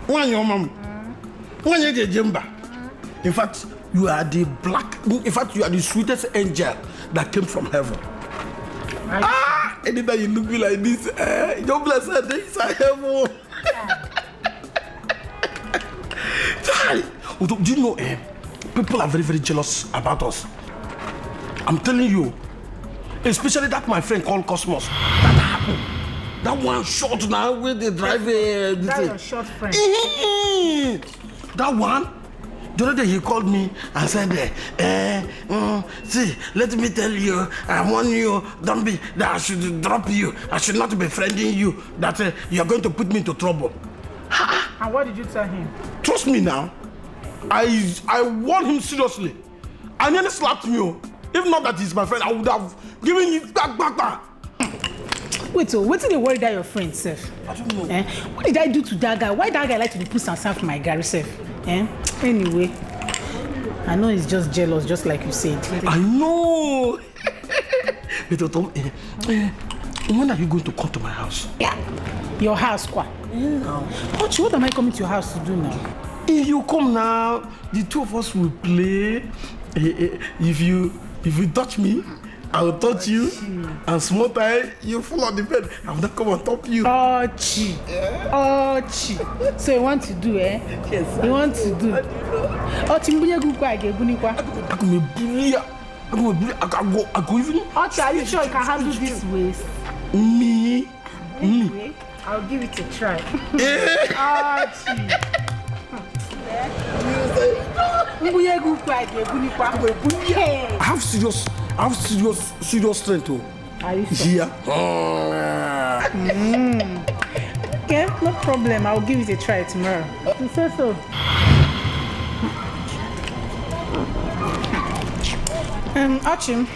When your mom, when you get Jimba. In fact, you are the sweetest angel that came from heaven. Anytime you look me like this, your blessed days are heaven. Do you know, people are very, very jealous about us. I'm telling you, especially that my friend called Cosmos. That happened. That one short now with the driver. That's your short friend. That one. The other day he called me and said, see, let me tell you, I warn you, don't be, that I should drop you, I should not be befriending you, that you are going to put me into trouble. And what did you tell him? Trust me now, I warned him seriously. I nearly slapped me. If not that he's my friend, I would have given you back. Wait, so what did they worry that your friend, Seth? I don't know. What did I do to that guy? Why that guy like to be put some for my Gary, Seth? Anyway, I know he's just jealous, just like you said. I know. But when are you going to come to my house? Yeah. Your house, quoi? Yeah. What am I coming to your house to do now? If you come now, the two of us will play. If you touch me, I will touch you. And small time, you fall on the bed. I will not come on top of you. Oh, chi. So you want to do, Yes, you want to do? Oh, Timbuya Gukwa, I go even. Oh, are you sure you can handle this waist? Me? Anyway, I'll give it a try. I have serious strength. Are you sure? Yeah. Okay, no problem. I'll give it a try tomorrow. You say so. Achim,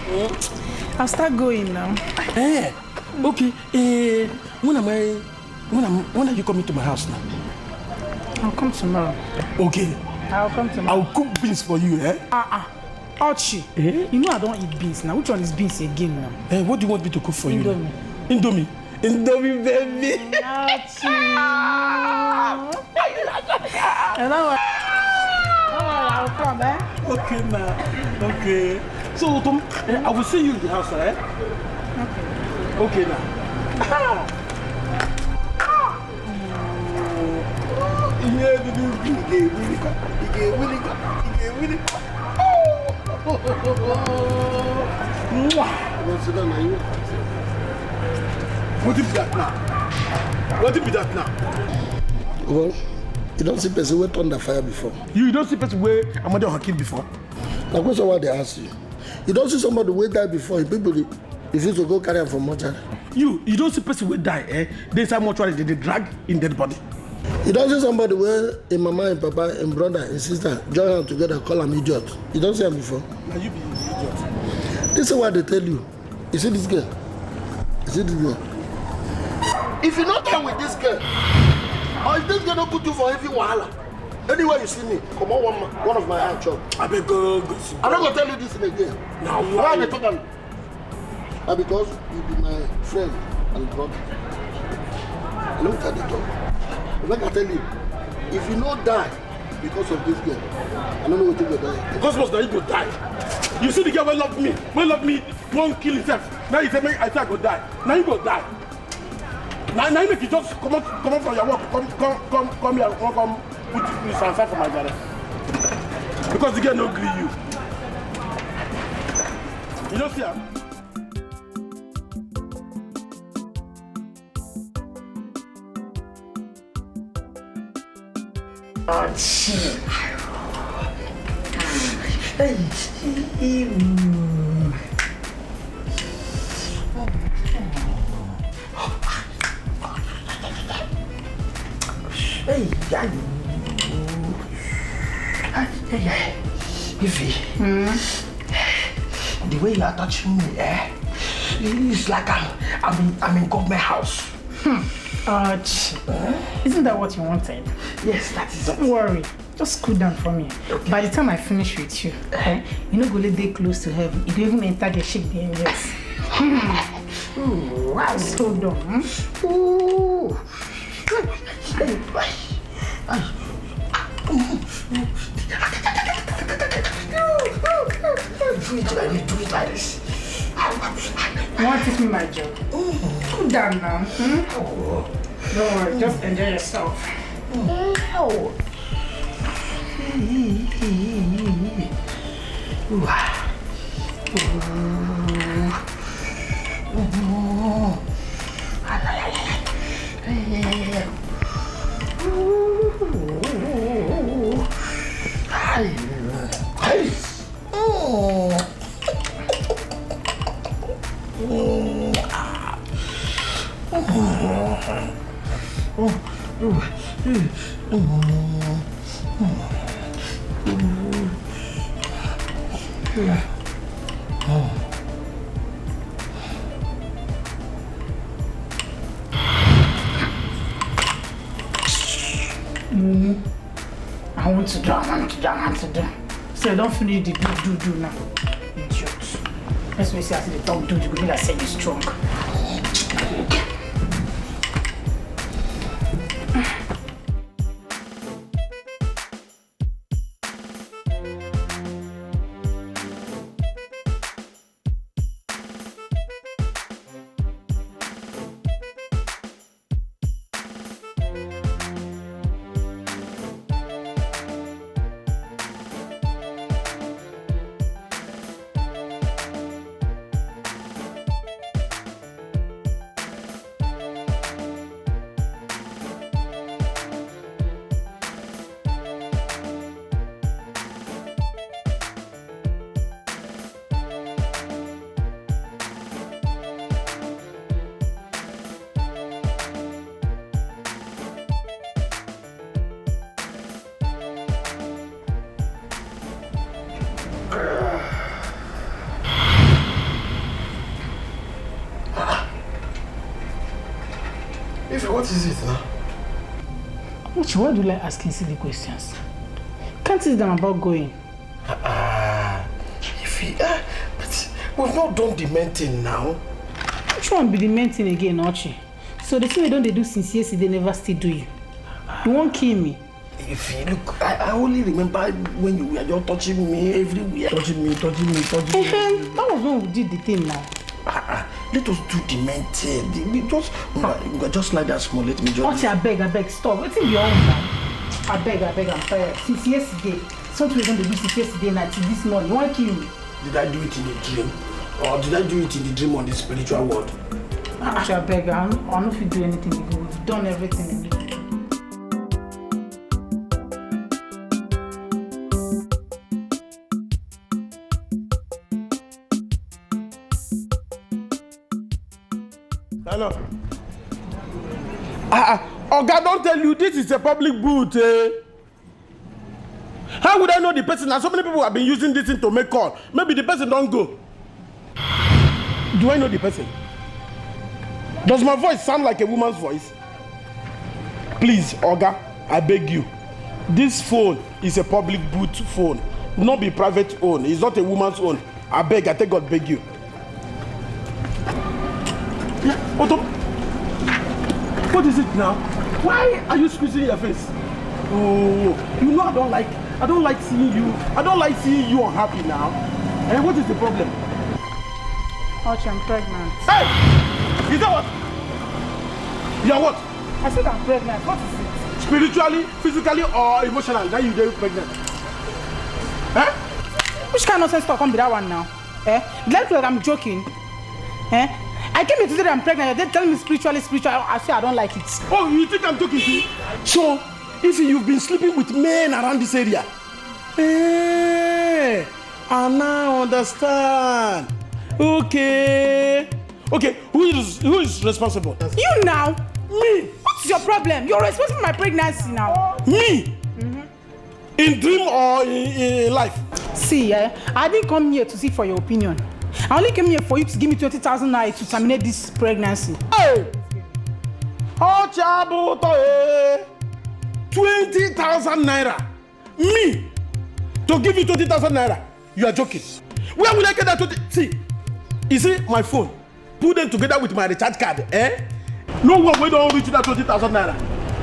I'll start going now. Okay. When are you coming to my house now? I'll come tomorrow. Okay. I'll come tomorrow. I'll cook beans for you, Archie, you know I don't eat beans now. Which one is beans again now? What do you want me to cook for Indomie. you? Indomie, baby. Archie. Hello. I'll come, Okay, now. Okay. So, Tom, I will see you in the house, Okay. Okay, now. What is that now? Well, you don't see person wait under fire before. You don't see person where Amadi Hakim before? Now, question what they ask you. You don't see somebody wait die before. People refuse to go carry him from mortuary. You don't see person where die, They say mortuary, they drag in dead body. You don't see somebody where a mama and papa and brother and sister join them together, call them idiot. You don't see them before. Now you be idiot. This is what they tell you. You see this girl? If you not come with this girl, or if this girl don't put you for heavy wahala, anywhere you see me, come on one of my hand chop. I beg go. I'm not gonna tell you this again. Now why they talk about? Because you be my friend and brother. I know what they talk. Like I tell you, if you not die because of this girl, I don't know what you will die. Because most of you go die. You see the girl will love me, won't kill himself. Now you say me, I say I go die. Now you go die. Now you make you just come out from your work, come here, come put this answer for my brother. Because the girl no agree you. You don't see her? Ify, the way you are touching me, it's like I'm in government house. Isn't that what you wanted? Yes, that is Don't worry. Just cool down for me. Okay. By the time I finish with you, you know, go let day close to heaven. You don't even enter the ship the angels. Wow. So dumb. Do it like this. You want to teach me my job? Cool down now. Don't worry, just enjoy yourself. I want to do. So don't finish the do now. Idiot. Let's see as the talk do, you could be like saying you're strong. What is it now? Why do you like asking silly questions? Can't teach them about going. But we've not done the main thing now. Which one be the main thing again, Archie? So the thing they do since yesterday, they never still do you. You won't kill me. If you look, I only remember when you were just touching me everywhere. Touching me. That was when we did the thing now. Let us do the main thing. We just like that small. Let me just. Archie, I beg, stop. What's in your own now? I beg, I'm tired. Since yesterday, something we're going to do since yesterday night till this morning. You want to kill me? Did I do it in a dream? Or did I do it in the dream or the spiritual world? Archie, I beg, I don't know if you do anything before. We've done everything. Hello. Oga, don't tell you this is a public booth. How would I know the person? And so many people have been using this thing to make call. Maybe the person don't go. Do I know the person? Does my voice sound like a woman's voice? Please, Oga, I beg you. This phone is a public booth phone, not be private own. It's not a woman's own. I beg, I take God beg you. Yeah, Otto. What is it now? Why are you squeezing your face? Oh, you know I don't like seeing you. I don't like seeing you unhappy now. And what is the problem? Archie, I'm pregnant. Hey! Is that what? You are what? I said I'm pregnant. What is it? Spiritually, physically, or emotionally? Now you're pregnant. Eh? Which kind of nonsense talk come be that one now? Like I'm joking. I came here to say that I'm pregnant. They're telling me spiritually. I say I don't like it. Oh, you think I'm joking to you? So, if you've been sleeping with men around this area, I now understand. Okay, who is responsible? You now. Me. What's your problem? You're responsible for my pregnancy now. Me? In dream or in life? See, I didn't come here to seek for your opinion. I only came here for you to give me 20,000 naira to terminate this pregnancy. Hey! Oh, Chabuto, 20,000 naira. Me? To give you 20,000 naira? You are joking. Where will I get that 20? See, you see my phone. Put them together with my recharge card. No one will don't reach that 20,000 naira.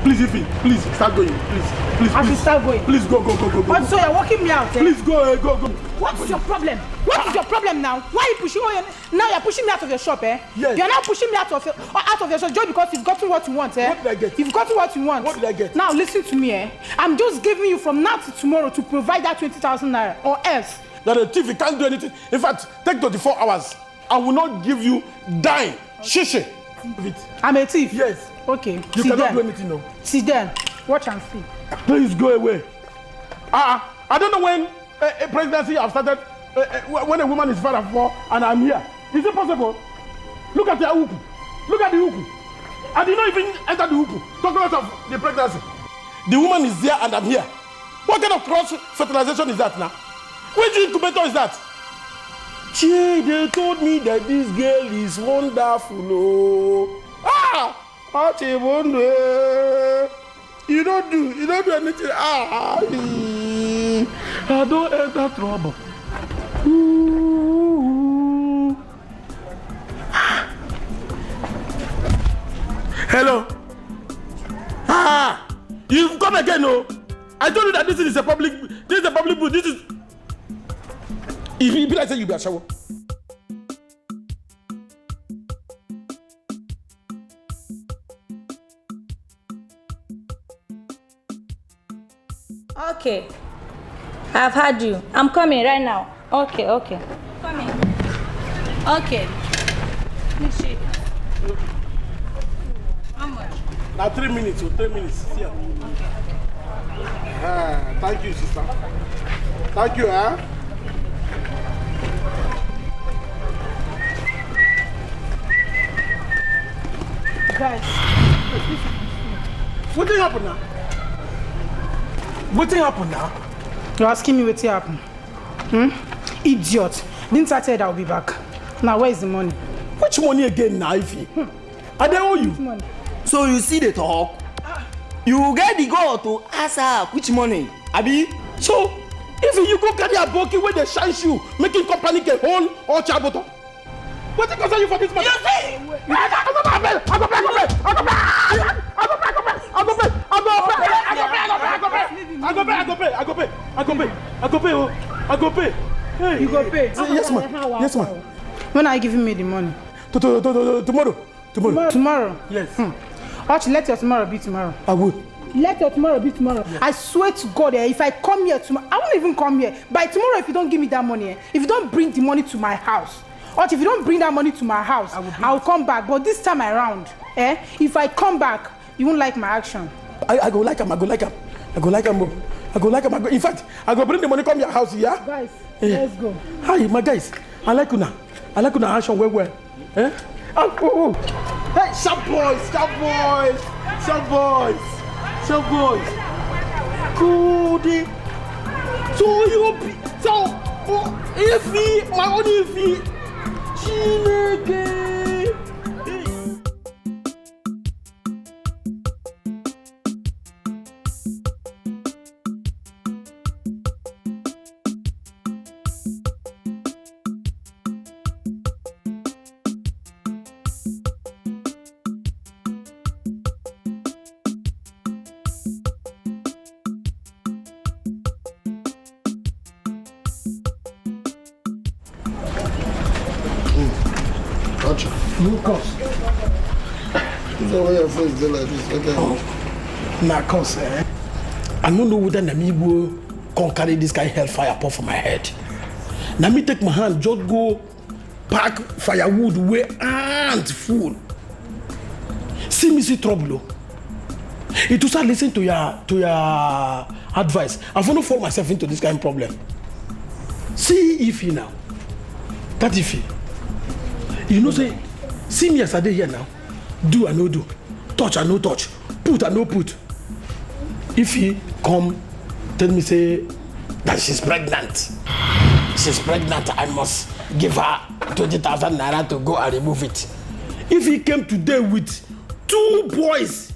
Please, Ify, please start going. Please. I should start going. Please go. What? So you're walking me out? Eh? Please go. What's your problem? What is your problem now? Why are you pushing me? Now you're pushing me out of your shop, eh? Yes. You're now pushing me out of your shop just because you've gotten what you want, eh? What did I get? You've gotten what you want. What did I get? Now listen to me, eh? I'm just giving you from now to tomorrow to provide that 20,000 naira, or else. You're a thief. You can't do anything. In fact, take 24 hours. I will not give you dime. Shishi. I'm a thief. Yes. Okay. You cannot do anything, no. See then. Watch and see. Please go away. I don't know when a presidency have started. When a woman is father for and I'm here. Is it possible? Look at the uku. Look at the uku. I did not even enter the uku. Talk about of the pregnancy. The woman is there and I'm here. What kind of cross fertilization is that now? Which incubator is that? Gee, they told me that this girl is wonderful. Oh. What a wonder. You don't do anything. I don't enter trouble. Ooh. Hello. You've come again, no? I told you that this is a public booth. This is. If you be like say you be a shower. Okay, I've heard you. I'm coming right now. Okay. Coming. Okay. How much? Now 3 minutes. 3 minutes. Yeah. Okay. Thank you, sister. Thank you, huh? Guys. What did happen now? What happened now? You're asking me what happened? Idiot. Didn't I tell you that I'll be back? Now, where is the money? Which money again now, Ify? I don't owe you. Money. So you see the talk? You get the girl to ask her which money? Abi? So, if you go carry a bulky where they shine you, making company get whole or chaboto. What is concern you for this money? You see? I go pay. Hey. You go pay? Yes, ma'am. When are you giving me the money? Tomorrow? Yes. Actually, let your tomorrow be tomorrow. I will. Let your tomorrow be tomorrow. Yes. I swear to God, if I come here tomorrow, I won't even come here. By tomorrow, if you don't give me that money, if you don't bring the money to my house, or if you don't bring that money to my house, I'll come back. But this time around, if I come back, you won't like my action. I go like him. In fact, I go bring the money come your house, yeah? Guys, let's go. Hi, my guys. I like una action well. Eh? Hey, sharp boys. Goody. Ify, my own Ify. Chineke. No cost. Is that why your face is like this? Okay. Na cause, I don't know whether Namigo can carry this kind of hellfire pot for my head. Now me take my hand, just go pack firewood where ant full. See me see trouble. It to start listening to your advice. I've not fall myself into this kind of problem. See Ify now. That Ify. You know say, see me as I dey here now. Do and no do. Touch and no touch. Put and no put. Ify come tell me say that she's pregnant. I must give her 20,000 naira to go and remove it. Ify came today with 2 boys.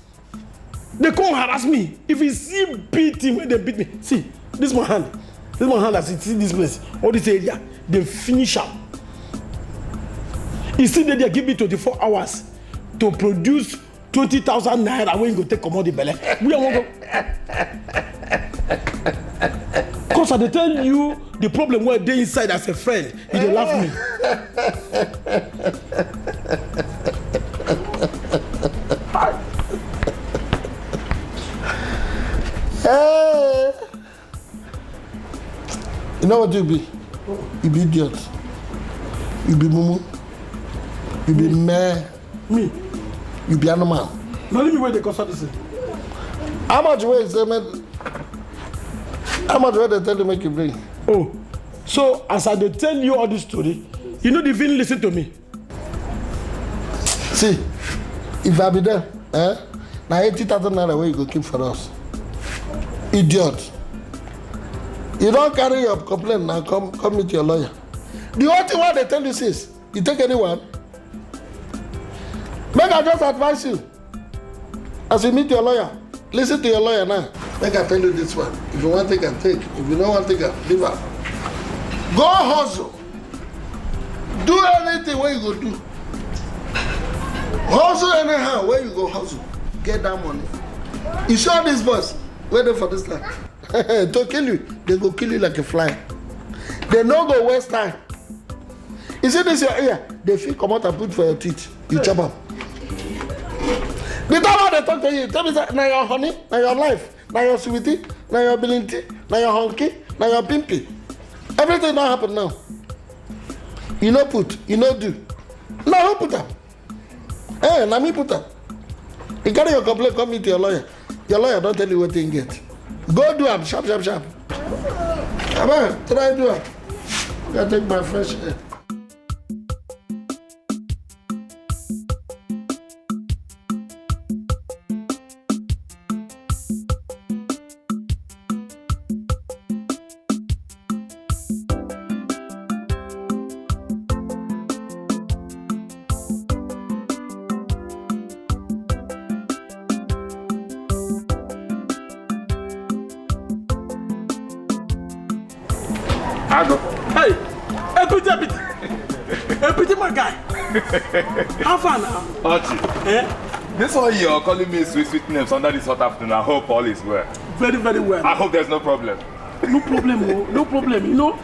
They come harass me. If you see beat him when they beat me. See, this my hand. As you see this place, all this area, they finish up. You see that they give me 24 hours to produce 20,000 naira when you go take commodity belle. We won't go. Cause I dey tell you the problem where they inside as a friend. You dey laugh me. Hey. You know what you be? You be idiot. You be mumu. You be meh. Me? You be animal. Now let me wait the concert this. How much weight is man? How much weight they tell you make you bring? Oh, so as I dey tell you all this story, you know the even listen to me. See, if I be there, now 80,000 naira where you go keep for us. Idiot. You don't carry your complaint now, come meet your lawyer. The only thing what they tell you is, you take anyone. Make I just advise you. As you meet your lawyer, listen to your lawyer now. Make I tell you this one. If you want to take and take. If you don't want to take and leave her. Go hustle. Do anything where you go do. Hustle anyhow where you go hustle. Get that money. You show this boss. Wait there for this time. To kill you, they go kill you like a fly. They no go waste time. You see this your ear? They feel come out and put for your teeth. You chop up. The time they talk to you, tell me that now your honey, now your life, now your sweetie, now your ability, now your honky, now your pimpy. Everything now happen now. You know put, you know do. No, who put them? Hey, now me put them. You carry your complaint, come meet your lawyer. Your lawyer don't tell you what you get. Go do it, sharp, sharp, sharp. Come on, try do it. I gotta take my fresh air. Hey, pretty my guy. How far now? Archie, this one you're calling me sweet names under this hot afternoon. I hope all is well. Very, very well. I hope there's no problem. No problem, no problem. You know,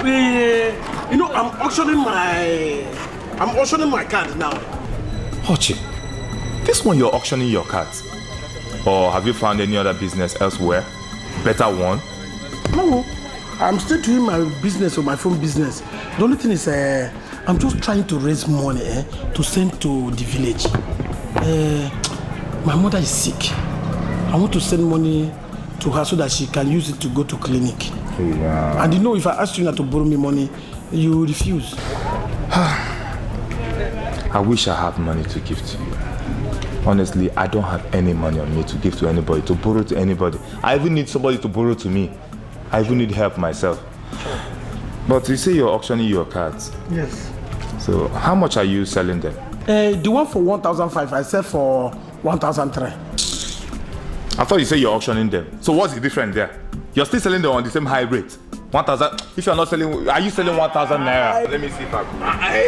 I'm auctioning my card now. Archie, this one you're auctioning your cards, or have you found any other business elsewhere? Better one? No. I'm still doing my business or my phone business. The only thing is, I'm just trying to raise money to send to the village. My mother is sick. I want to send money to her so that she can use it to go to clinic. Yeah. And you know, if I ask you not to borrow me money, you refuse. I wish I had money to give to you. Honestly, I don't have any money on me to give to anybody, to borrow to anybody. I even need somebody to borrow to me. I even need help myself. But you say you're auctioning your cards. Yes. So how much are you selling them? The one for 1,500, I sell for 1,300. I thought you said you're auctioning them. So what's the difference there? You're still selling them on the same high rate. 1,000. If you're not selling, are you selling 1,000 naira? Let me see if I can.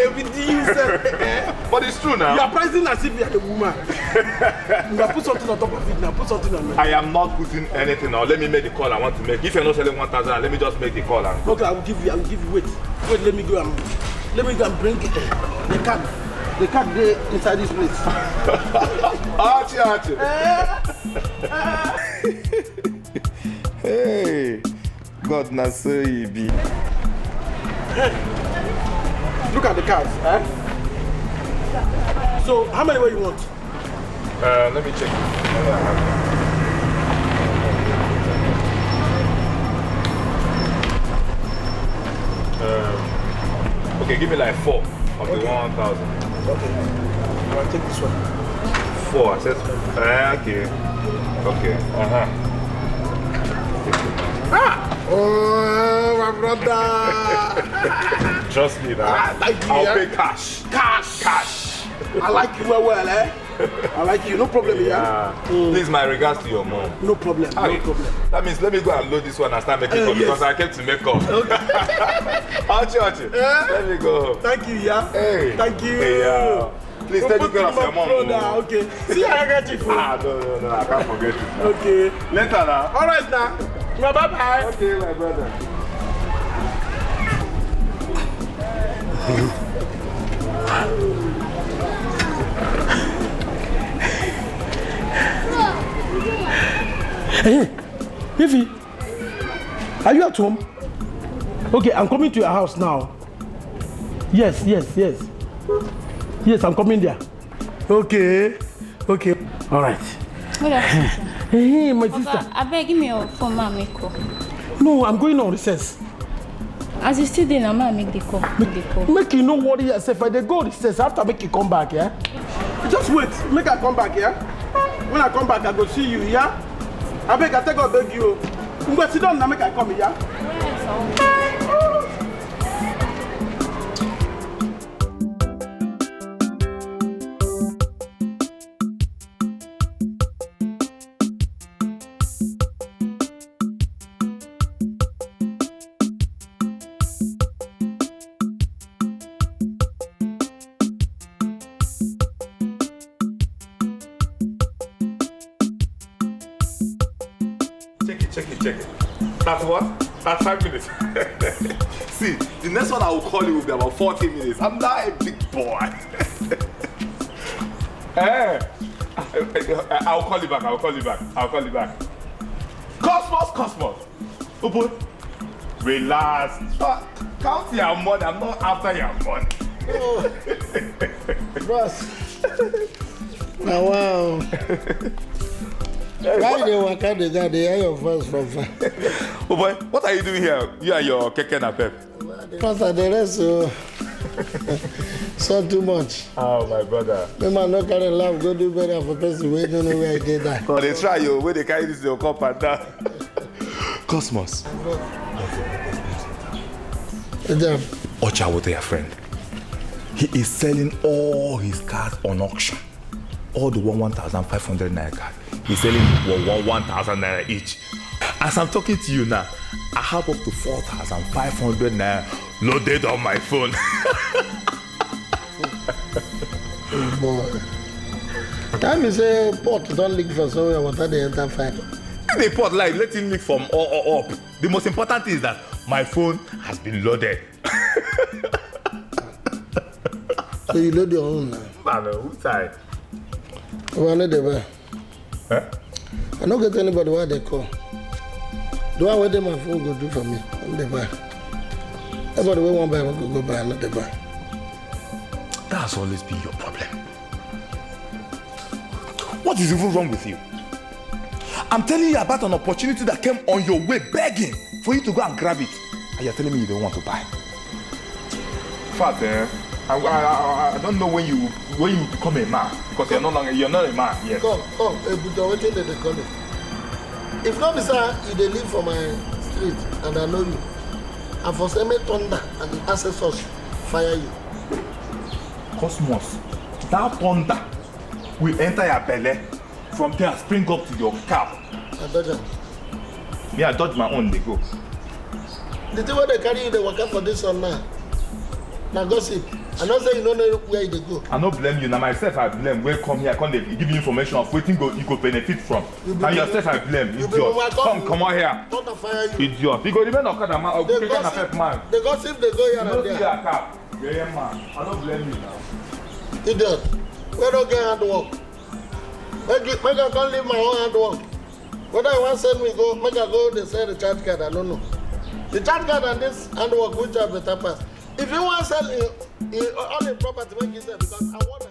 Everything you said. But it's true now. You are pricing as if you are a woman. You have put something on top of it now. Put something on it. I am not putting anything on. Let me make the call I want to make. If you're not selling 1,000, let me just make the call. Okay, I will give you. Wait, let me go and bring the card. The card there inside this place. Archie. Hey. God, na so you be. Hey, look at the cards, So, how many way you want? Let me check. Okay, give me like 4 of the 1,000. Okay. I'll take this one. 4, I said. Okay. Oh, my brother. Trust me now. Thank you. I'll pay cash. Cash. I like you well, I like you. No problem, yeah. Please, my regards to your mom. No problem. Okay. No problem. That means let me go and load this one and start making up because I came to make up. Archie. Let me go. Thank you, yeah. Hey. Thank you. Hey, Please take care of your mom. Okay. See your handkerchief. No, I can't forget it. Okay. Later now. All right now. Bye-bye. Okay, my brother. Hey, Ify, are you at home? Okay, I'm coming to your house now. Yes. Yes, I'm coming there. Okay. All right. Good afternoon. Hey, my sister. I beg, give me your phone, ma, make call. No, I'm going on recess. As you still there now, ma, make the call. Make you no worry yourself. If they go recess, after make you come back, yeah? Just wait, make I come back, yeah? When I come back, I go see you, yeah? I beg, I take out beg you. You go sit down now, make I come, yeah? Check it. That's what? That's 5 minutes. See, the next one I will call you will be about 40 minutes. I'm not a big boy. Hey, I'll call you back. Cosmos. Open. Relax. Count your money. I'm not after your money. Oh. Bros. Now, wow. Why they walk out the guy? They hear your voice from far. Oh boy, what are you doing here? You and your keke na pep. Pastor, the rest so too much. Oh my brother. The man no carry laugh, go do better for person who don't know where I did that. Oh, they try you when they carry this your cup and down. Cosmos. Osuagwu, your friend. He is selling all his cars on auction. All the 1,500 naira cars. He's selling 1,000 naira each. As I'm talking to you now, I have up to 4,500 naira loaded on my phone. Oh boy. Time you say pot don't leak for somewhere, water they enter fire. The pot like let him leak from all up. The most important thing is that my phone has been loaded. So you load your own now? Man, who's side? Well, I know they buy. Huh? I don't get anybody why they call. Do I wait them my phone go do for me? I'm the buy. Everybody will want buy, go buy, not the buy. That's always been your problem. What is even wrong with you? I'm telling you about an opportunity that came on your way begging for you to go and grab it. And you're telling me you don't want to buy. In fact, I don't know when you become a man, because you're not a man yet. Come, but waiting they call it. If not, sir, you they live for my street and I know you. And for some thunder and the ancestors fire you. Cosmos, that thunder will enter your belly. From there, spring up to your cap. I dodge them. Yeah, I dodge my own, they go. The thing where they carry you, they work out for this one now. Now gossip. I not say you don't know where they go. I don't blame you. Now myself I blame. When come here, I can't give you information of what you go benefit from. And yourself I blame. Idiot. Come on here. Don't fire you. Idiot. You go depend on man or they gossip, man. They gossip, they go here and there. Yeah, man. I don't blame you now. Idiot. We don't get hard work. Make I can't leave my own hard work. Whether I want to send me go, make I go, they send the charge card, I don't know. The charge card and this handwork, which are better pass. If you want to sell all the property, make it there because I want it.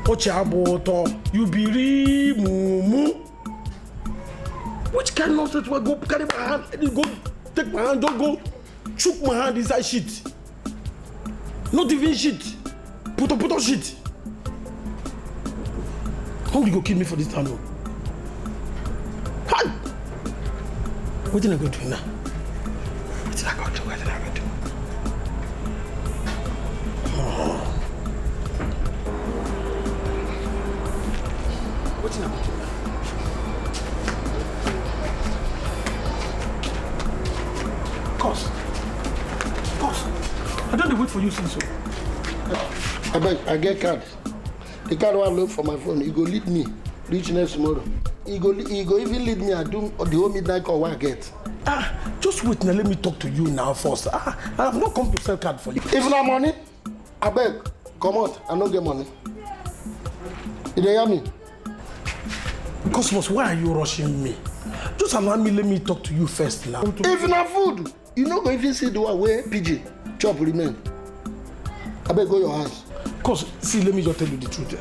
Osuagwu, you be mumu. Which kind of nonsense will go carry my hand? You go take my hand, don't go choke my hand inside shit. Not even shit. Put on shit. How will you go kill me for this time? Hi! What did I go do now? What did I go do? Oh. What did I go do now? for you since. I beg, I get card. The card I look for my phone. You go lead me. Reach next tomorrow. You go even lead me and do the whole midnight call what I get. Just wait now. Let me talk to you now first. I have not come to sell card for you. If not money, I beg, come out. I don't get money. You hear me? Cosmos, why are you rushing me? Just allow me. Let me talk to you first now. If not food, you not going to see the one where PG chop remain. I beg, go your hands. Cause see, let me just tell you the truth.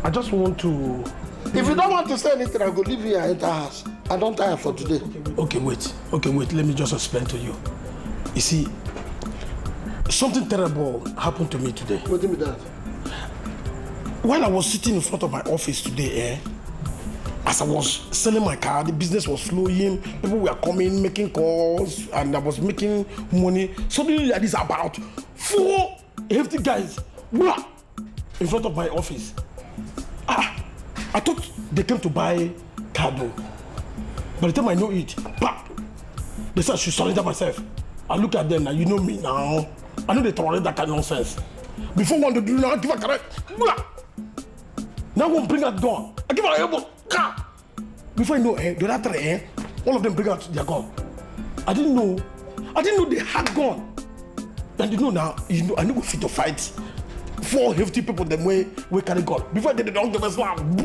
I just want to. If you don't want to say anything, I'll go leave you and enter house. I don't tire for today. Okay, wait. Let me just explain to you. You see, something terrible happened to me today. What do you mean that? While I was sitting in front of my office today, as I was selling my car, the business was flowing, people were coming, making calls, and I was making money. Suddenly, like this, about 4 hefty guys, blah, in front of my office. I thought they came to buy cardo. By the time I know it, bah, they said I should surrender myself. I look at them now, you know me now. I know they tolerate that kind of nonsense. Before one to do now, I give a correct, blah. Now one bring out gun. I give her an elbow. Before I know, the other three, all of them bring out their gun. I didn't know they had gun. And you know now, I know we fit to fight 4 hefty people them way carry gun. Before they don't give us slam.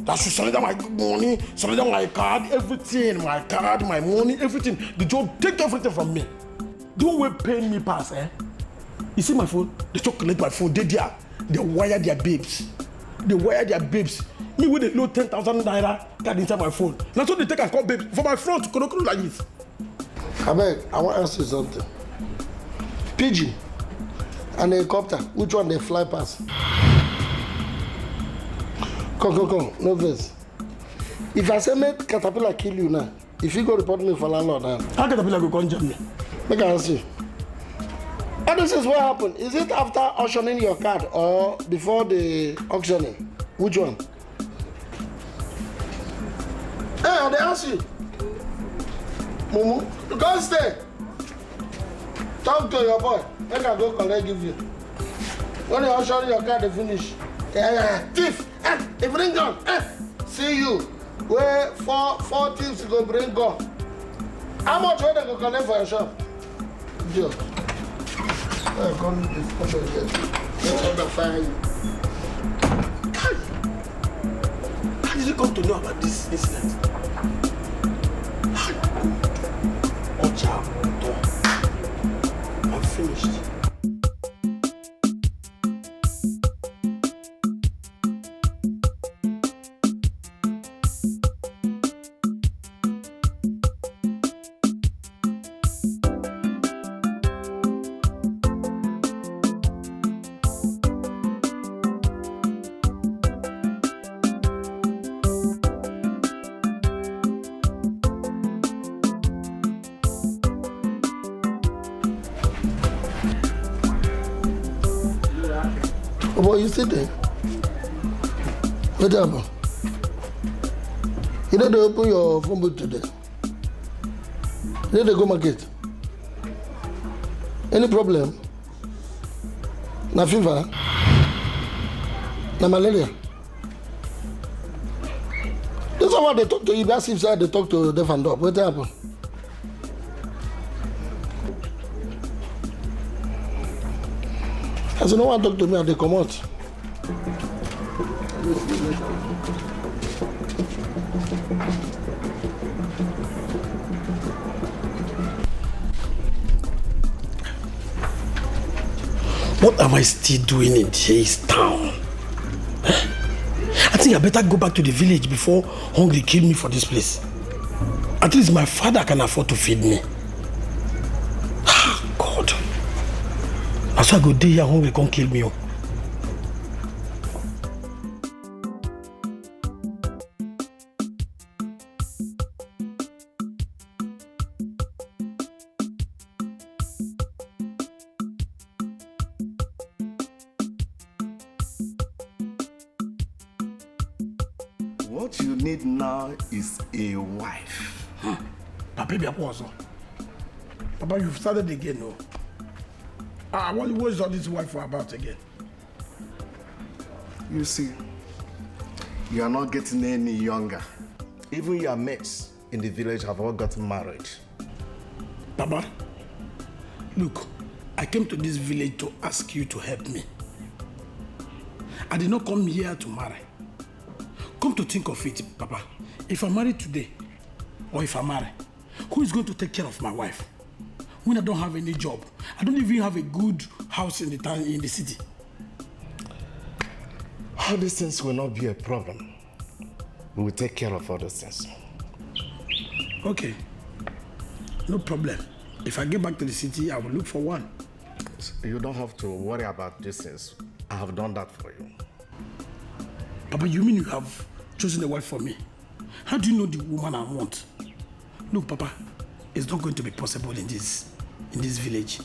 That should surrender my money, surrender my card, everything, my card, my money, everything. The job take everything from me. Don't wait pay me pass, You see my phone? They chocolate my phone, they wire their babes. Me with a low 10,000 naira card inside my phone. Now so they take and call babes for my front to like this. I beg, I want to ask you something. Pigeon and a helicopter, which one they fly past? Come, no verse. If I say make caterpillar kill you now, if you go report me for landlord now. How caterpillar go conjure me? Make I ask you. And this is what happened. Is it after auctioning your card or before the auctioning? Which one? Hey, they ask you. Mumu, you can't stay. Talk to your boy. Make I go collect give you. When you auction your card, they finish. Thief! They bring gun! See you. Where four thieves go bring gun. How much will they go collect for your shop? Joke. Come here. How did you come to know about this incident? I'm finished. Boy, you sit there. What happened? You know they open your phone book today. You know they go market. Any problem? Na fever? Na malaria? This is what they talk to you. That's if they talk to Deaf and Dumb. What happened? As no one talk to me and they come out. What am I still doing in this town? I think I better go back to the village before hungry kill me for this place. At least my father can afford to feed me. God. That's why I go day here hungry can't kill me. What you need now is a wife. Baby, Papa, you've started again, no? What is all this wife for about again? You see, you are not getting any younger. Even your mates in the village have all gotten married. Papa, look, I came to this village to ask you to help me. I did not come here to marry. Come to think of it, Papa, if I marry today, or if I marry, who is going to take care of my wife? When I don't have any job, I don't even have a good house in the town, in the city. All these things will not be a problem. We will take care of all those things. Okay, no problem. If I get back to the city, I will look for one. You don't have to worry about these things. I have done that for you. Papa, you mean you have chosen a wife for me? How do you know the woman I want? Look, Papa, it's not going to be possible in this village.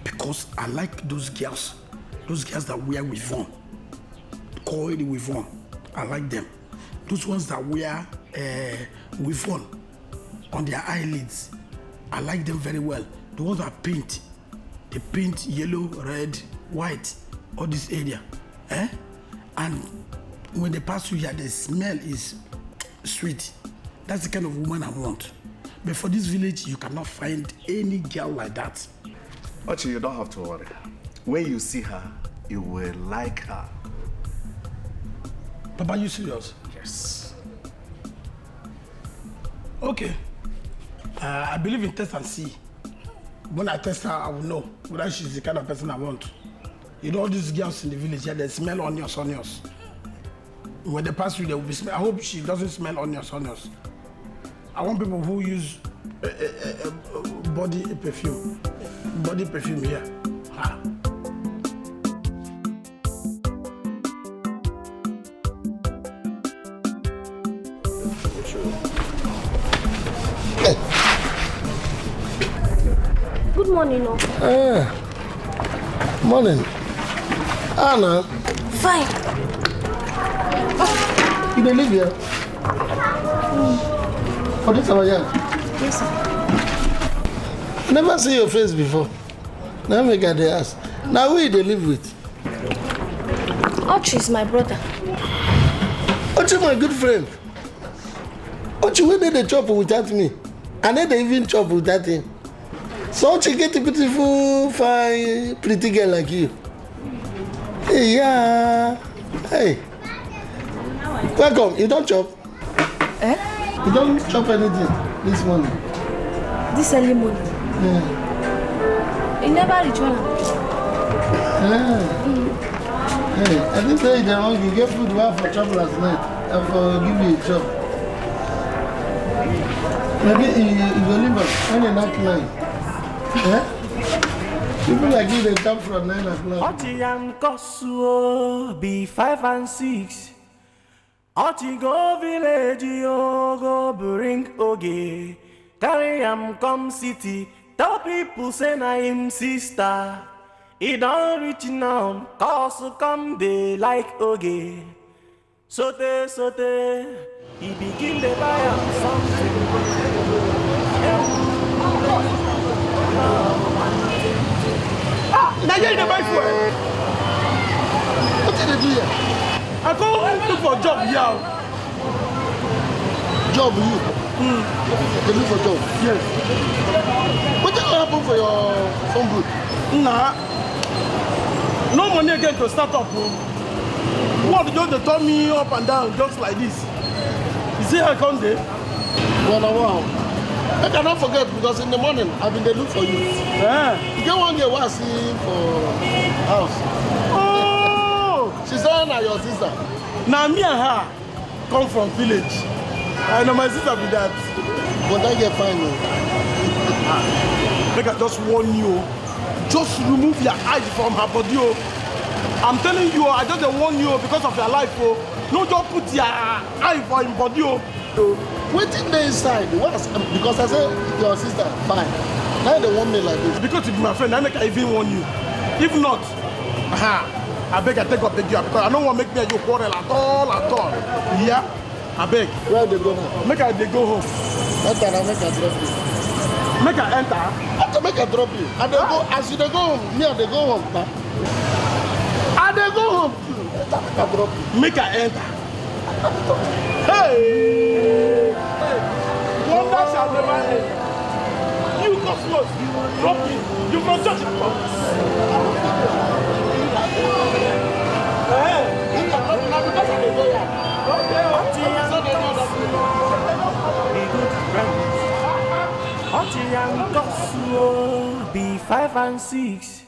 Because I like those girls that wear weave-on, coiled weave-on. I like them. Those ones that wear weave-on on their eyelids, I like them very well. The ones that paint, they paint yellow, red, white, all this area. And when they pass through here, the smell is sweet. That's the kind of woman I want. But for this village, you cannot find any girl like that. Ochi, you don't have to worry. When you see her, you will like her. Papa, are you serious? Yes. Okay. I believe in test and see. When I test her, I will know whether she's the kind of person I want. You know all these girls in the village here, they smell onions. When they pass through, they will be smell. I hope she doesn't smell onions. I want people who use body perfume here. Ha. Good morning, no. Morning. Anna. Fine. You don't live here? For this hour, yeah? Yes, sir. I never see your face before. Now make I dey ask. Now who you dey live with? Ochi is my brother. Ochi, my good friend. Ochi, where did they chop without me? And then they even chop without him. So Ochi get a beautiful, fine, pretty girl like you. Hey, yeah. Hey. Welcome. You don't chop? You don't chop anything this morning? This early morning? Yeah. You never return. Hey, I didn't say you're hungry. You get food well for chop last night. And for give you a chop. Maybe you will leave us when you're not lying. People like you, they come from 9 o'clock. Otiyan Kosuo be 5 and 6. Oti go village, yo go bring oge. Carry am come city. Tell people say na him sister. He don't reach now, cause come they like oge. Sote, he begin to buy am something. Nigerian buy fuel. What did they do here? I go look for job here. Job, you? They look for job? Yes. What did happen for your phone booth? Nah. No money again to start up. What just they turn me up and down just like this. You see how I come there? Wow. I cannot forget because in the morning I've been there look for you. Yeah. You get one girl was see for house. Oh! She's saying that your sister. Now me and her come from village. I know my sister be that. But that get fine. Make I just warn you. Just remove your eyes from her body. I'm telling you, I just warn you because of your life. No, just put your eye for him body. Waiting there inside. Because I said your sister, fine. Now they want me like this. Because you be my friend, I make I even warn you. If not, I beg I take up the gear because I don't want to make me and you quarrel at all. Yeah? I beg. Where they go now? Make I they go home. That's what I make a drop you. Make her enter. After make her drop you. And they go, as you they go home, me and they go home. And they go home too. Make her drop you. Make her enter. Hey! Wonder shall never end. You cosmos, drop me. You must touch it. Be 5 and 6.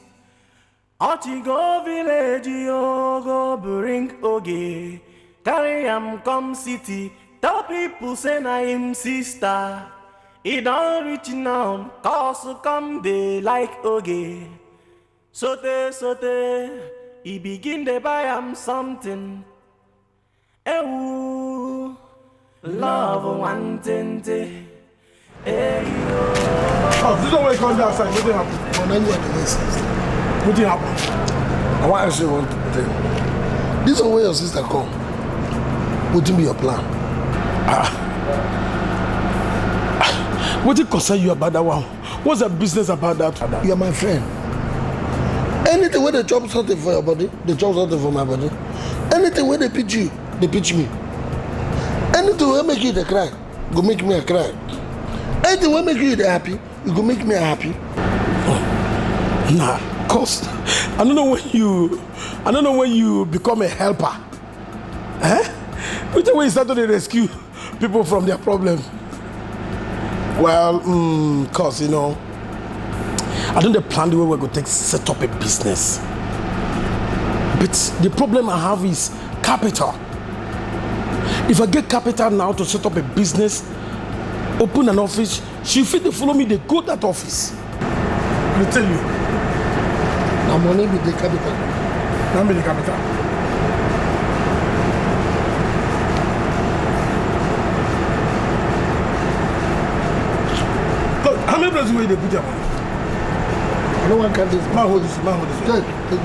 Oti go village, yo go bring oge. Carry am come city. Tell people say na him sister. He don't reach now, cause come they like oge. Sote, he begin to buy am something. Ewu, love one tente. Hey yo. Oh, this is the way you come down outside. What did happen? What did happen? I want to ask you one thing. This is where your sister come. What will be your plan? What did concern you about that one? What's the business about that? You are my friend. Anything where they chop something for your body, they chop something for my body. Anything where they pitch you, they pitch me. Anything where make you they cry, go make me a cry. Anything where make you they happy, you go make me happy. Nah, cause I don't know when you become a helper. Which way you start to rescue people from their problem? Well, cause you know, I don't plan the way we're going to set up a business. But the problem I have is capital. If I get capital now to set up a business, open an office, she fit to follow me, they go to that office. I tell you. Now money be the capital. Now be the capital. How many places will they put your money? I don't want to cut this. Man, hold this. Take this.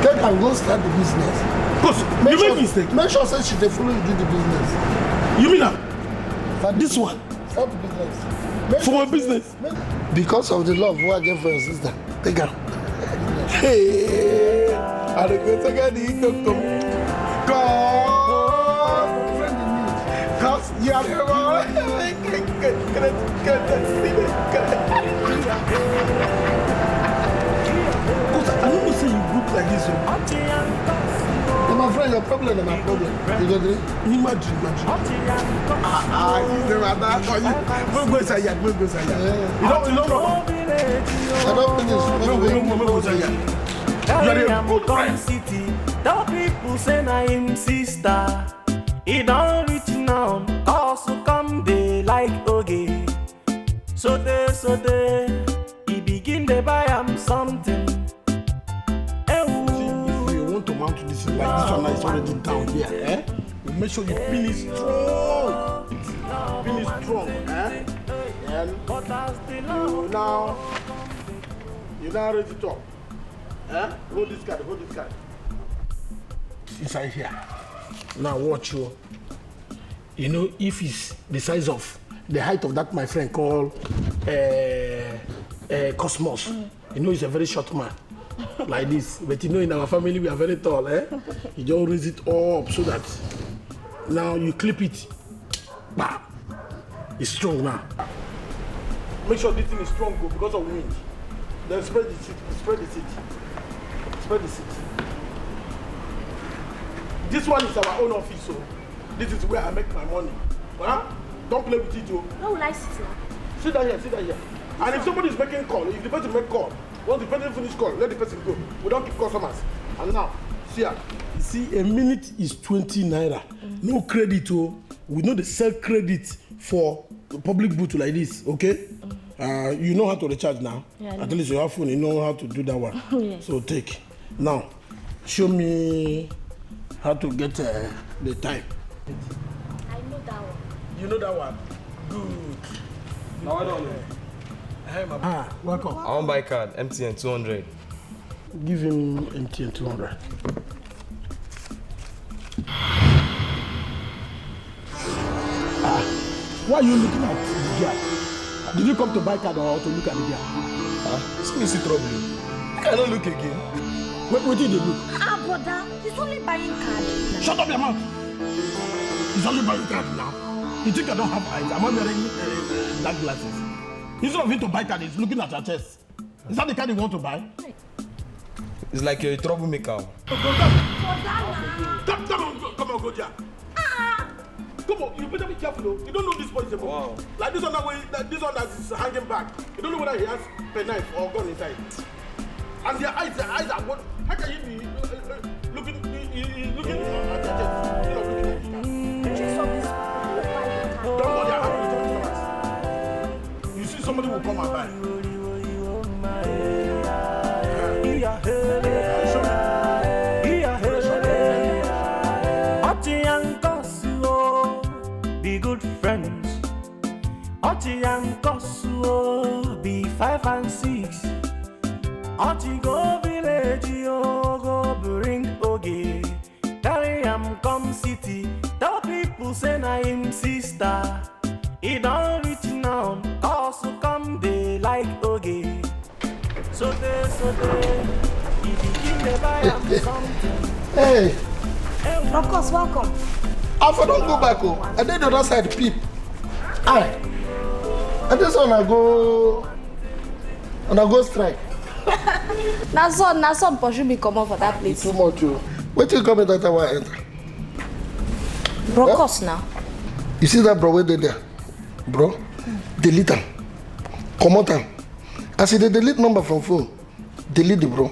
Take and go start the business. Cause you make mistake. Make sure say she dey follow you do the business. You mean that? This one? Start the business. Make For my business? Because of the love we I get for your sister. Take her. Hey, I don't go take the Friend in need. Cause you are the one. Cause I don't say you look like this. My friend, your problem is my problem. You got it? Imagine. He's never that for you. Go inside. You don't know. I don't finish. Carry am come city. Tell people say na him sister. He don't reach now, cause come they like oge. Sote, he begin to buy am something. If you want to mount this like this one is already down here, you make sure you finish strong. And you now ready to talk. Hold this card. Inside here. Now watch you. You know, if it's the size of the height of that my friend called Cosmos, you know he's a very short man. Like this. But you know in our family we are very tall, You just raise it up so that now you clip it. Bah. It's strong now. Make sure this thing is strong because of wind. Then spread the seat. This one is our own office, so this is where I make my money. Don't play with it, Joe. Where will I sit now? Sit down here. And if somebody is making call, if the person make call, once the person finish call, let the person go. We don't keep customers. And now, see here. You see, a minute is 20 naira. No credit, we know they sell credit for public booth like this, okay? You know how to recharge now. Yeah, at least you have phone, you know how to do that one. Yes. So take. Now, show me how to get the time. I know that one. You know that one? Good. Now I don't know. Welcome. I want buy card, MTN 200. Give him MTN 200. Why are you looking at the guy? Did you come to buy card or to look at the girl? See me see trouble. I cannot look again. What did you look? Brother, he's only buying card. Shut up your mouth. He's only buying card now. You think I don't have eyes? Am I wearing dark glasses? Instead of him to buy card, he's looking at your chest. Is that the card you want to buy? It's like you're a troublemaker. Come on, go there. Come on, you better be careful though. You don't know this boy is a boy. Wow. Like this one that is hanging back. You don't know whether he has penknife or gun inside. And their eyes are what? How can you be looking at your chest? Don't worry, I have to. You see somebody will come and buy. Be good friends. Oti and Kosuo be 5 and 6. Oti go village, yo go bring oge. Carry am come city. Tell people say na him sister. He don't reach now. Also come they like oge. So they, if you keep the buy am something. Hey, Of course, welcome. I don't go back home. I did the other side peep. Aye. And this one I go strike. Now son pursue me come up for that place. Too much. Wait till you come in that I want enter. Bro, course now. You see that bro where they there? Bro, delete them. Come out them. I see they delete number from phone. Delete the bro.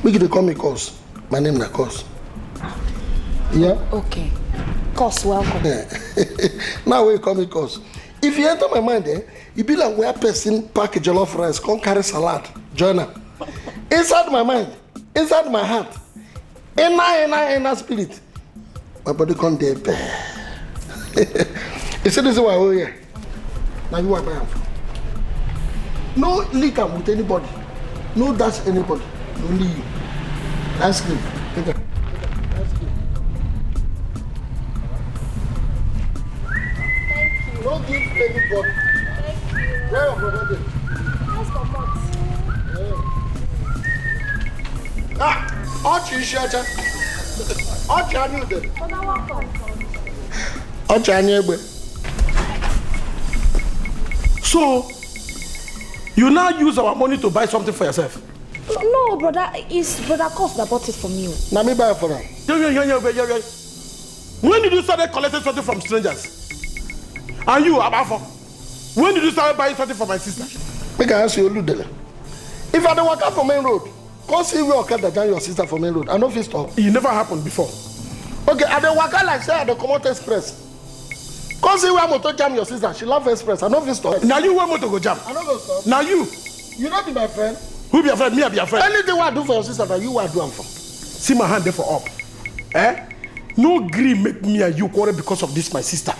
Make they call me Cos. My name na Cos. Yeah? Okay. Cos, welcome. Now we call me Cos. If you enter my mind, it be like where person pack a jollof rice, come carry salad, join her. Inside my mind, inside my heart, inner spirit, my body can't there. You see this is why we're here. Now you are buying. No link up with anybody. No dash anybody. Only you. Ice cream. Take it. Don't give anybody. Thank you. Where your brother? How's for months? Ochi Ishacha. Ochi Anyude. For now, welcome. Ochi Anyegbe. So, you now use our money to buy something for yourself? No, brother, it's brother Cos that bought it from you. Now me buy it for them. Yeah. When did you start collecting something from strangers? And you, Abafo, when did you start buying something for my sister? Make I ask you, Oludele. If I don't walk out from main road, come see where I can your sister from main road. I know if it's stop. It never happened before. Okay, I don't walk out like say I don't come out express. Come see where motor jam your sister. She love express. I know if it's stop. Now you want motor go jam. I know go stop. Now you. You not be my friend. Who be your friend? Me, I be your friend. Anything I do for your sister that you are doing for. See my hand there for up. No gree make me and you quarrel because of this, my sister.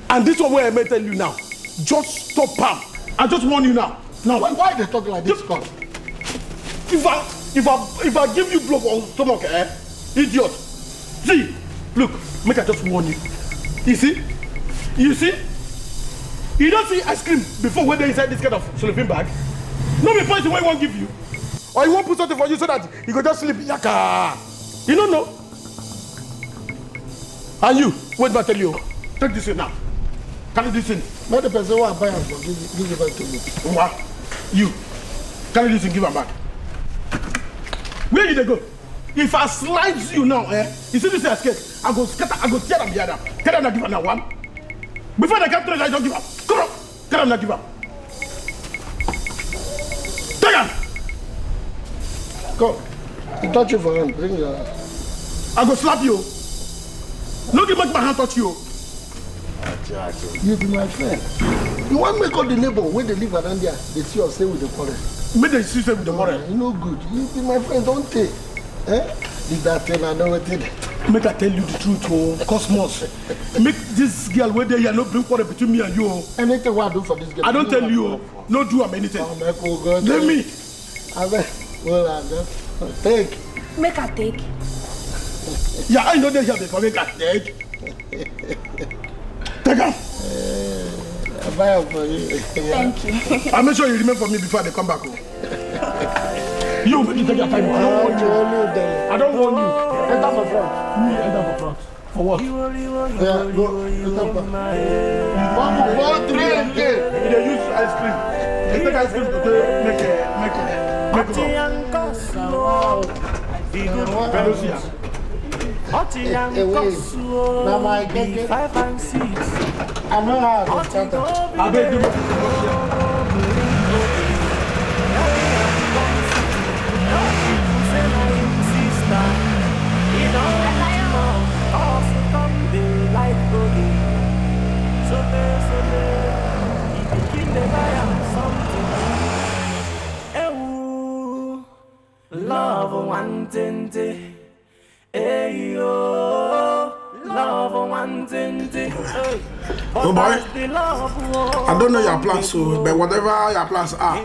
And this one where I may tell you now. Just stop Pam. I just warn you now. Now. Why they talk like this, God? If I give you blow on stomach, idiot. See, look, make I just warn you. You see? You see? You don't see ice cream before when they inside this kind of sleeping bag? No be poison what he won't give you. Or he won't put something for you so that you can just sleep. Yaka. You don't know. And you, wait till I tell you. Take this in now. Carry this in. Not the person who I buy for give it back to me. What? You. Carry this in, give her back. Where did they go? If I slide you now, you see this skate, I go scatter, I go tear them the other. Tell them not give her now one. Before they come to the guy, don't give up. Come on. Tell them not give up. Take them. Go. You touch you for him. Bring your hand. I go slap you. No give make my hand touch you. You be my friend. You want me to call the neighbor when they live around there, they see us stay with the forest. Make the sister with the mother. You know good. You be my friend, don't take. Did that tell I know what it is? Make I tell you the truth, oh, Cosmos. Make this girl where they are no bring quarrel between me and you. Anything what I do for this girl. I don't tell you, no do am anything. Let me. Well, I just take. Make a take. Yeah, I know they have the make a take. Take her. buy for you. Thank you. I'll make sure you remember for me before they come back home. You make it take your time. I don't want you. I don't want you. Enter for front. Me enter for front. For what? Yeah, go. Enter for. One, 3 again. They use ice cream. They take ice cream to make it. Pelosia. Now my get 5 and 6. I know how to start. I beg you. Love one tente, hey yo. Love one tente, hey. Oh boy, I don't know your plans, so but whatever your plans are,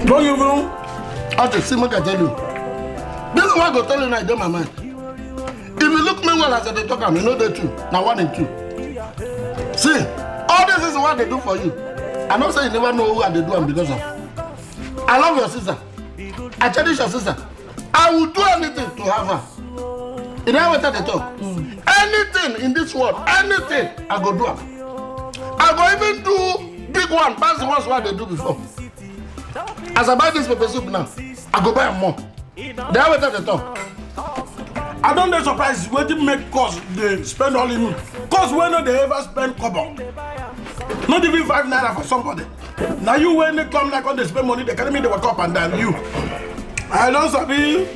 don't you know? I just see what I tell you. This is what I go tell you now. I do my mind. If you look me well as they talk, I know they two. Now 1 and 2. See, all this is what they do for you. I don't say you never know who they do and because of. I love your sister. I cherish your sister. I will do anything to have her. You know what they talk? Anything in this world, anything, I go do it. I go even do big one, pass the ones what they do before. As I buy this pepper soup now, I go buy more. They have what they talk. I don't be surprised when they make cost they spend all in me. Cause when they ever spend kobo. Not even 5 naira for somebody. Now you when they come like when they spend money, they carry me they work up and down. You. I don't sabi.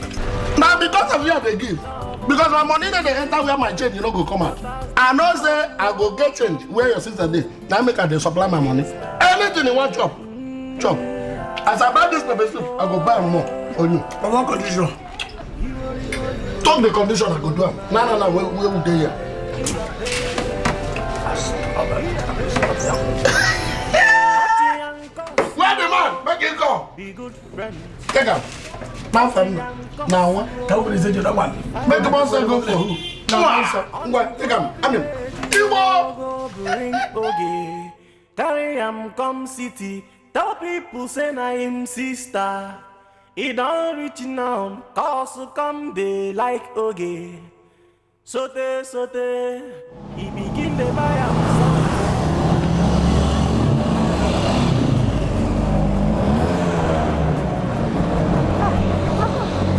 Now because of you they give. Because my money that they enter where my change, you know, go come out. I know say I go get change where your sister did. Now make her they supply my money. Anything you want chop. Chop. As I buy this pepper soup, I go buy more for you. On one condition. Talk the condition I go do it. No, we will do here. Where the man? Make it go. Take him. My family. Now what? Nobody said you don't want. Make the boss go for who? No, take him. I mean, carry him come city. Tell people say na him sister. He don't reach now, cause come they like oge. Sote, he begin to buy him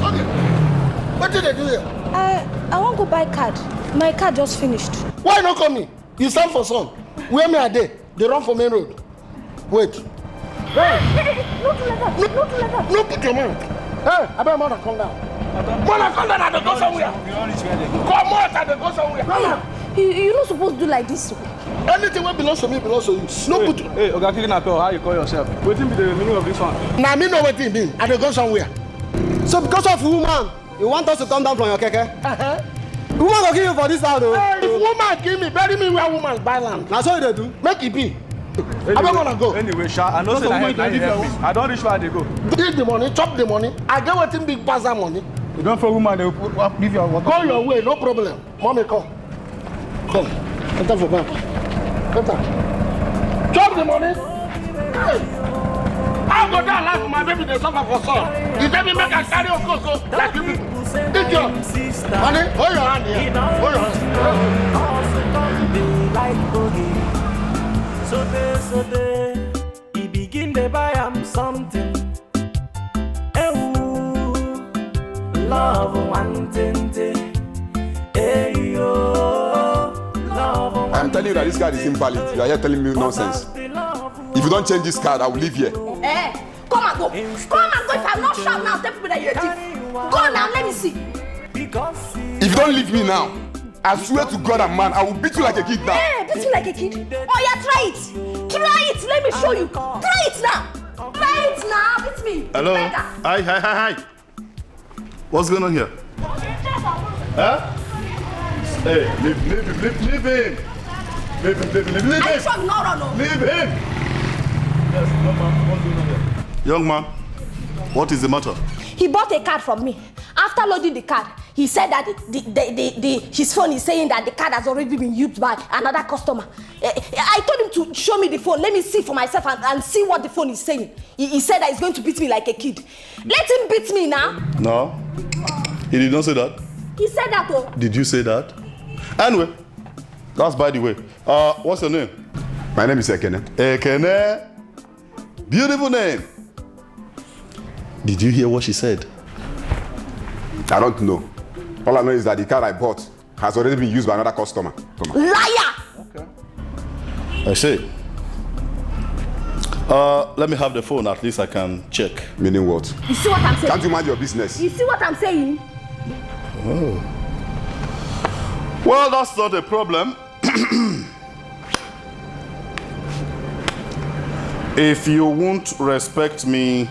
okay. What did they do here? I want to buy card. My card just finished. Why not come me? You stand for son. Where me are they? They run for main road. Wait. Hey! Not to let that. Not to let that. No, put your man. Hey, I better mother come down. Mother come down and they go somewhere. Come out and they go somewhere. Come on. You're not supposed to do like this. Anything that belongs to me belongs to you. No put. Hey, Oga Kirinapel, how you call yourself? What be the meaning of this one? Now me know what it means. And they go somewhere. So because of woman, you want us to come down from your keke? Woman will give you for this house though. Hey, if woman give me, bury me where woman buy land. That's what they do. Make it be. Anyway, I don't want to go. Anyway, Sha, I know say I don't reach where they go. Eat the money, chop the money. I get what big bazaar money. You don't for woman, they will give you water. Go your way, no problem. Mommy, come. Come. Enter for back. Enter. Chop the money. Hey. I'll go down life for my baby, they suffer for son. You tell me make a carry of cocoa like you people. Take your money. Hold your hand here. Hold your hand. So he begin to buy him something. Love one tente. Hey yo, love one. I'm telling you that this card is invalid. You are here telling me nonsense. If you don't change this card, I will leave here. Come and go. Come and go. If I'm not sharp now, tell people that you're a thief. Go now, let me see. If you don't leave me now, I swear to God and man, I will beat you like a kid now. Hey, beat you like a kid? Oh yeah, try it. Try it. Let me show you. Try it now. Try it now. Beat me. Hello. Hi. What's going on here? Huh? Hey, leave him. Leave him. Are you sure? No. Leave him. Yes, no, man. What's going on here? Young man, what is the matter? He bought a card from me. After loading the card, He said that his phone is saying that the card has already been used by another customer. I told him to show me the phone. Let me see for myself and see what the phone is saying. He said that he's going to beat me like a kid. Let him beat me now. No, he did not say that. He said that though. Did you say that? Anyway, that's by the way. What's your name? My name is Ekene. Ekene. Beautiful name. Did you hear what she said? I don't know. All I know is that the car I bought has already been used by another customer. Liar! Okay. I see. Let me have the phone, at least I can check. Meaning what? You see what I'm saying? Can't you mind your business? You see what I'm saying? Oh. Well, that's not a problem. If you won't respect me,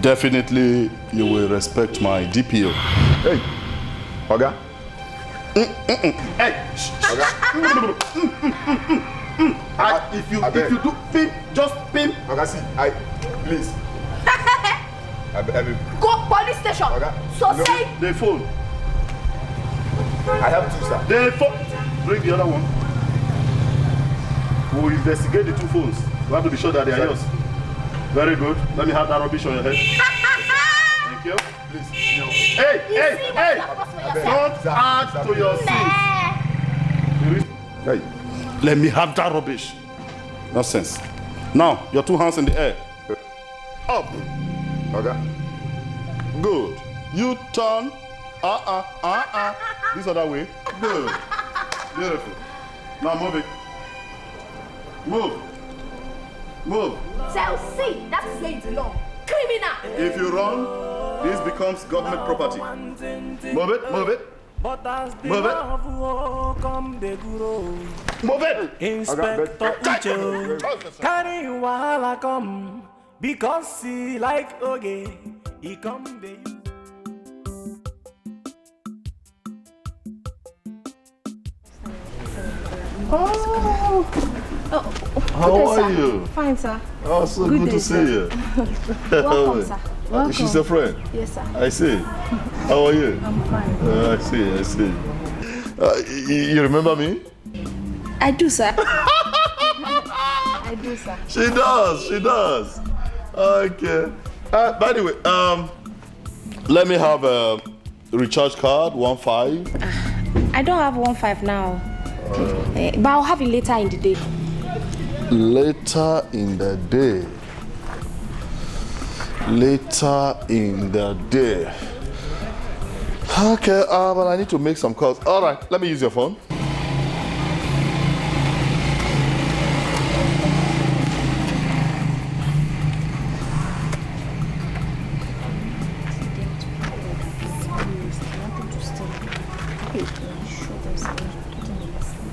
definitely you will respect my DPO. Hey, Oga. Hey, Oga. If you do pimp, just pimp. Oga, see, please. Go police station. Oga. So no, say the phone. I have two, sir. The phone. Bring the other one. We'll investigate the two phones. We have to be sure that they are yours. Very good. Let me have that rubbish on your head. Thank you. Please. No. Hey! Don't add to your sins. Hey. Let me have that rubbish. Nonsense. Now, your two hands in the air. Up. Okay. Good. You turn. This other way. Good. Beautiful. Now move it. Move. Move. Chelsea, that is where it belongs. Criminal. If you run, this becomes government property. Move it, move it. Move it. Move it. Inspector Uche, carry wahala come because he like oge. He come there. How are you? Fine, sir. Oh, so good to see you. Welcome, sir. Welcome. She's a friend. Yes, sir. I see. How are you? I'm fine. I see. You remember me? I do, sir. I do, sir. She does. Okay. By the way, let me have a recharge card, 15. I don't have 15 now. But I'll have it later in the day. Later in the day. Okay, but I need to make some calls. All right, let me use your phone.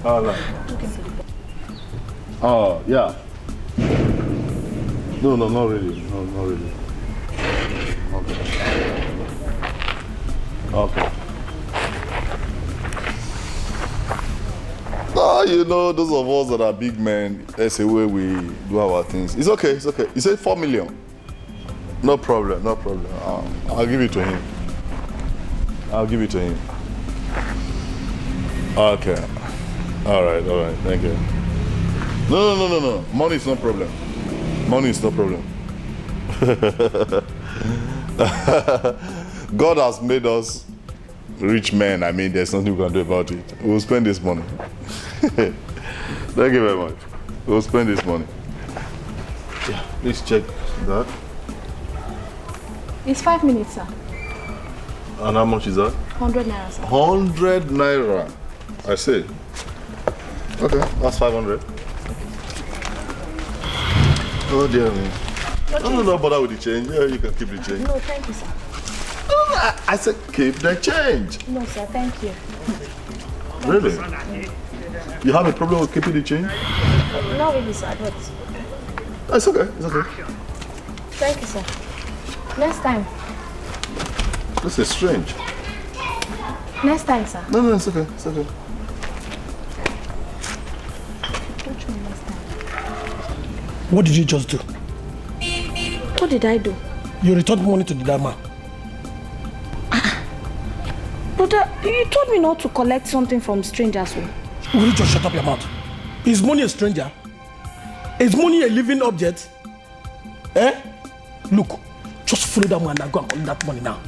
All right. Oh, yeah. No, not really. No, not really. Okay. You know, those of us that are big men, that's the way we do our things. It's okay. You say 4 million. No problem. I'll give it to him. Okay. All right. Thank you. No. Money is no problem. God has made us rich men. I mean, there's nothing we can do about it. We'll spend this money. Thank you very much. We'll spend this money. Yeah, please check that. It's 5 minutes, sir. And how much is that? 100 naira, sir. 100 naira. I see. Okay, that's 500. Oh dear me. No bother with the change. Yeah, you can keep the change. No, thank you, sir. I said keep the change. No, sir, thank you. Really? You have a problem with keeping the change? Not really, sir, but... It's okay. Thank you, sir. Next time. This is strange. Next time, sir. No, it's okay. What did you just do? What did I do? You returned money to the man. Brother, you told me not to collect something from strangers. Will you just shut up your mouth? Is money a stranger? Is money a living object? Eh? Look, just follow that man and go and collect that money now.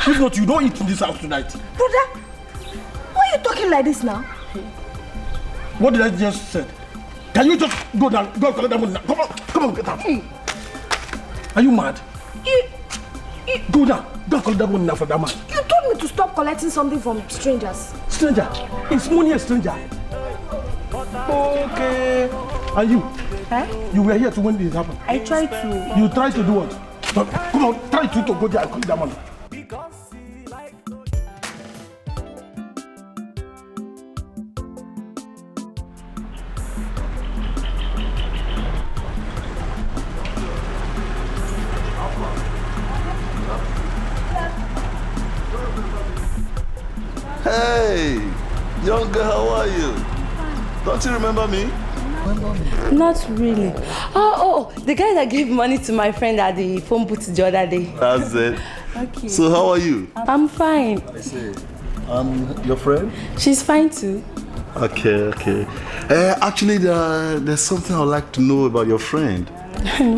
If not, you don't eat in this house tonight. Brother, why are you talking like this now? What did I just say? Can you just go down, go and collect that money now? Come on, get out. Are you mad? Go down, go and collect that money now from that man. You told me to stop collecting something from strangers. Stranger? Is money a stranger? Okay. And you? Huh? You were here to when this happened. I tried to. You tried to do what? But come on, try to go there and collect that money. Hey, young girl, how are you? Don't you remember me? Not really. Oh, the guy that gave money to my friend at the phone booth the other day. That's it. Okay. So how are you? I'm fine. I see. Your friend? She's fine too. Okay. Actually, there's something I'd like to know about your friend.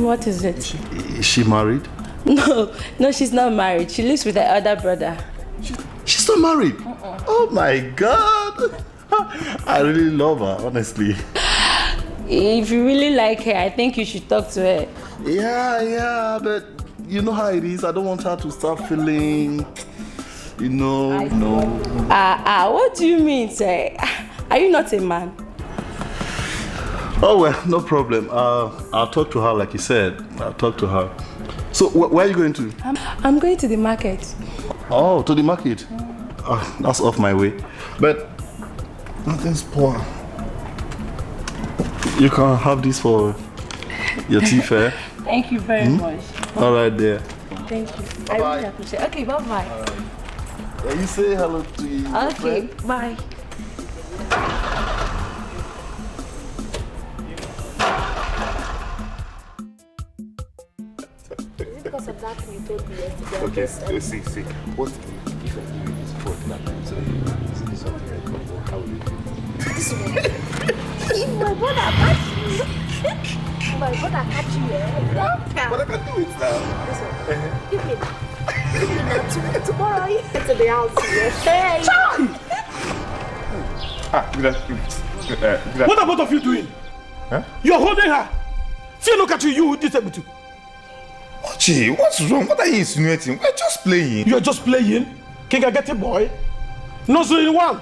What is it? Is she married? No, she's not married. She lives with her other brother. She's not married? Oh my God. I really love her, honestly. If you really like her, I think you should talk to her. Yeah, but you know how it is. I don't want her to start feeling, What do you mean, sir? Are you not a man? Oh, well, no problem. I'll talk to her like you said. I'll talk to her. So, where are you going to? I'm going to the market. Oh, to the market? That's off my way. But nothing's poor. You can have this for your teeth, eh? Thank you very much. All right, there. Thank you. Bye-bye. I really appreciate it. Okay, bye-bye. You say hello to your Okay, bye. Because of that you told me yesterday. Okay, see. What if I do this for that? So is this something I can do? How will you do? This one. If my brother catch you, But I can do it now. This one. Give me now. Tomorrow you get to the house here. Hey! What are both of you doing? Huh? You're holding her. See, look at you disabled too. Gee, what's wrong? What are you insinuating? We're just playing. You're just playing? King, I get it, boy. No, so one.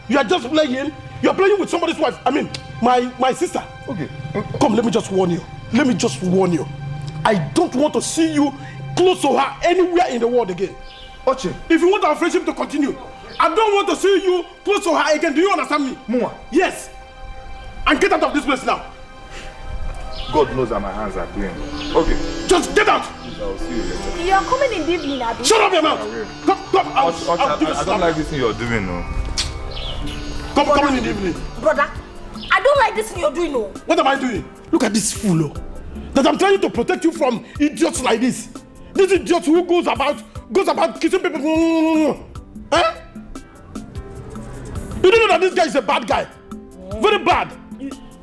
You are just playing. You're playing with somebody's wife. I mean, my sister. Okay. Come, let me just warn you. I don't want to see you close to her anywhere in the world again. Oche. If you want our friendship to continue, I don't want to see you close to her again. Do you understand me? Muma. Yes. And get out of this place now. God knows that my hands are clean. Okay. Just get out. I'll see you later. You're coming in the evening, Abby. Shut up your mouth. Come. I don't like this thing you're doing, no. Come in the evening. Brother, I don't like this thing you're doing, no. What am I doing? Look at this fool, that I'm trying to protect you from idiots like this. This idiot who goes about kissing people. Eh? You don't know that this guy is a bad guy. Very bad.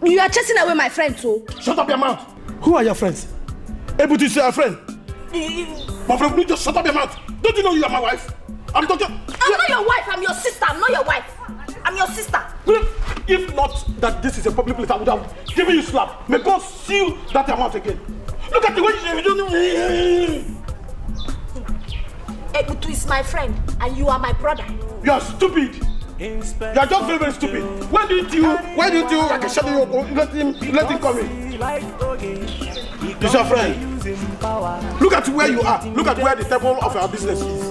You are chasing away my friend too. Shut up your mouth. Who are your friends? Able to say a friend? My friend, will you just shut up your mouth? Don't you know you are my wife? I'm not your wife, I'm your sister. I'm not your wife. I'm your sister. If not that this is a public place, I would have given you slap. May God seal that your mouth again. Look at the way you do. Ebutu is my friend and you are my brother. You are stupid. You are just very, very stupid. Why didn't you like a shadow let him come in? He's your friend. Look at where you are. Look at where the table of our business is.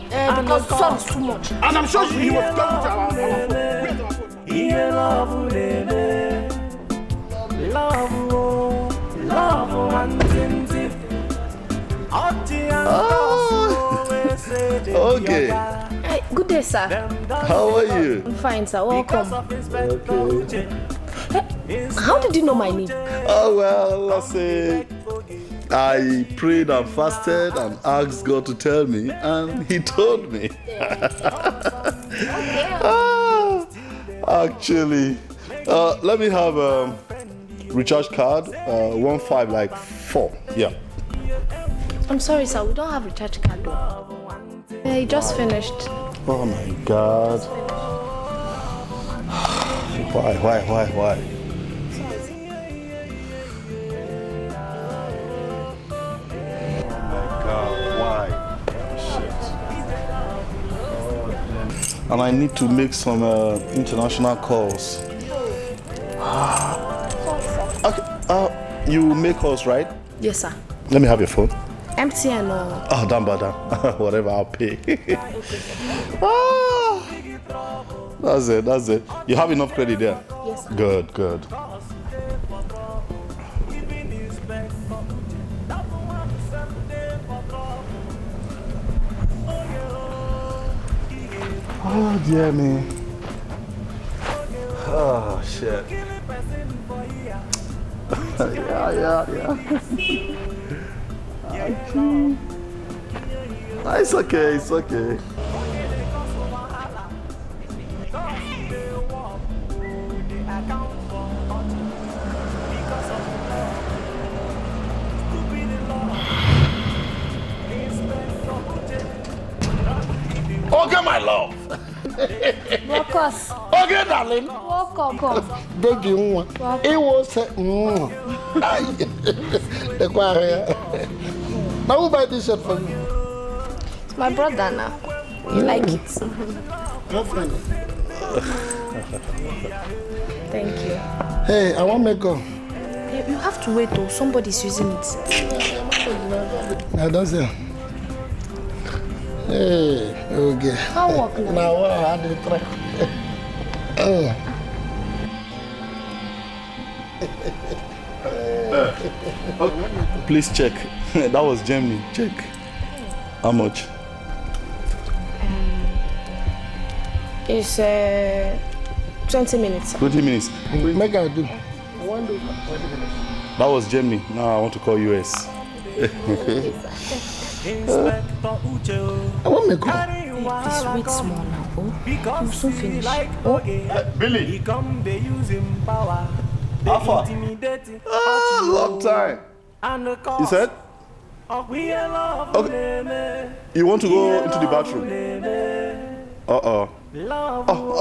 Because the sun is too much. And I'm sure he was done with our phone. Where's our phone? Okay. Hey, good day, sir. How are you? I'm fine, sir. Welcome. Okay. Hey, how did you know my name? Oh, well, let's say I prayed and fasted and asked God to tell me, and He told me. Actually, let me have recharge card, 15 like 4. Yeah. I'm sorry, sir. We don't have recharge card though. He just finished. Oh my God. Why? And I need to make some international calls. Okay, you make calls, right? Yes, sir. Let me have your phone. MTN or... Oh, damn. Whatever, I'll pay. That's it. You have enough credit there? Yes, sir. Good. Oh, dear me. Oh, shit. Yeah. It's okay. Okay, my love. Marcus. Okay, darling. Welcome. Baby, it was the choir. Now who buy this shirt for you? It's my brother now. You like it? Girlfriend. Thank you. Hey, I want makeup. You have to wait though. Somebody's using it. I don't say. Hey, okay. How work now? Now I had to try. Please check. That was Germany. Check. How much? It's 20 minutes. 20 minutes. Make I do. That was Germany. Now I want to call US. I want makeup. Please wait small now. Oh, you'll soon finish. Oh, Billy. How far? Long time. You said? Okay. You want to go into the bathroom? Oh,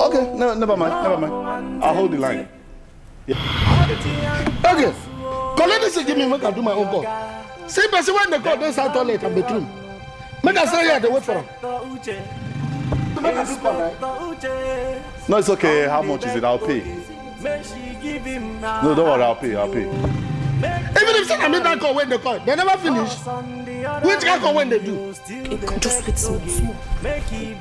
okay. No, never mind. I'll hold the line. Yeah. Okay. Collect this and give me make I do my own call. See, person when they call, they start toilet and bedroom. Make I stay here to wait for them. No, it's okay. How much is it? I'll pay. No, don't worry. I'll pay. Even if I make that call when they call, they never finish. Which can call when they do? Just wait small. Okay.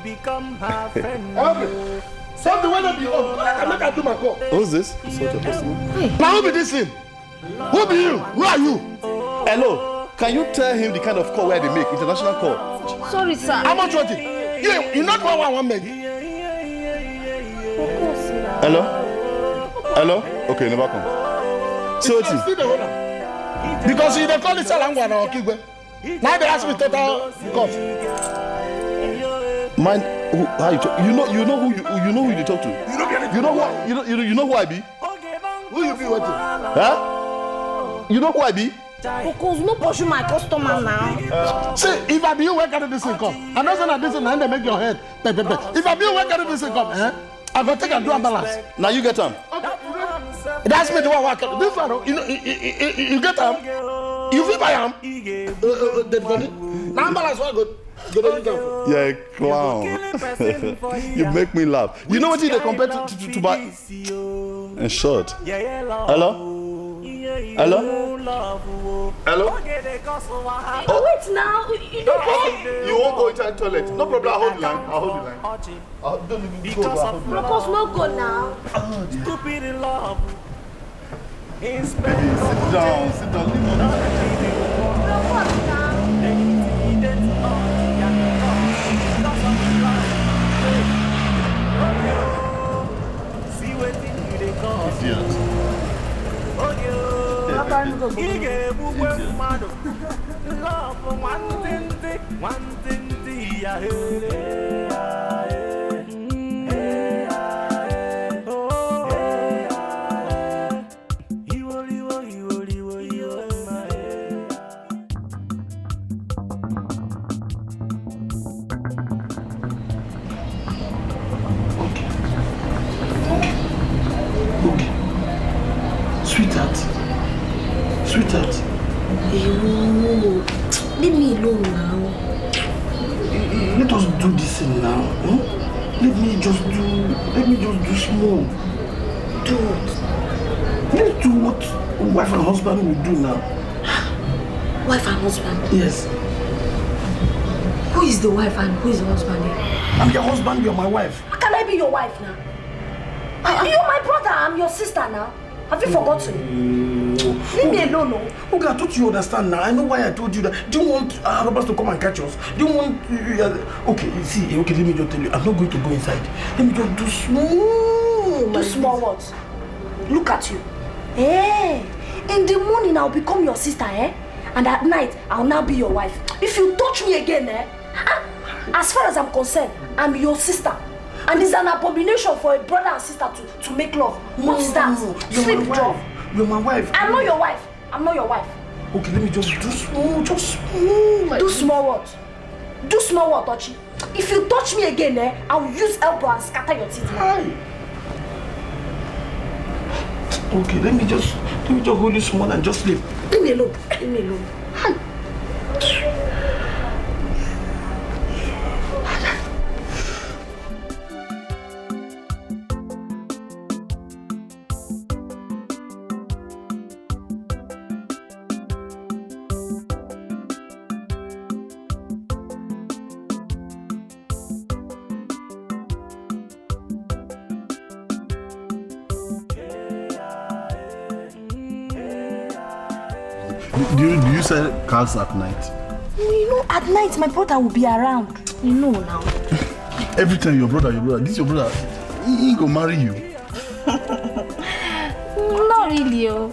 So the way they be on, I make I do my call. Who's this? Social customer. Now who be this thing? Who be you? Who are you? Hello. Can you tell him the kind of call where they make international call? Sorry, sir. How much was it? You not one make. Hello? Okay, never come. So because you they call it Salangwa or Kigwe. Now they ask me total cost. Mind who? How you know who you talk to? You know who I be? Who you be waiting? Huh? You know who I be? Because no pursue my customer now. See, if I be you, where can this thing come? I know that this thing and they make your head. If I be you, where can this thing come? I go take and do a balance. Now you get them. That's me the one working. This one, you get them. You feel by them. Now balance what good. Yeah, clown. You make me laugh. You know what they compare to buy? In short. Hello? Oh, wait now. You don't pay. You won't go into the toilet. No problem. I'll hold the line. Marcus, no go now. Stupid in love. Sit down. Idiot. alone now. Let us do this thing now. Let me just do small. Do what? Let's do what wife and husband will do now. Wife and husband? Yes. Who is the wife and who is the husband here? I'm your husband, you're my wife. How can I be your wife now? You're my brother, I'm your sister now. Have you forgotten? Leave me alone, no? Okay, I thought you understand now. I know why I told you that. Do you want robbers to come and catch us? Do you want... okay, see, okay, let me just tell you. I'm not going to go inside. Let me just do small. Do small what? Look at you. Hey, in the morning I'll become your sister, eh? And at night, I'll now be your wife. If you touch me again, as far as I'm concerned, I'm your sister. And it's an abomination for a brother and sister to make love. What's that? Sleep job. You're my wife. I'm not your wife. I'm not your wife. Okay, let me just do small, just small. Do small what? Do small what, Tochi? If you touch me again, I'll use elbow and scatter your teeth. Okay, let me just hold you small and just sleep. Leave me alone. Leave me alone. Do you sell cars at night? You know, at night my brother will be around. You know now. Every time your brother, this your brother, he go marry you. Not really, oh.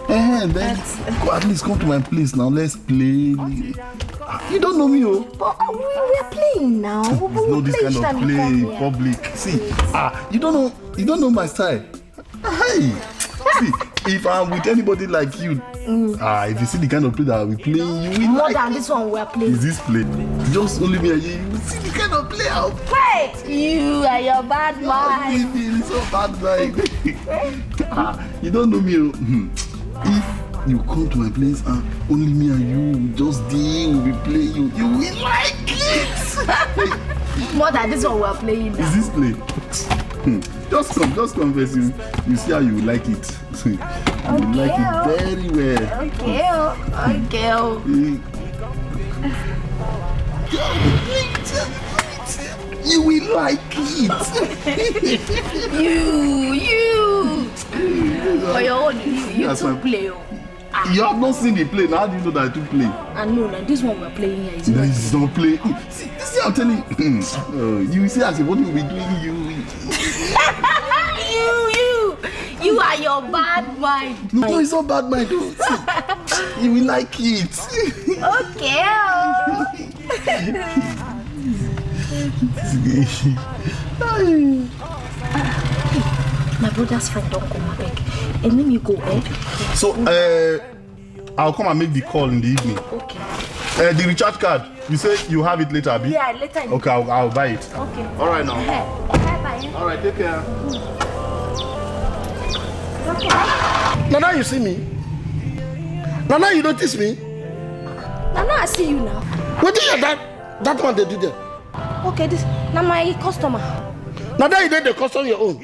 Then at least come to my place now. Let's play. You don't know me, oh. But we're playing now. It's not this kind of play in public. See, you don't know my style. Hey, see, if I'm with anybody like you, if you see the kind of play that we play, you will more like. than this one we're playing. Is this play? Just only me and you will see the kind of play I'll play. You are your bad mind. It's so bad mind. You don't know me. If you come to my place and only me and you just deal, we play you will like it. More than this one we're playing now. Is this play? Just confess you see how you like it. You like it very well. Okay. You will like it. you. For your own, you too play. You have not seen the play. Now how do you know that I do play? I know that this one we're playing here is no, it's not play. See, this is I'm telling you. You see as a body will be doing you. You are your bad mind. No, it's not bad mind. You will like it. Okay. My brother's friend don't come back. And then you go, So, I'll come and make the call in the evening. Okay. The recharge card, you say you have it later, Abi? Yeah, later. Okay, I'll buy it. Okay. All right now. Bye. All right, take care. Nana, you see me? Nana, you notice me? Nana, I see you now. What did you that one they do there? Okay, this now my customer. Nana, you did the custom your own.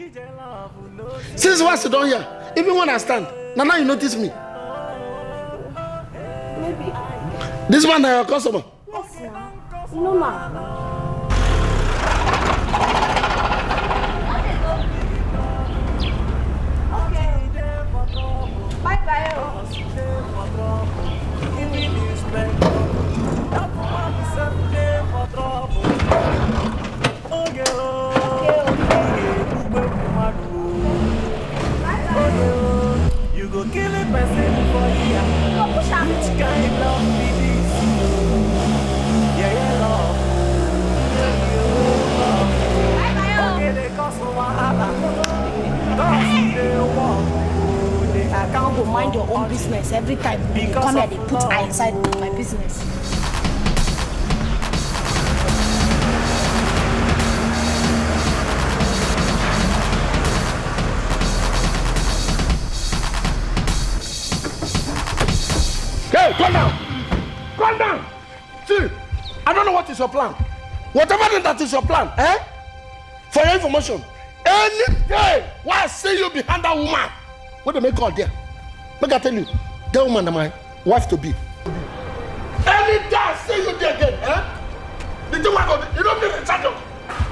Since once you don't hear, even when I stand, Nana, you notice me. Maybe. This one your customer. Yes, no, ma. You go kill a person for you. Which kind of love be this? Yeah, love. Okay, they cause for wahala. I can't go mind your own business every time. You come here, they put eye inside my business. Hey, come down! Come down! See is your plan, whatever that is your plan, for your information, any day when I see you behind that woman, what they make call there? Make I tell you, that woman is my wife to be. Any day I see you there again, the thing you don't need to charge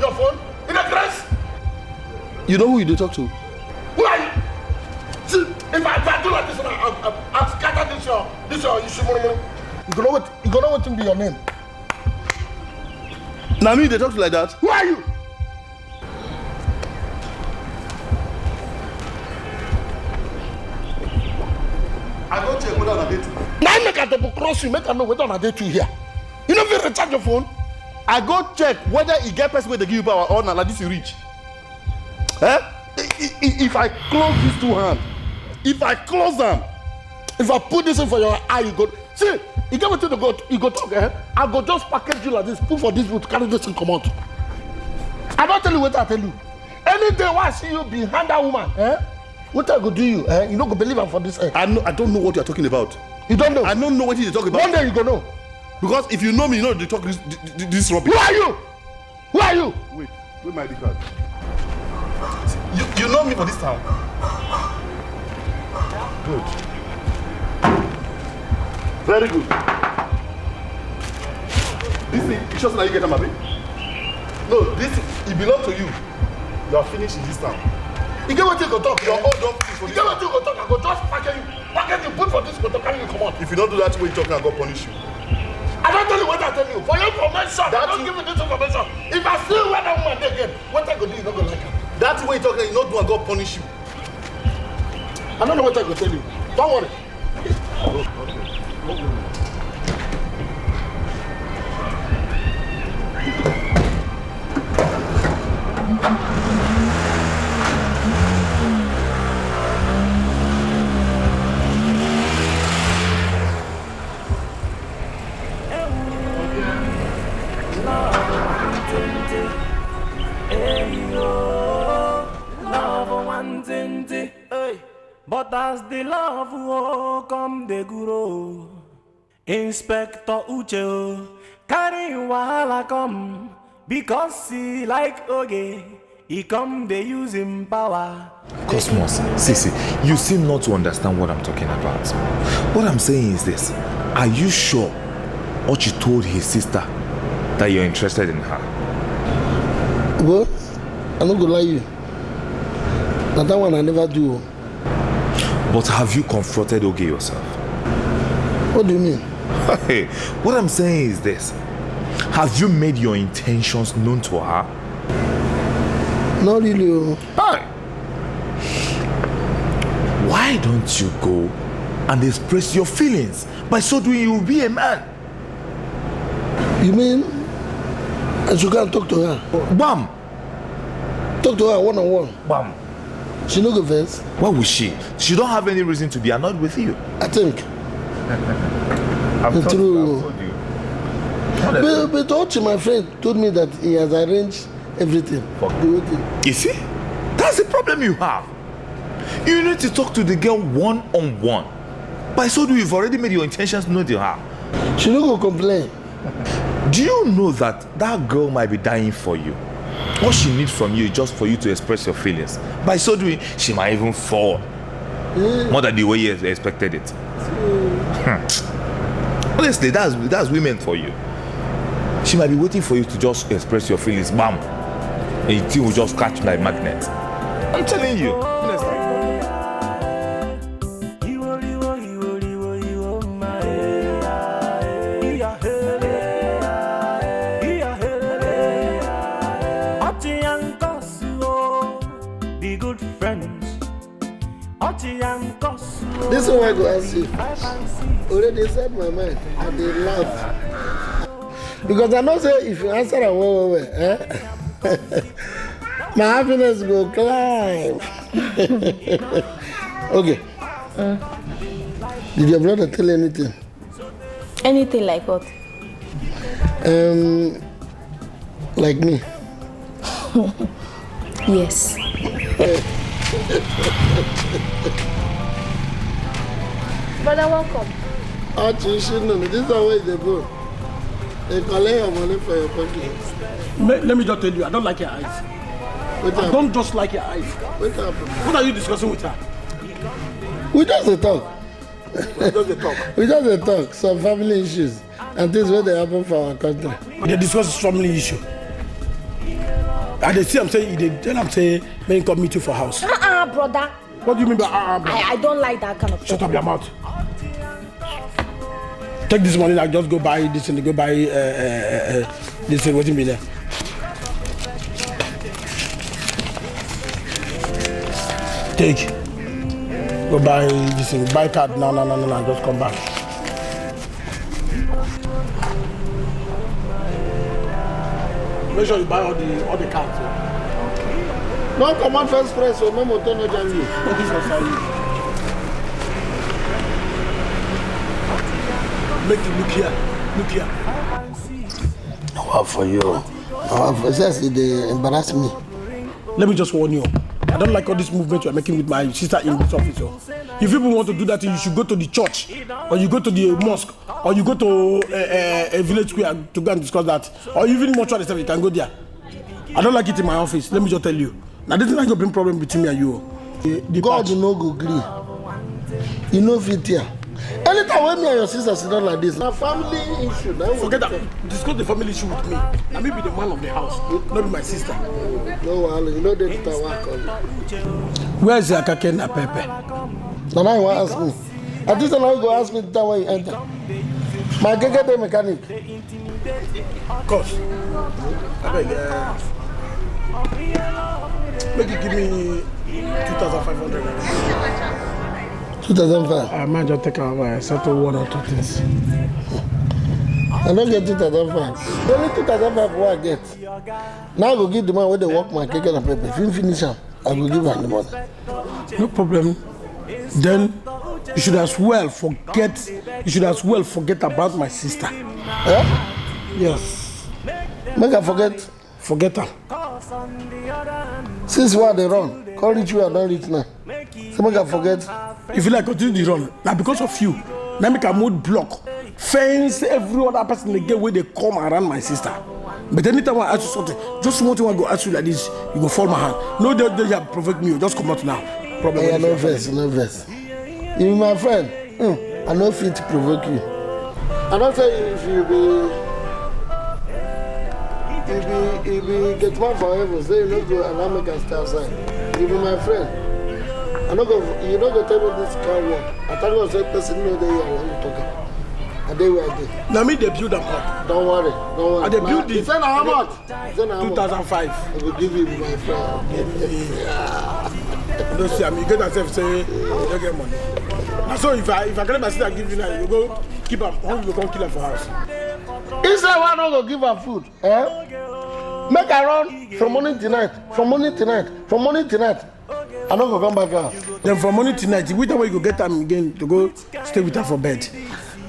your phone in a dress. You know who you do talk to? Who are you? See, if I do like this, I'll scatter this your issue. You know what to be your name. Now me they talk to like that. Who are you? I don't check whether I date you. Now I make a double cross you, make I know whether I date you here. You know if you recharge your phone? I go check whether he get person where they give you power or not like this you reach. If I close these two hands, if I close them, if I put this in for your eye, you go. See, you get what you go, you go talk, I go just package you like this, put for this route, carry this and come out. I don't tell you what I tell you. Any day when I see you behind that woman, what I go do you, you don't go believe her for this. I don't know what you are talking about. You don't know? I don't know what you talking about. One day you go know. Because if you know me, you know you talk this rubbish. Who are you? Who are you? Wait my ID card. You know me for this town. Good. Very good. This thing, it shows that you get a mabby. No, this it belongs to you. You are finished in this town. You get what you go talk? You're all done for you get what you go talk? I go just package you, put for this, go to carry you come out. If you don't do that way you talk, I go punish you. I don't tell you what I tell you. For your information, I don't give you this information. If I see where that woman again, what I go do, you not go like her. That way you talk, you not do, I go punish you. I don't know what I go tell you. Don't worry. But as the love will come the guru, Inspector Uche carry wahala come because he like Oge, he come they use him power. Cosmos, Sisi, you seem not to understand what I'm talking about. What I'm saying is this: are you sure Ochi told his sister that you're interested in her? Well, I'm not gonna lie you. That one I never do. But have you confronted Oge yourself? What do you mean? Hey, what I'm saying is this: have you made your intentions known to her? Not really. Hi. Why don't you go and express your feelings? By so doing, you will be a man. You mean I should go and talk to her? Bam! Talk to her one-on-one. Bam! She no go vex. Why would she? She don't have any reason to be annoyed with you. I think. I've true. told you. But Ochi, my friend, told me that he has arranged everything. You see? That's the problem you have. You need to talk to the girl one-on-one. By so doing, you've already made your intentions known to her. She no go complain. Do you know that that girl might be dying for you? What she needs from you is just for you to express your feelings. By so doing, she might even fall. More than the way you expected it. Honestly, that's women for you. She might be waiting for you to just express your feelings. Bam! And it will just catch like magnet. I'm telling you. Honestly. This is what I go ask you. Already said my mind, and they laugh. Because I know say if you answer a well, my happiness will climb. Okay. Did your brother tell you anything? Anything like what? Like me. Yes. Brother, welcome. This is the way they go. They collect your money for your pocket. Let me just tell you, I don't like your eyes. I don't just like your eyes. What are you discussing with her? We just a talk. We just a talk. We just a talk. Some family issues and things where they happen for our country. They discuss family issue. And they see I'm saying, they tell I'm saying, may come meet you for house. Brother. What do you mean by brother? I don't like that kind of Shut up your mouth. Take this money now, just go buy this and go buy this thing, what's in there? Take. Go buy this thing, buy card, no, just come back. Make sure you buy all the cards. No command first price, so no motor no jam you. Make it look here. What for you? They embarrass me. Let me just warn you. I don't like all this movement you are making with my sister in this office. If people want to do that, you should go to the church, or you go to the mosque, or you go to a village square to go and discuss that, or even mortuary stuff, you can go there. I don't like it in my office. Let me just tell you. Now this is not going to bring problem between me and you. God no go gree. You know fit here. Anytime when me and your sister sit down like this, na family issue. Forget that. Discuss the family issue with me. I may be the man of the house, not be my sister. No, you know they do work on. Where is Akake na Pepe? Now you want ask me. At this time you go ask me the time when you enter. My Gege mechanic. Of course. I beg. Make you give me 2,500. 2,500. I might just take out settle one or two things. I don't get 2,500. Only 2,500 what I get. Now I go give the man where they work my cake and paper. If you finish him, I will give him the money. No problem. Then you should as well forget about my sister. Eh? Yes. Make her forget. Forget her. Since what they run, call reach you and don't reach now. So make her forget. If you like continue the run, now because of you, now make a mood block, fence every other person they get where they come around my sister. But anytime I ask you something, just one thing I go ask you like this, you go fall my hand. No, they have provoked me. Just come out now. Problem. Yeah, no verse. You my friend. I know fit to provoke you. I don't say if you be get one for heaven, say you don't go and I make a stay outside. You be my friend. You don't go tell me this can't work. I tell you say person know that you are what you talking. I dey where I dey. Now me they build them up. Don't worry. I dey build it. It's how much? 2005. I will give you my friend. No see, you get yourself say you don't get money. Now so if I get my sister give you now, you go keep her. How you go kill her for house? Instead why not go give her food? Eh? Make her run from morning to night. I don't go come back out. Then from morning to night, which way you go get time again to go stay with her for bed?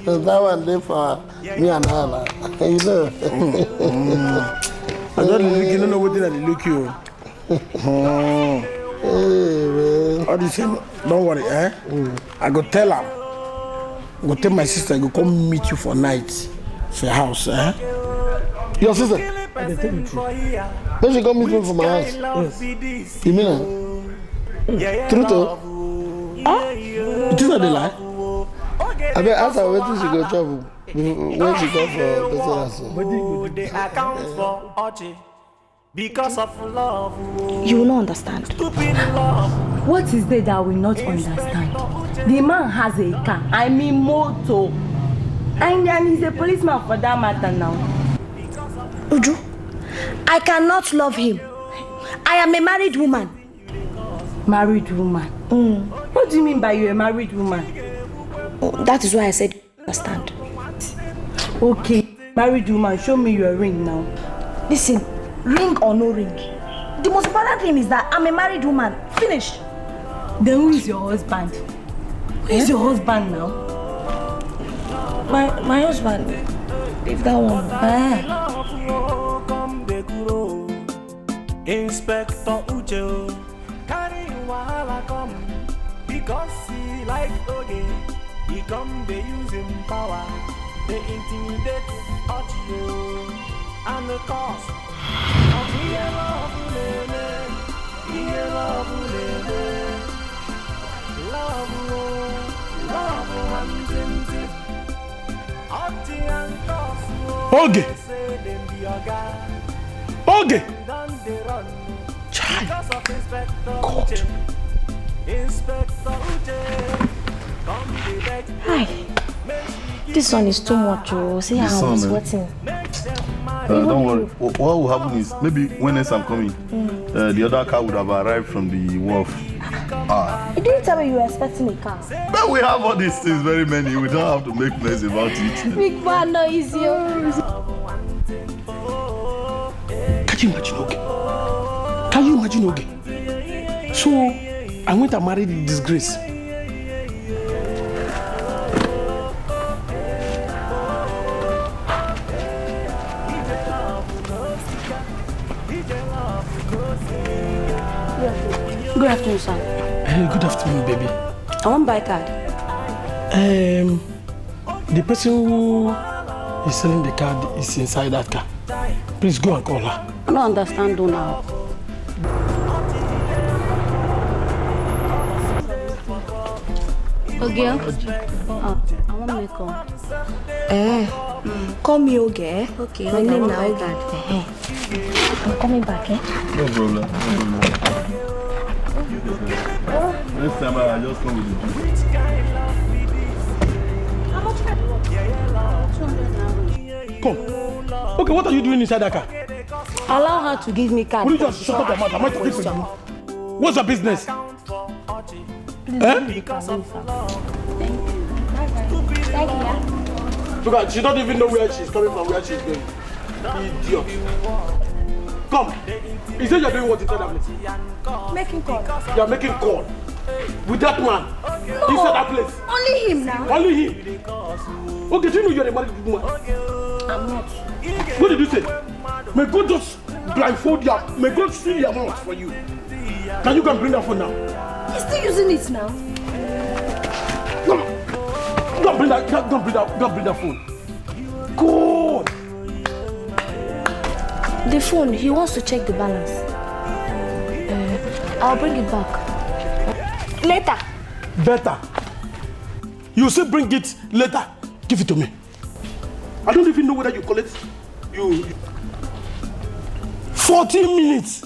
So that one there for me and Anna. You know. I don't know what they look you. All this thing, don't worry, eh? I go tell her. I go tell my sister I go come meet you for night for your house, eh? Your sister? I tell you true. Don't you come meet me for my house? Yes. You mean it? True though? It is not a lie. I mean, ask her waiting she go travel. When she come for business. Because of love. You will not understand. What is there that I will not understand? The man has a car, I mean motor. And he's a policeman for that matter now. Uju, I cannot love him. I am a married woman. Married woman? What do you mean by you're a married woman? That is why I said understand. Okay, married woman, show me your ring now. Listen, ring or no ring, the most important thing is that I'm a married woman. Finish. Then who is your husband? Who is your husband now? My husband. Leave that one. Inspector Uche, carry wahala come because he like Oge. He come they use him power. they intimidate audio and the cost of Oge. Oge. Chai. God. Hi. This one is too much. Oh, see how I'm sweating. Don't worry. What will happen is maybe when next I'm coming, the other car would have arrived from the wharf. You didn't tell me you were expecting a car. But we have all these things, very many. We don't have to make mess about it. Big man, no easy. Can you imagine, okay? Can you imagine, okay? So, I went and married the disgrace. Good afternoon, sir. Hey, good afternoon, baby. I want buy card. The person who is selling the card is inside that car. Please go and call her. I don't understand though now. Okay. I want to call. Call me Oge. Okay. My name now Oge. I'm coming back, eh? No problem. Next time I just come with the juice. Come. Okay, what are you doing inside that car? Allow her to give me card. Will you just shut up your mouth? Am I talking to you? What's your business? Thank you. Look at, she don't even know where she's coming from, where she's going. Idiot. Come. He said you're doing what inside that place? Making call. You're making call. With that man. No. Inside that place. Only him now. Only him. Okay, do you know you're a married woman? I'm not. What did you say? May God just blindfold you. May God seal your mouth for you. Can you go and bring that phone now? He's still using it now. Come on. Go and bring that phone. God. The phone, he wants to check the balance. I'll bring it back. Later. Better. You say bring it later. Give it to me. I don't even know whether you call it. 40 minutes.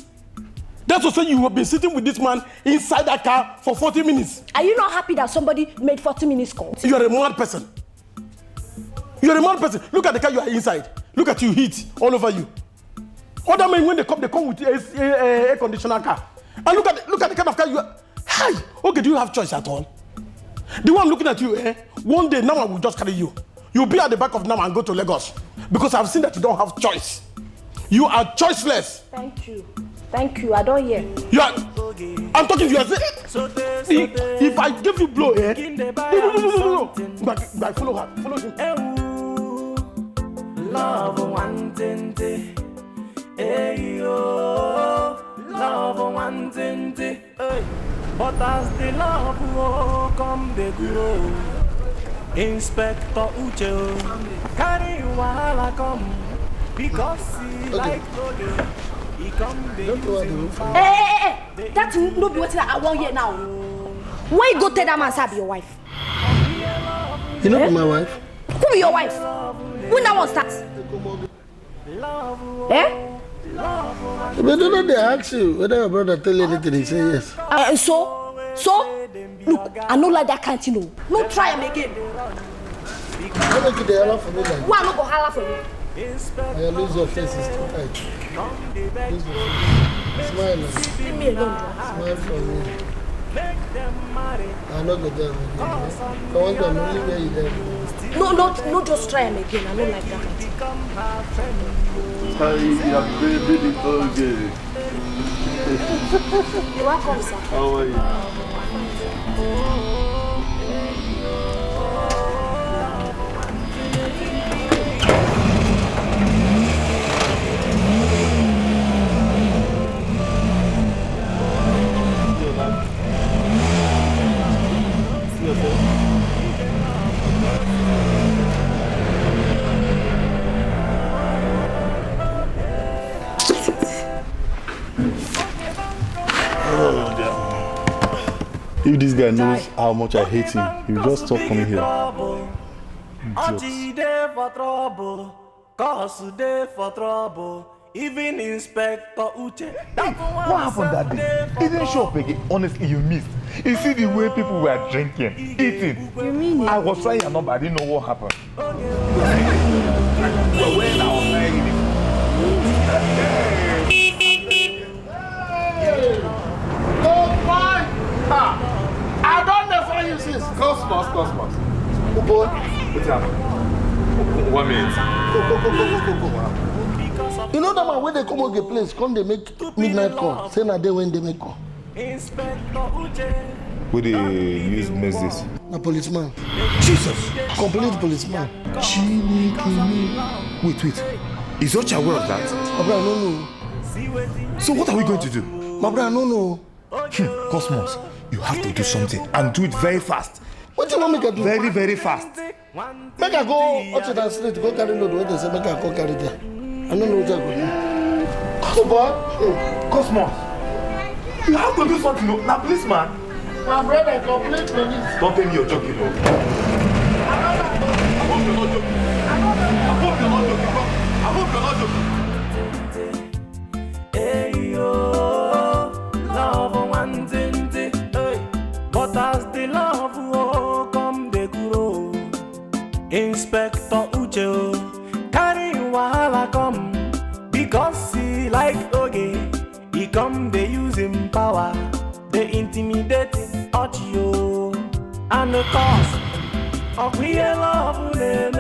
That's what say you have been sitting with this man inside that car for 40 minutes. Are you not happy that somebody made 40 minutes call? You are a mad person. You are a mad person. Look at the car you are inside. Look at you, heat all over you. Other men, when they come with air conditioner car. And look at the kind of car you are. Hi. Okay, do you have choice at all? The one looking at you, one day now I will just carry you. You'll be at the back of Nama and go to Lagos. Because I've seen that you don't have choice. You are choiceless. Thank you. Thank you. I don't hear. You are. I'm talking to you. If I give you blow, no. But follow her. Follow him. Love one tente. Hey yo. Love one tente. But as the love will come, they grow. Inspector Uche, carry wahala come because he like to he come the Hey, that's no be what I want here now. Why you go tell that man say be your wife? You know my wife? Who be your wife? When that one starts? But don't they ask you whether your brother tell you anything, he say yes. So, look, I don't like that kind of thing. No try him again. Why don't you dey holler for me like? Why I'm not gonna holler for you? I lose your face, it's too tight. Lose your face. Smile. Leave me alone. Smile for me. I'm not going to again. I want to only where you there. No, just try him again. I don't like that. You're welcome, sir. How are you? If this guy knows how much I hate him, he'll just stop coming here. Auntie there for trouble, cause there for trouble. Even Inspector Uche. What happened that day? He didn't show up again. Honestly, you missed. You see the way people were drinking, eating. You mean it? I was trying your number. I didn't know what happened. Well, when I was trying it. I don't know for you since. Cosmos. Oh boy. What's happening? 1 minute. Go. You know that man when they come out the place, come they make midnight call. Say na day when they make call. Who they use this? A policeman. Jesus! Complete policeman. Wait. Is Ocha aware of that? My brother, no. So what are we going to do? My brother, no. Cosmos, you have to do something and do it very fast. What do you want me to do? Very, very fast. Make I go up to that street, go carry load. What they say, make I go carry there. I don't know what I go do. So, boy, Cosmos, you have to do something. Now, policeman. My brother, complete police. Don't tell me you're joking, no. I hope you're not joking. Hey yo, love one thing, hey. But as the love will come, they grow. Inspector Uche, carry wahala come because he like okay. He come, they use him power, they intimidate audio, and the cost of we love them.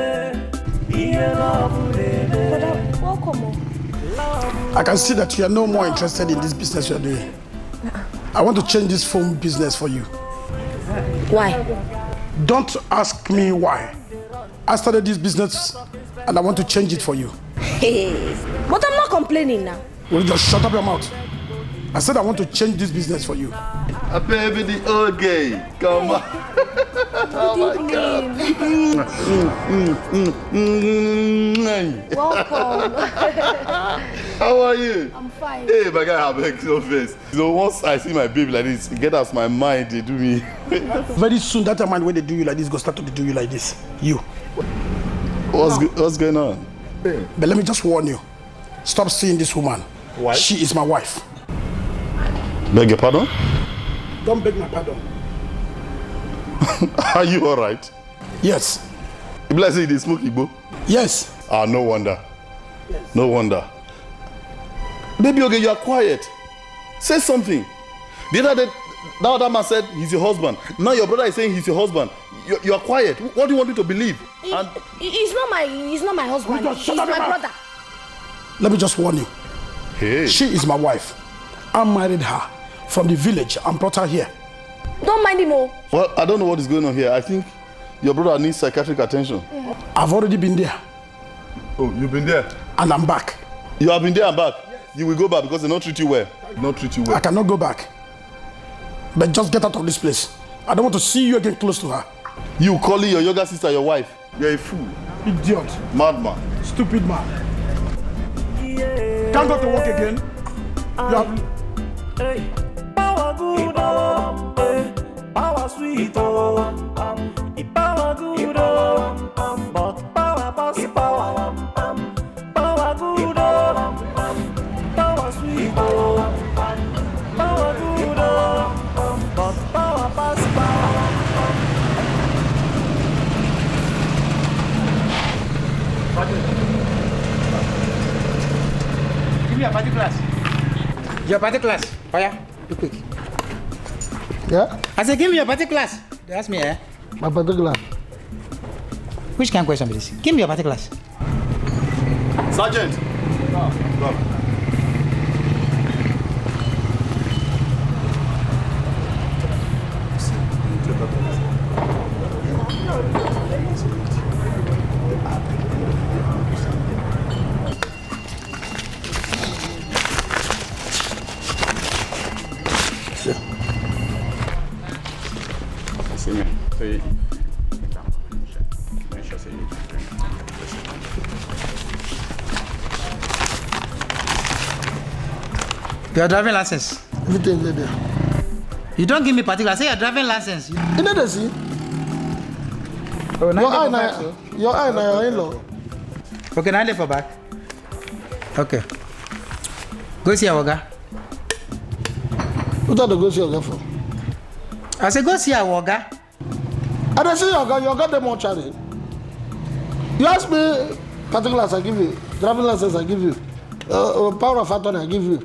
Welcome. I can see that you are no more interested in this business you are doing. I want to change this phone business for you. Why? Don't ask me why. I started this business and I want to change it for you. Hey, but I'm not complaining now. Will you just shut up your mouth? I said I want to change this business for you. A baby, the old gay. Come on. Oh my God. Welcome. How are you? I'm fine. Hey, my guy, I beg no face. So once I see my baby like this, get out of my mind, they do me. Very soon, that mind when they do you like this, go start to do you like this. You. What's going on? But let me just warn you. Stop seeing this woman. Why? She is my wife. Beg your pardon? Don't beg my pardon. Are you alright? Yes. You bless you, they smoke Igbo? Yes. Ah, no wonder. Yes. No wonder. Baby, okay, you are quiet. Say something. The other day, that other man said he's your husband. Now your brother is saying he's your husband. You are quiet. What do you want me to believe? He's not my husband. He's my brother. Let me just warn you. Hey. She is my wife. I married her from the village and brought her here. Don't mind him, oh. Well, I don't know what is going on here. I think your brother needs psychiatric attention. I've already been there. Oh, you've been there? And I'm back. You have been there and back? Yes. You will go back because they don't treat you well. Not treat you well. I cannot go back. But just get out of this place. I don't want to see you again close to her. You calling your younger sister your wife? You're a fool. Idiot. Madman. Stupid man. Can't go to work again. You have... Power good, power sweet, power good, but power pass power. Power good, power sweet, power good, but power pass power. Give me a party class. Your party class. Oh yeah, be quick. Yeah? I said, give me your party class. They ask me, eh? My party class. Which kind of question is this? Give me your party class. Sergeant. Go. Your driving license. Everything is there. You don't give me particular. Say your driving license. You know the see? Oh, your eye na your in-law. Okay, now for back. Okay. Go see our guy. Who thought to go see your guy for? I said go see our guy. I don't see your guy them on charity. You ask me particulars, I give you. Driving license, I give you. Power of attorney, I give you.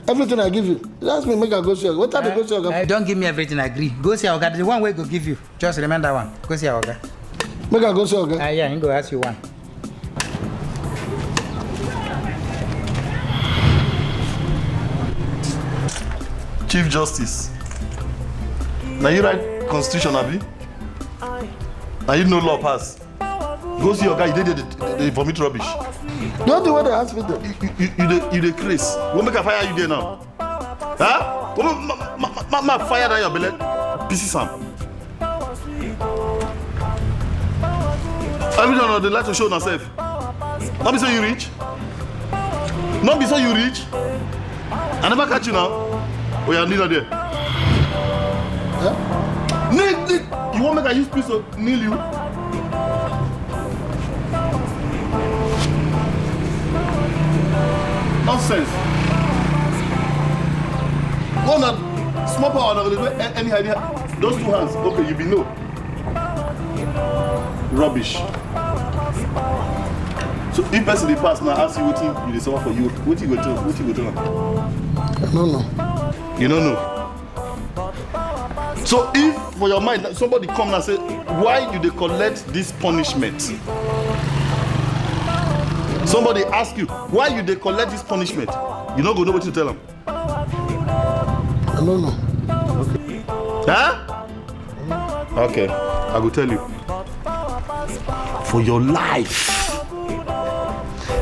Everything I give you. You ask me, make I go see your guy. What time to go see your guy? Don't give me everything, I agree. Go see our guy. The one way go give you. Just remember that one. Go see our guy. Make I go see your guy? Yeah, I'm going to ask you one. Chief Justice. Now you write Constitution, Abi? Now you know law pass. Go see your guy, you did the vomit rubbish. Don't do what they ask me to. You the Chris. What make I fire you there now? Huh? What make fire that your belly? Pieces Sam. Everyone know they like to show themselves. Not be so you rich. Not be so you rich. I never catch you now. Oh, you're neither there. Huh? Kneel. You want make I use piece of kneel you? Nonsense. Go on, small power, any idea? Those two hands, okay, you be no. Rubbish. So if person they pass now, ask you what you suffer for you, what you go tell? I don't know. You don't know. So if for your mind somebody come and say, why do they collect this punishment? Somebody ask you, why do they collect this punishment? You not gonna know what to tell them. I don't know. Okay. Huh? Okay, I will tell you. For your life,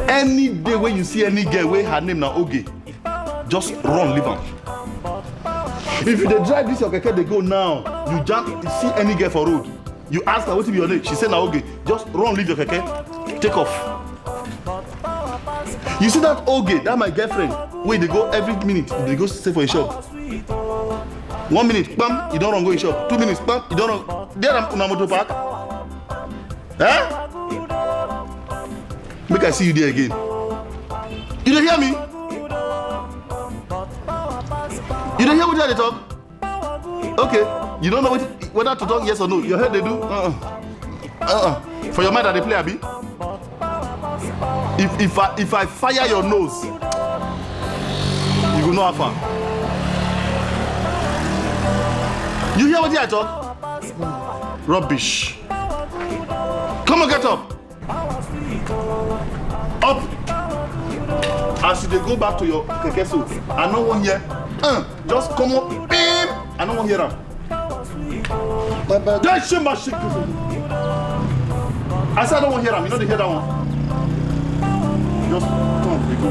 any day when you see any girl where her name na Oge, just run, leave her. If you dey drive this your keke, they go now. You jump, you see any girl for road. You ask her what be your name. She say na Oge. Just run, leave your keke, take off. You see that Oge, that my girlfriend, where they go every minute, they go stay for a shop. 1 minute, bam, you don't run go in shop. 2 minutes, bam, you don't run. There I'm on a motor park. Huh? Make I see you there again. You don't hear me? You don't hear what they talk? Okay. You don't know whether to talk yes or no. Your head they do? For your mind that they play, Abi? If I fire your nose, you will know how far. You hear what I talk? Rubbish. Come on, get up. Up. As they go back to your keke so, I know one here. Just come up. Bim. I don't want to hear them. That shit my shit. I said I don't want to hear them. You know they hear that one? Just come, we go.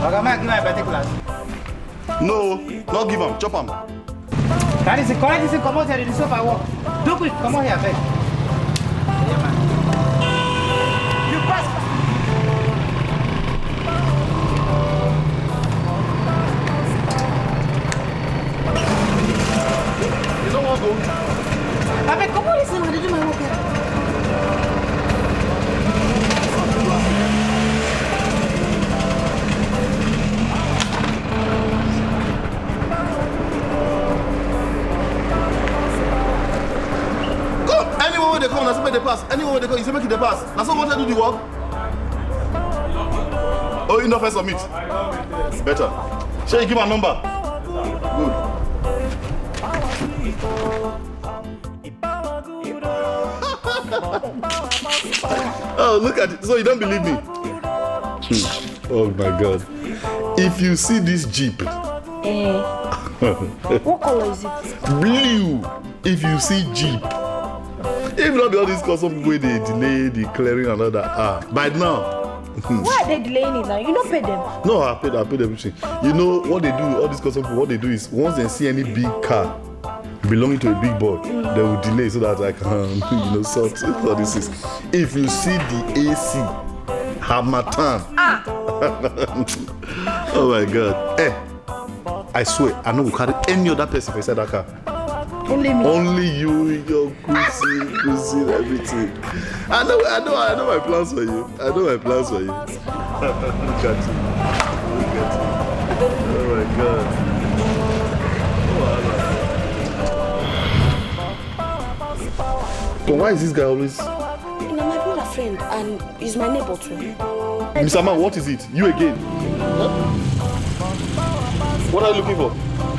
Okay, man, give my particulars. No, not give them. Chop them. That is correct. This is come out here. This is I walk. Do quick. Come on here, babe. Yeah, man. You pass. You don't want to go. I mean, come on, listen. I did my work here. Anywhere they come, that's where they pass. Anywhere they come, you say make it they pass. That's what I do the work. Oh, you know first submit. Better. Shall you give my number? Good. Oh, look at it. So you don't believe me? Oh my God. If you see this Jeep. What color is it? Blue. If you see Jeep. If not be all these custom way they delay the clearing and all that. By now. Why are they delaying it now? You don't pay them. No, I paid everything. You know what they do, all these custom people, what they do is once they see any big car belonging to a big boy, they will delay so that I can, sort all this is. If you see the AC, Hamatan. Oh my God. Hey, I swear, I know we carry any other person inside that car. Only me. Only you, your cuisine, everything. I know my plans for you. I know my plans for you. Look at you. Oh my God. But why is this guy always? You know, my brother friend, and he's my neighbor too. Mr. Man, what is it? You again? Huh? What are you looking for?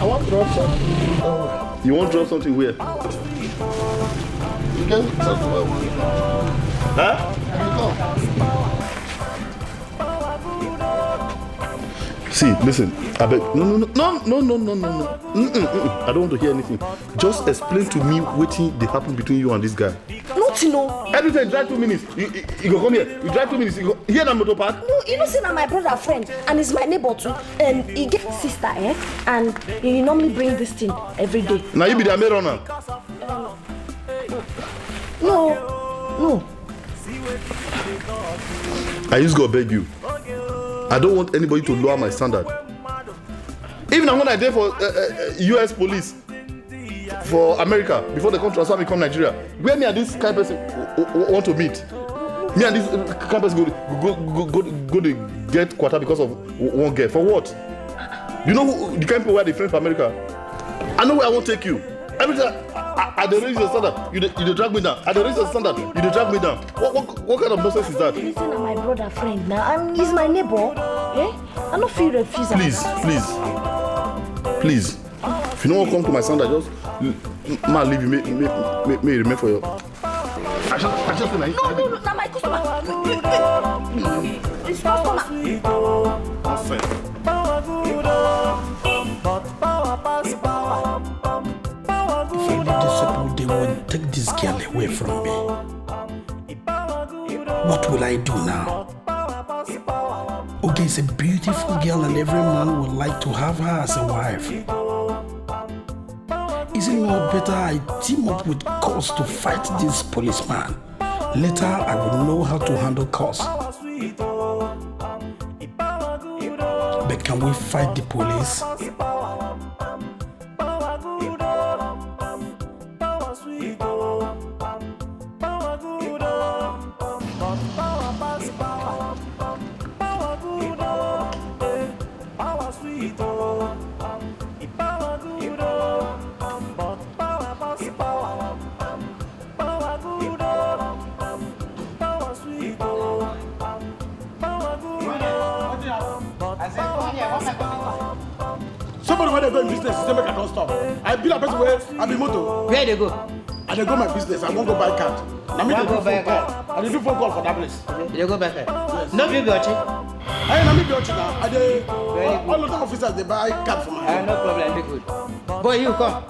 I want to drop something. You want to drop something where? You can talk to me. Huh? See, listen. I beg. No. I don't want to hear anything. Just explain to me what they happen between you and this guy. Nothing, no. Every time you drive 2 minutes. You go come here. You drive 2 minutes. You go here in the motor park. No, you know, see, now my brother friend, and he's my neighbor too. And he gets sister, and he normally bring this thing every day. Now you be the maid runner. No. I just go beg you. I don't want anybody to lower my standard. Even when I did for US police for America before they come transfer me come Nigeria, where me and this kind of person want to meet? Me and this kind of person go to get quarter because of one girl. For what? You know the kind of people where they friend for America? I know where I won't take you. Every time I raise your standard, you drag me down. I raise your standard, you drag me down. What kind of nonsense is that? Listen to my brother friend now, and he's my neighbor. I don't feel refused. Please. If you don't want to come to my standard, just leave you. May remain for you. I just No, now my customer. This customer. They will take this girl away from me. What will I do now? Okay, it's a beautiful girl and every man would like to have her as a wife. Is it not better I team up with Cos to fight this policeman? Later, I will know how to handle Cos. But can we fight the police? Somebody when they go in business, they make I don't stop. I be a person where I be moto. Where they go? And they go my business. I won't go buy card. Now me they do phone call. I they do phone call for that place. They go back there. No people watching. I am be watching now. I they all of the officers they buy card for my head. No problem. Be good. Boy, you come.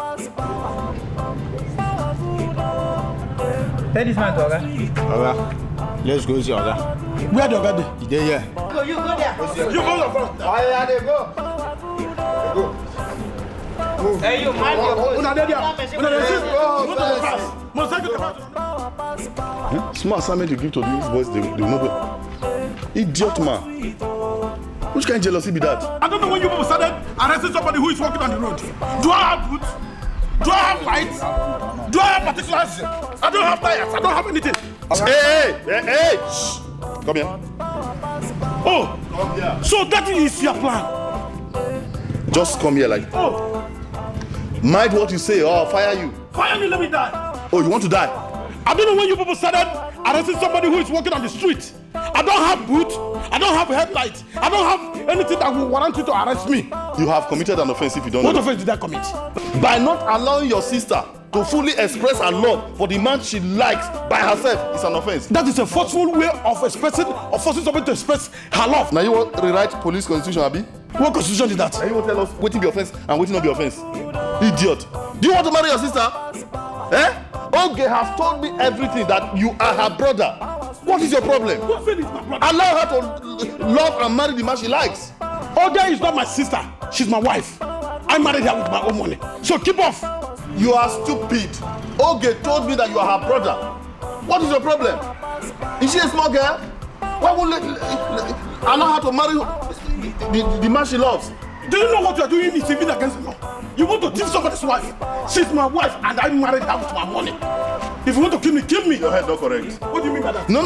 Tell this man to Oga. Oga, let's go see Oga. Where the Oga dey? He dey here. Go, you go there. You go your front. Oh yeah, they go. Move. Hey, you mind your voice. Una dey there. Una dey see. Motor pass. Motorcycle pass. Small assignment you give to these boys, they know go. Idiot man. Which kind of jealousy be that? I don't know when you people started arresting somebody who is walking on the road. Do I have boots? Do I have lights? Do I have particulars? I don't have tires. I don't have anything. Hey! Shh. Come here. Oh, come here. So that is your plan? Just come here like. Oh. Mind what you say or I'll fire you. Fire me, let me die. Oh, you want to die? I don't know when you people started arresting somebody who is walking on the street. I don't have boots. I don't have headlights. I don't have anything that will warrant you to arrest me. You have committed an offense if you don't know. What offense did I commit? By not allowing your sister to fully express her love for the man she likes by herself is an offense. That is a forceful way of expressing or forcing somebody to express her love. Now you want to rewrite police constitution, Abi? What constitution is that? Now you want to tell us what will be offense and what will not be offense? Idiot. Do you want to marry your sister? Oge has told me everything that you are her brother. What is your problem? What is my brother? Allow her to love and marry the man she likes. Oge is not my sister. She's my wife. I married her with my own money. So keep off. You are stupid. Oge told me that you are her brother. What is your problem? Is she a small girl? Why won't allow her to marry the man she loves? Do you know what you are doing is even against the law? You want to kill somebody's wife? She's my wife and I married her with my money. If you want to kill me, kill me. Your head not correct. What do you mean by that? No.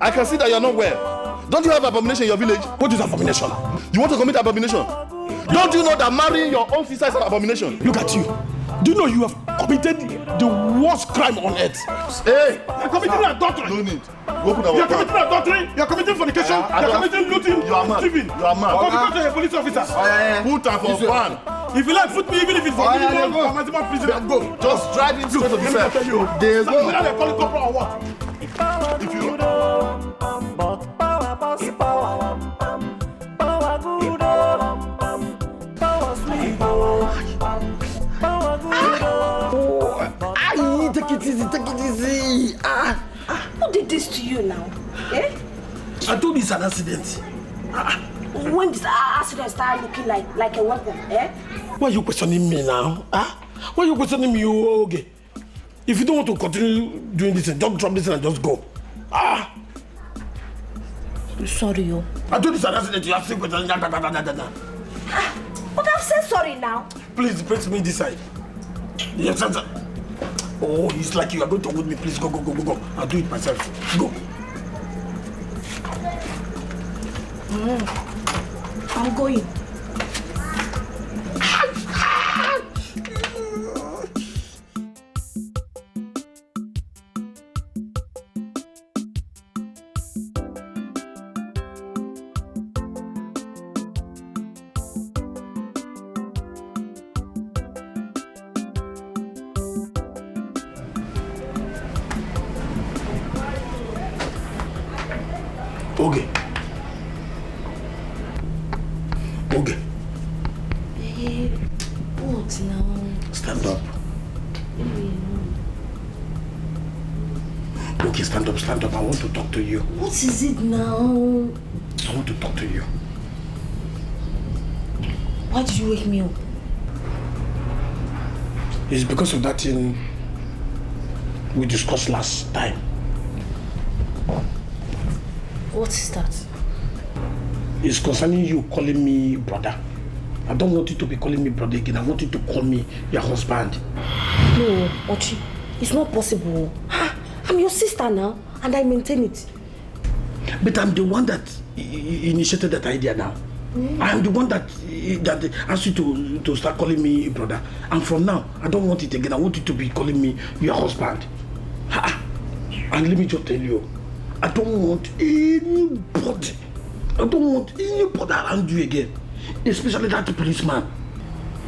I can see that you are not well. Don't you have abomination in your village? What is abomination? You want to commit abomination? Don't you know that marrying your own sister is an abomination? Look at you. Do you know you have committed the worst crime on earth? Hey! You're committing adultery. No need. Go put You're committing adultery. You're committing fornication. You're committing looting. You are mad. Stealing. You are mad. Because you're a police officer. Put her for fun. If you like, put me even if it's for minimum or maximum prison, I'll go. Just drive him straight to the cell. There you go. Whether they call it corporal or what? If you Take it easy. Who did this to you now? Eh? I told you it's an accident. When this accident started looking like a weapon, eh? Why are you questioning me now? Why are you questioning me? Okay. If you don't want to continue doing this, just drop this and just go. Sorry, yo. I told you it's an accident. You have to questioning. But I've said sorry now. Please, press me this side. Yes, sir. Oh, it's like you are going to hold me. Please go. I'll do it myself. Go. I'm going. Okay. What now? Stand up. Okay, stand up. I want to talk to you. What is it now? I want to talk to you. Why did you wake me up? It's because of that thing we discussed last time. What is that? It's concerning you calling me brother. I don't want you to be calling me brother again. I want you to call me your husband. No, Ochi, it's not possible. I'm your sister now, and I maintain it. But I'm the one that initiated that idea now. I'm the one that asked you to start calling me brother. And from now, I don't want it again. I want you to be calling me your husband. And let me just tell you, I don't want anybody around you again. Especially that policeman.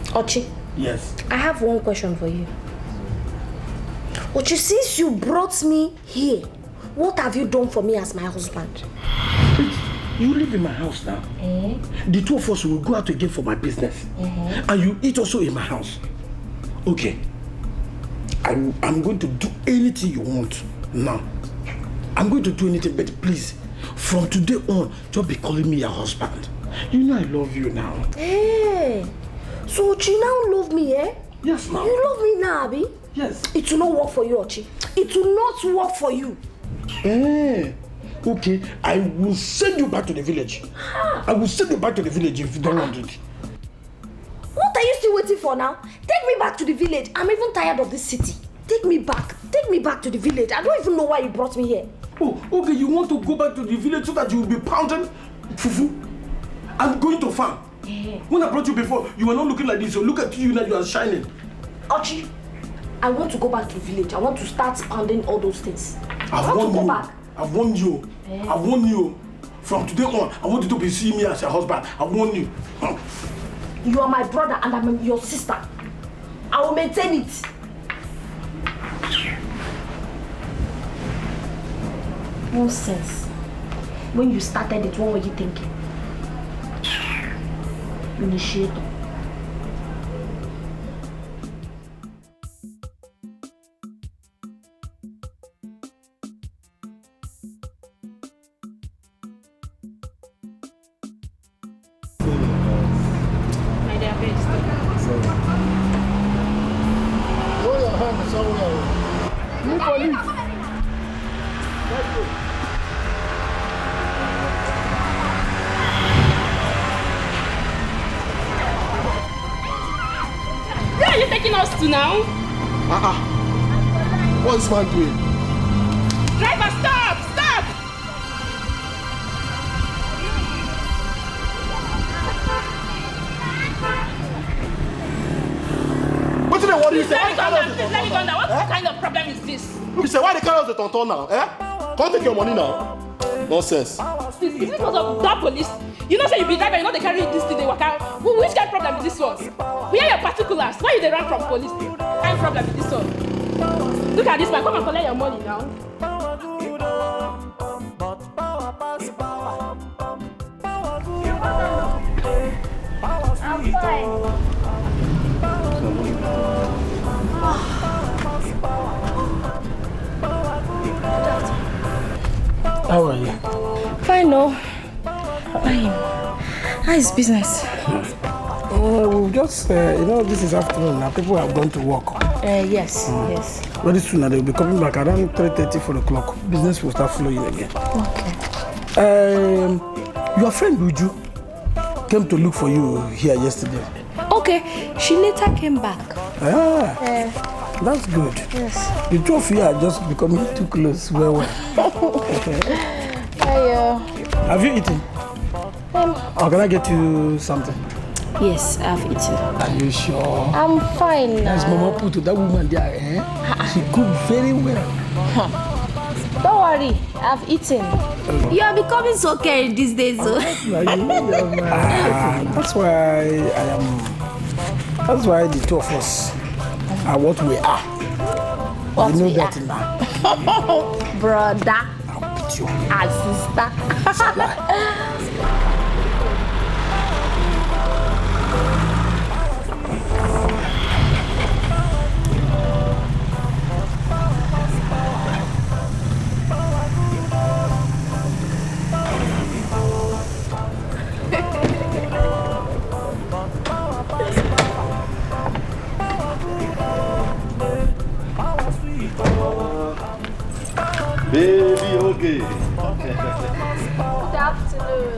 Ochi. Yes. I have one question for you. Ochi, since you brought me here, what have you done for me as my husband? You live in my house now. The two of us will go out again for my business. And you eat also in my house. Okay. I'm going to do anything you want now. I'm going to do anything, but please, from today on, just be calling me your husband. You know I love you now. Hey, so Ochi now love me, eh? Yes, ma'am. You love me now, Abi? Yes. It will not work for you, Ochi. It will not work for you. Okay, I will send you back to the village. I will send you back to the village if you don't want it. What are you still waiting for now? Take me back to the village. I'm even tired of this city. Take me back to the village. I don't even know why you brought me here. Oh, okay, you want to go back to the village so that you will be pounding fufu? I'm going to farm. When I brought you before, you were not looking like this. So look at you now, you are shining. Ochi, I want to go back to the village. I want to start pounding all those things. I've warned you. I've warned you. From today on, I want you to be seeing me as your husband. I warn you. You are my brother and I'm your sister. I will maintain it. Nonsense. When you started it, what were you thinking? Initiator. My dear best. Throw your hand somewhere. You police. to now? What's man doing? Driver, stop! Stop! What do you say? Let me go down. What kind of problem is this? You say, why they carry us the tonton now? Can't take your money now. Nonsense. Is this because of that police? You know, say you be driver, you know they carry this thing, they work out. Which kind of problem is this one? We are your particulars. Why you they run from police? What kind of problem is this one? Look at this man, come and collect your money now. I'm fine. How are you? Fine, no. Fine. How is business? We've just, this is afternoon now. People have gone to work. Yes, yes. Very soon now, they'll be coming back around 3:30, 4 o'clock. Business will start flowing again. Okay. Your friend Buju came to look for you here yesterday. Okay, she later came back. That's good. Yes. The two of you are just becoming too close. Well. Have you eaten? Or can I get you something? Yes, I've eaten. Are you sure? I'm fine now. That's Mama put to that woman there, She cooked very well. Don't worry, I've eaten. You are becoming so caring these days, though. That's why the two of us are what we are. What you know we that are. now. Brother. And sister. Baby, okay. Good afternoon.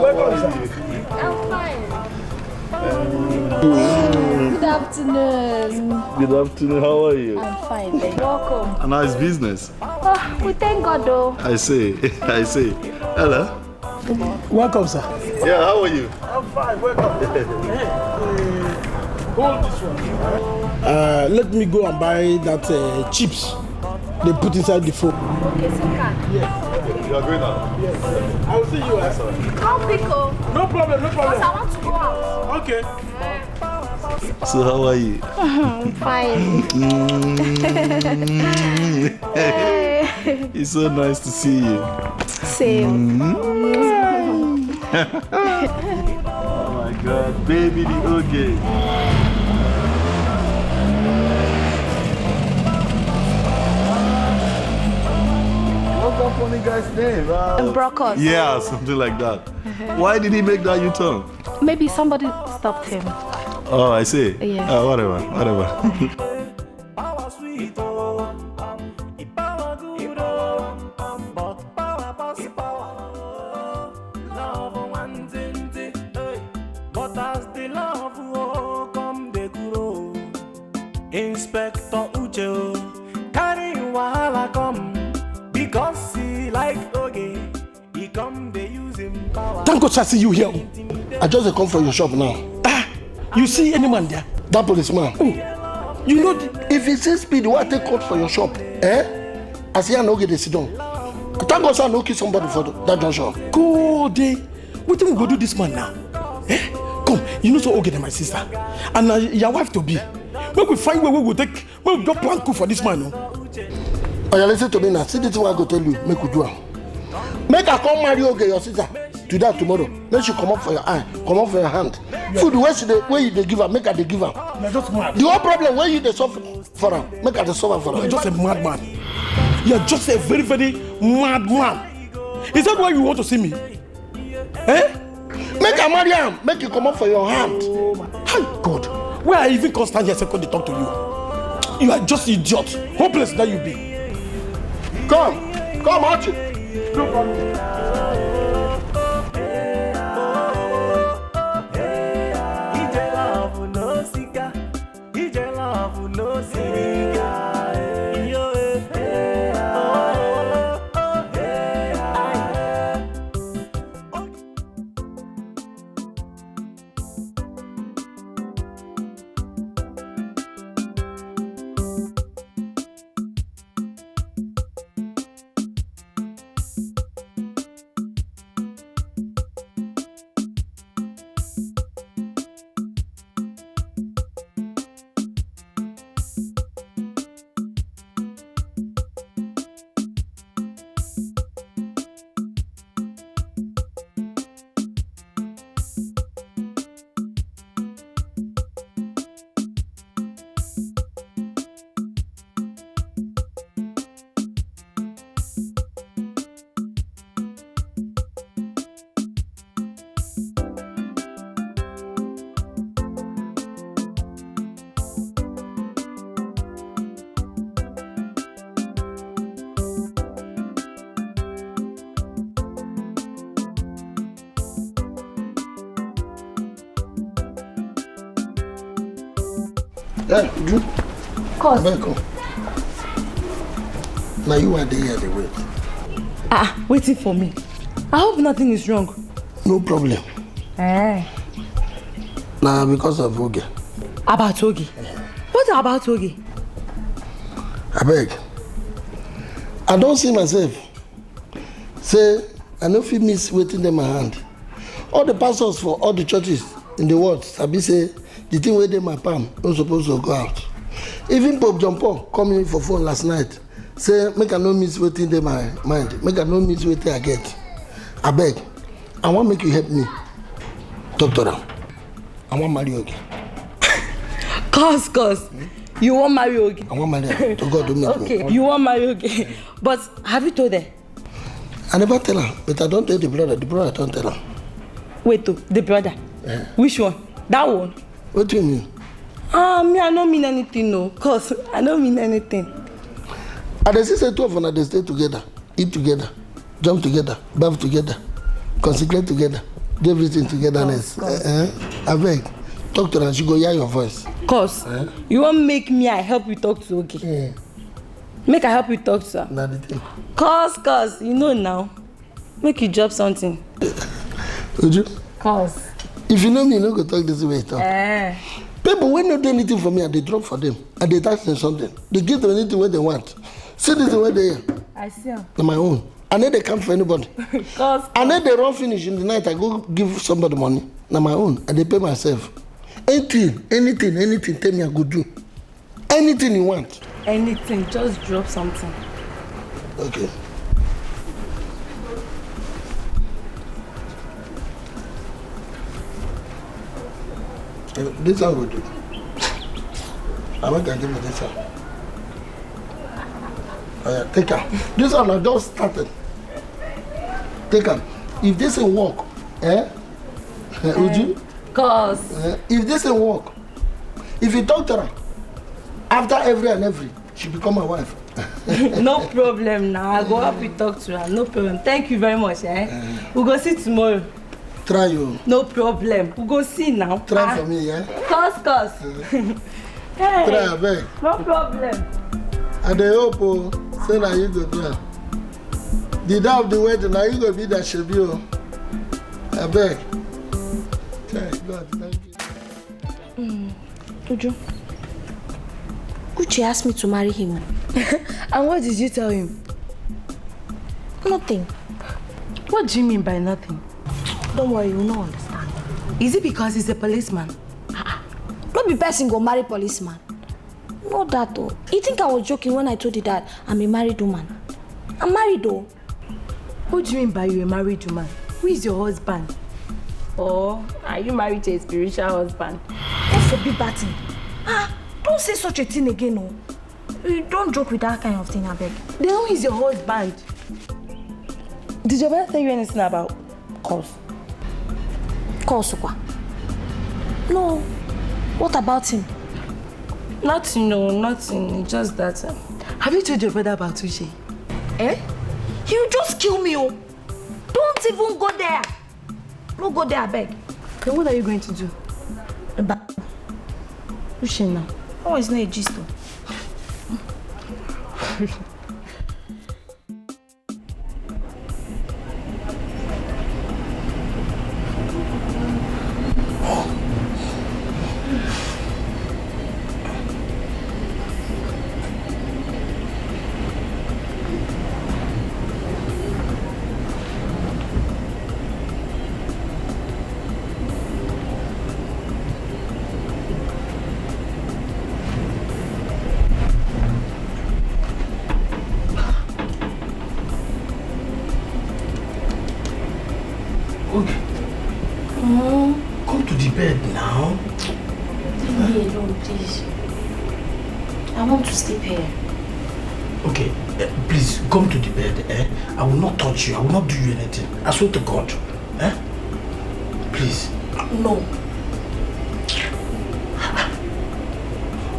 Welcome, sir. I'm fine. Good afternoon. Good afternoon, how are you? I'm fine, thank you. Welcome. A nice business. We thank God, though. I say. Hello. Welcome, sir. Yeah, how are you? I'm fine, welcome. Hold this one. Let me go and buy that chips they put inside the phone. Okay, SIM card. Yes. You are going now? Yes. I will see you. How pickle? No problem, no problem. Because I want to go out. Okay. So how are you? I'm fine. It's so nice to see you. Same. Oh my God, baby, the okay. What's that funny guy's name? Brocos. Yeah, something like that. Why did he make that U-turn? Maybe somebody stopped him. Oh, I see. Yeah. Whatever. Inspector Uche, carry wahala come because he like Oge. He come they use him power. Thank God I see you here. I just come for your shop now. You see any man there? That policeman. Oh, you know, if he says speed, why take court for your shop? I see I no get the sit down. Thank God I no kill somebody for that junction. God, what do we go do this man now? Come, you know so Oge and my sister, and your wife to be. When we find where we will take, when we just plan cook for this man, no? Oh, you listen to me now. See this one I go tell you. Make we do it. Make her come marry Oge your sister today tomorrow. Make she come up for your eye, come up for your hand. Yeah. Food where you they give her, make her they give her. Just mad. The whole problem where you they suffer for her, make her they suffer for her. You're just a mad man. You're just a very, very mad man. Is that why you want to see me? Make her marry him. Make you come up for your hand. Hi God. Where I even can't stand here second to talk to you. You are just idiot. Hopeless that you be. Come, watch it. No problem. Hey, Uju. Cause. Now you are there, they wait. Waiting for me. I hope nothing is wrong. No problem. Now because of Oge. About Oge? What about Oge? I beg. I don't see myself. Say, I know if you miss waiting in my hand. All the pastors for all the churches in the world, Sabi say, the thing where they my palm, not supposed to go out. Even Pope John Paul called me for phone last night. Say, make I no miss waiting in my mind. Make I no miss waiting I get. I beg. I want make you help me. Talk to them. I want marry Oge. Cause. You want marry Oge? I want marry her. To God to meet me. Okay, you want marry Oge. But have you told her? I never tell her, but I don't tell the brother. The brother don't tell her. Wait, the brother? Yeah. Which one? That one? What do you mean? Me, I don't mean anything, no. Cause I don't mean anything. And they say 2 of them, they stay together, eat together, jump together, bath together, consecrate together, do everything togetherness. I beg, talk to her, she go hear your voice. Cause you want make me I help you talk to Oge? Yeah. Make I help you talk to her? Not the thing. Cause, you know now. Make you drop something. Would you? Cause. If you know me, you don't go talk this way. Talk. People, when they do anything for me, and they drop for them, and they tax them something, they give them anything what they want. See this way they are. I see her. On my own. I know they come for anybody. Cause. I know they run finish in the night, I go give somebody money. Now my own, and they pay myself. Anything, tell me I go do. Anything you want. Anything, just drop something. Okay. This one will do. I want to give me this one. Take her. This one I just started. Take her. If this will work, would you? Cause. If this will work, if you talk to her, after every, she become my wife. No problem now. I go help you talk to her. No problem. Thank you very much. We'll go see tomorrow. Try you. No problem. We'll go see now. Try for me, yeah? Cause. Hey. Try, beg. No problem. And they hope, say that you go try. The day of the wedding, now you go be that shebi, I beg. Thank God, thank you. Uju, Uche asked me to marry him. And what did you tell him? Nothing. What do you mean by nothing? Don't worry, you will not understand. Is it because he's a policeman? Not be person go marry policeman. Not that though. You think I was joking when I told you that I'm a married woman? I'm married though. What do you mean by you're a married woman? Who is your husband? Or are you married to a spiritual husband? That's a big bad thing. Don't say such a thing again, no. You don't joke with that kind of thing, I beg. Then who is your husband? Did your brother tell you anything about Cause? Cause what? No. What about him? Nothing, no, nothing. Just that. Have you told your brother about Uche? He'll just kill me, oh. Don't even go there. No go there, I beg. Then what are you going to do? Uche now. Oh, it's not a gist, though. Come to the bed now. Leave me alone, please. I want to sleep here. Okay, please come to the bed. I will not touch you. I will not do you anything. I swear to God. Please. No.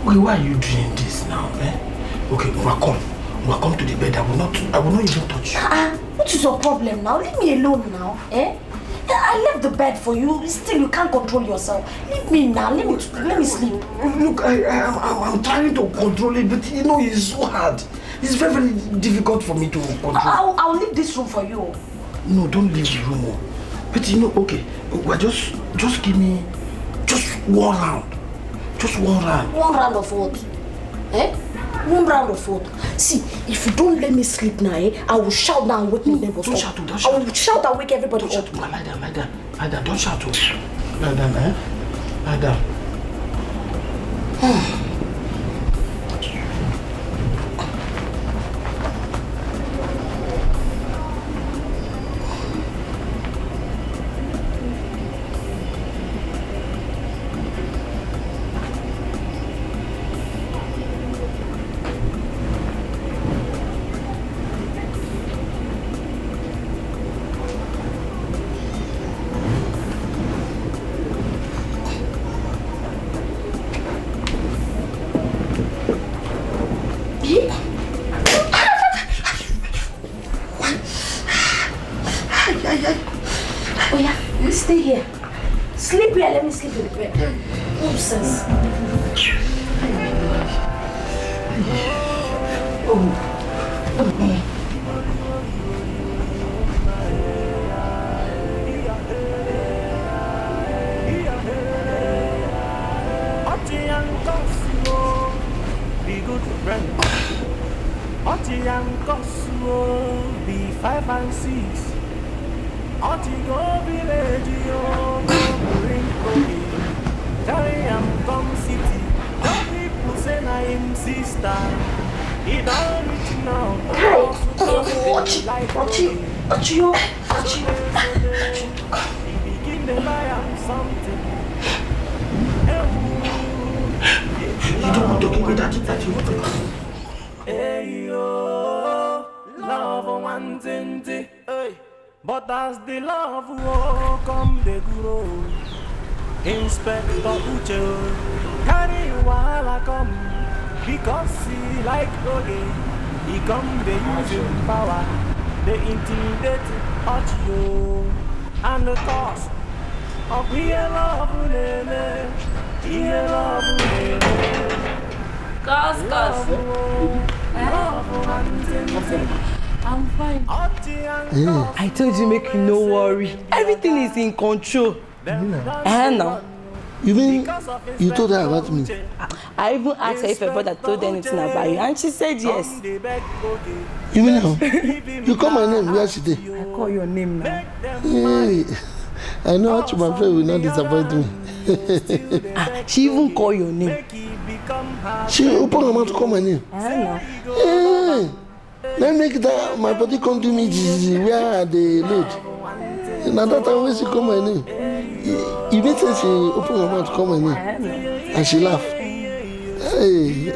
Okay, why are you doing this now? Okay, come to the bed. I will not even touch you. What is your problem now? Leave me alone now. I left the bed for you. Still, you can't control yourself. Leave me now. Let me sleep. Look, I'm trying to control it, but you know, it's so hard. It's very, very difficult for me to control. I'll leave this room for you. No, don't leave the room. But you know, okay, well, just give me just one round. Just one round. One round of what? Eh? 1 round of what? See, if you don't let me sleep now, I will shout down and wake my neighbors up. Don't shout. I will shout and wake everybody up. Lie down. Don't shout. Lie down, eh? Lie down. Oh yeah, you stay here. Sleep here, let me sleep in the bed. Nonsense. Be good friend. Oti and Kosuo be 5 and 6. Oti go village yo go bring Kogi. Carry am come city. Don't people say na him sister. He don't reach now. Oti. He begin to buy am something. You don't want to give me that you want to. Hey yo, love one thing, hey. But as the love will come, they grow. Inspector Uche, carry while I come, because he like Oge. He come, they use his power, they intimidate Ochio, and the cost of real love, real love. Cause. I'm fine. I told you, make you no worry. Everything is in control. No. You mean you told her about me? I even asked her if her brother told her anything about you, and she said yes. You mean how? You call my name, where she did? I call your name now. Hey, I know how my friend will not disappoint me. She even call your name. She open her mouth to call my name. I know. Hey, let me make that my body come to me where are they load. Now that time when she call my name, you mean say she open her mouth to call my name, and she laugh. Hey,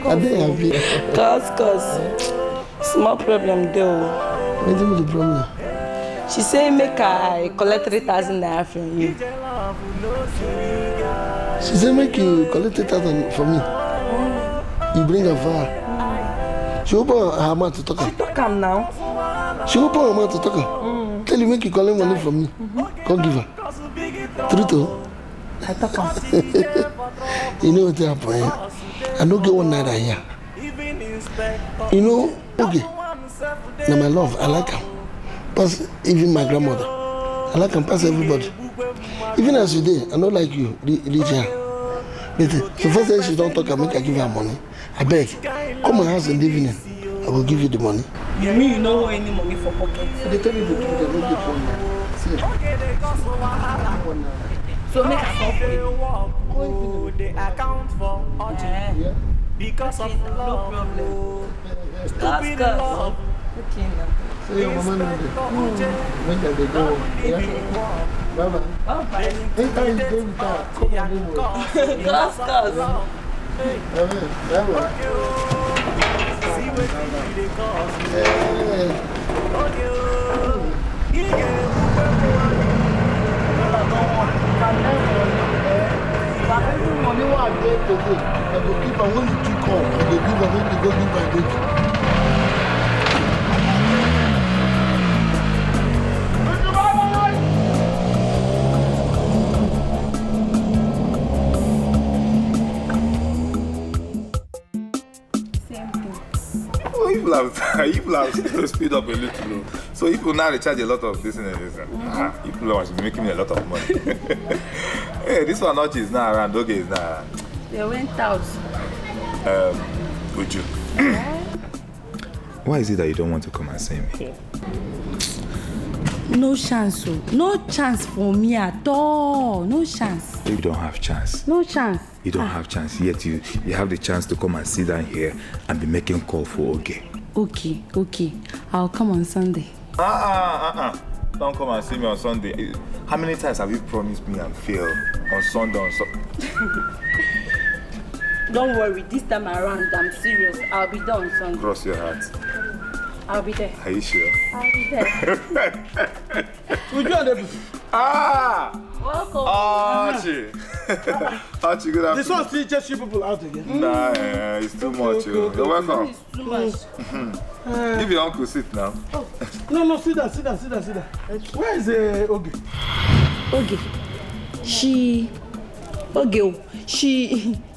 I dey happy. Cause, small problem though. What is the problem? She say make I collect 3,000 naira from you. She say make you collect 3,000 from me. You bring her far. She open her mouth to talk. She talk am now. She open her mouth to talk. Tell you make you collect money from me. Come give her. Truth. I talk am. You know what happened? I don't get 1 naira here. You know, okay. Now my love, I like her. Pass even my grandmother. I like her pass everybody. Even as you did, I don't like you, reach her. But the first time she don't talk, I make her give her money. I beg, come my house in the evening. I will give you the money. You mean you don't want any money for pocket? They tell you the truth, they don't get money. See. So make a call for you. They account for Ochi because of love. No problem. Stupid love. Okay now. So your mama knows it. When can they go? Yeah. Bye-bye. Bye-bye. Anytime you go with her, come and do more. Cause. Bye-bye. See what they cause. Money what I get today, I go keep am when you two come, I go give am when you go give my baby. have speed up a little. So people now they charge a lot of this and this. People are making me a lot of money. Hey, this one not is now around. Okay, is now around. They went out. Would you? Why is it that you don't want to come and see me? No chance, so no chance for me at all. No chance. You don't have chance. No chance. You don't have chance. Yet you have the chance to come and sit down here and be making call for Oge. Okay. I'll come on Sunday. Don't come and see me on Sunday. How many times have you promised me and failed on Sunday? Don't worry, this time around I'm serious. I'll be there on Sunday. Cross your heart. I'll be there. Are you sure? I'll be there. Welcome. Archie. Archie, good afternoon. This one still just you people out again. Nah, it's too much. You're welcome. It's too much. Give your uncle sit now. No, sit down. Okay. Where is Oge?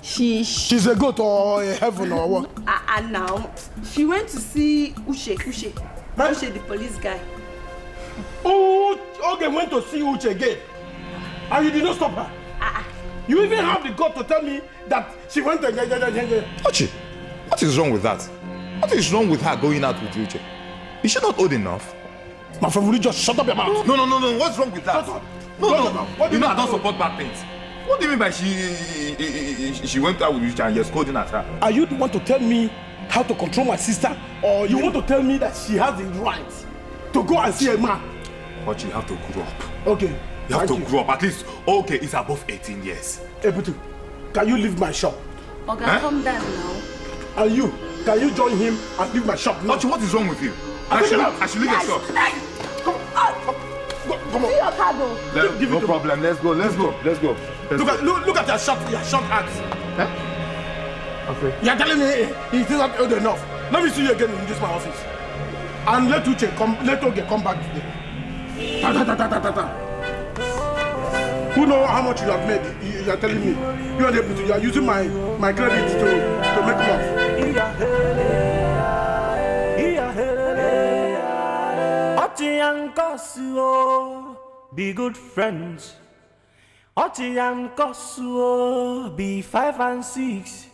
She's a goat or a heaven or what? And now, she went to see Uche, the police guy. Oh, Oge went to see Uche again. And you did not stop her? You even have the gut to tell me that she went to... Archie, what is wrong with that? What is wrong with her going out with Uche? Is she not old enough? My friend, will you just shut up your mouth? No. What's wrong with that? No. You know I don't support bad things. What do you mean by she went out with Uche and you're scolding at her? Are you the one to tell me how to control my sister? Or you want to tell me that she has the right to go and see a man? But you have to grow up. Okay. You have to grow up. At least, okay, it's above 18 years. Ebutu, can you leave my shop? Okay, come down now. And you, can you join him and leave my shop now? Archie, what is wrong with you? I should leave your shop. Come on. See your cargo. No problem. Let's go. Look at your short hat. Okay. You're telling me he's not old enough. Let me see you again in this my office. And let Uche come back today. Who knows how much you have made? You are telling me. You are using my credit to make love. Oti and Kosuo, be good friends. Oti and Kosuo, be 5 and 6.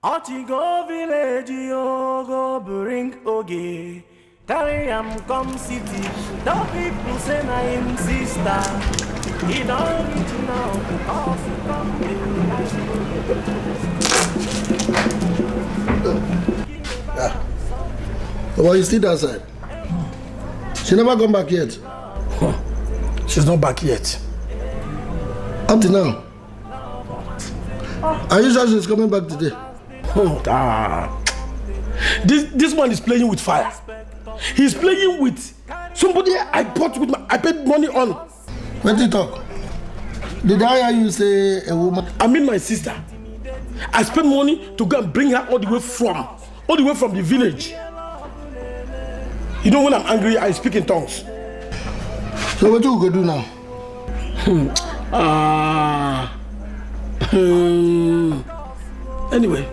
Oti go village, yo go bring Oge. Carry am come city. The people say na him sister. He don't need to know because he Yeah. Well, you still outside. She never come back yet. She's not back yet. Up to now. Are you sure she's coming back today? This man is playing with fire. He's playing with somebody I paid money on. When did you talk? Did I hear you say a woman? I mean my sister. I spent money to go and bring her all the way from the village. You know when I'm angry, I speak in tongues. So what you go do now? Anyway,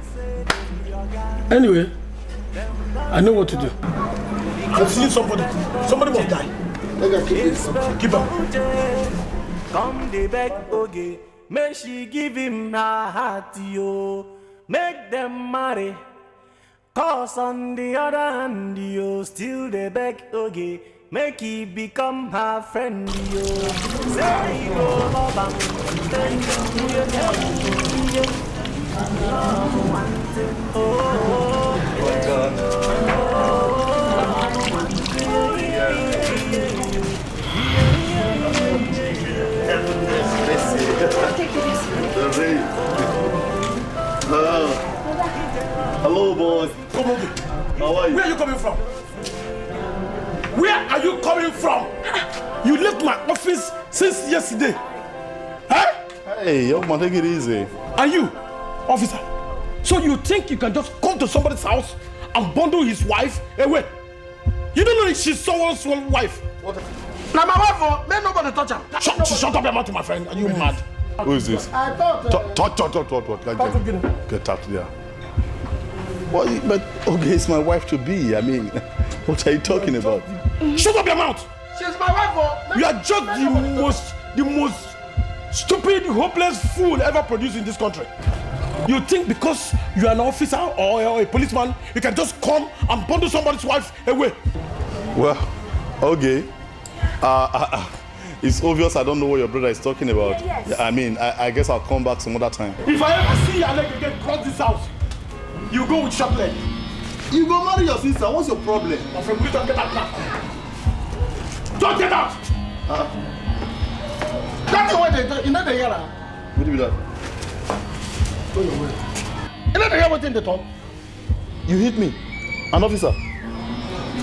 I know what to do. I've seen somebody must die. Keep up. Come the back, Oge. Make she give him her heart, yo. Make them marry. Cause on the other hand, yo, still the back, Oge. Make he become her friend, yo. Say he go love him. Hello, boy. Come on. How are you? Where are you coming from? Where are you coming from? You left my office since yesterday. Huh? Hey, young man, take it easy. And you, officer, so you think you can just come to somebody's house and bundle his wife away? You don't know that she's someone's wife. What? Now my wife, may nobody touch her. Shut up your mouth, my friend. Are you mad? Who is this? I thought... What? Get out there. But okay, it's my wife to be. I mean, what are you talking about? Shut up your mouth! She's my wife, oh. You are just the most stupid, hopeless fool ever produced in this country. You think because you are an officer or a policeman, you can just come and bundle somebody's wife away? Well, okay. It's obvious I don't know what your brother is talking about. Yes. I mean, I guess I'll come back some other time. If I ever see your leg again cross this house, you go with short leg. You go marry your sister. What's your problem? My friend, please don't get out now. Don't get out! That's the way they do. You know the yara. What do you do that? Go your way. You know the yara within the talk. You hit me. An officer.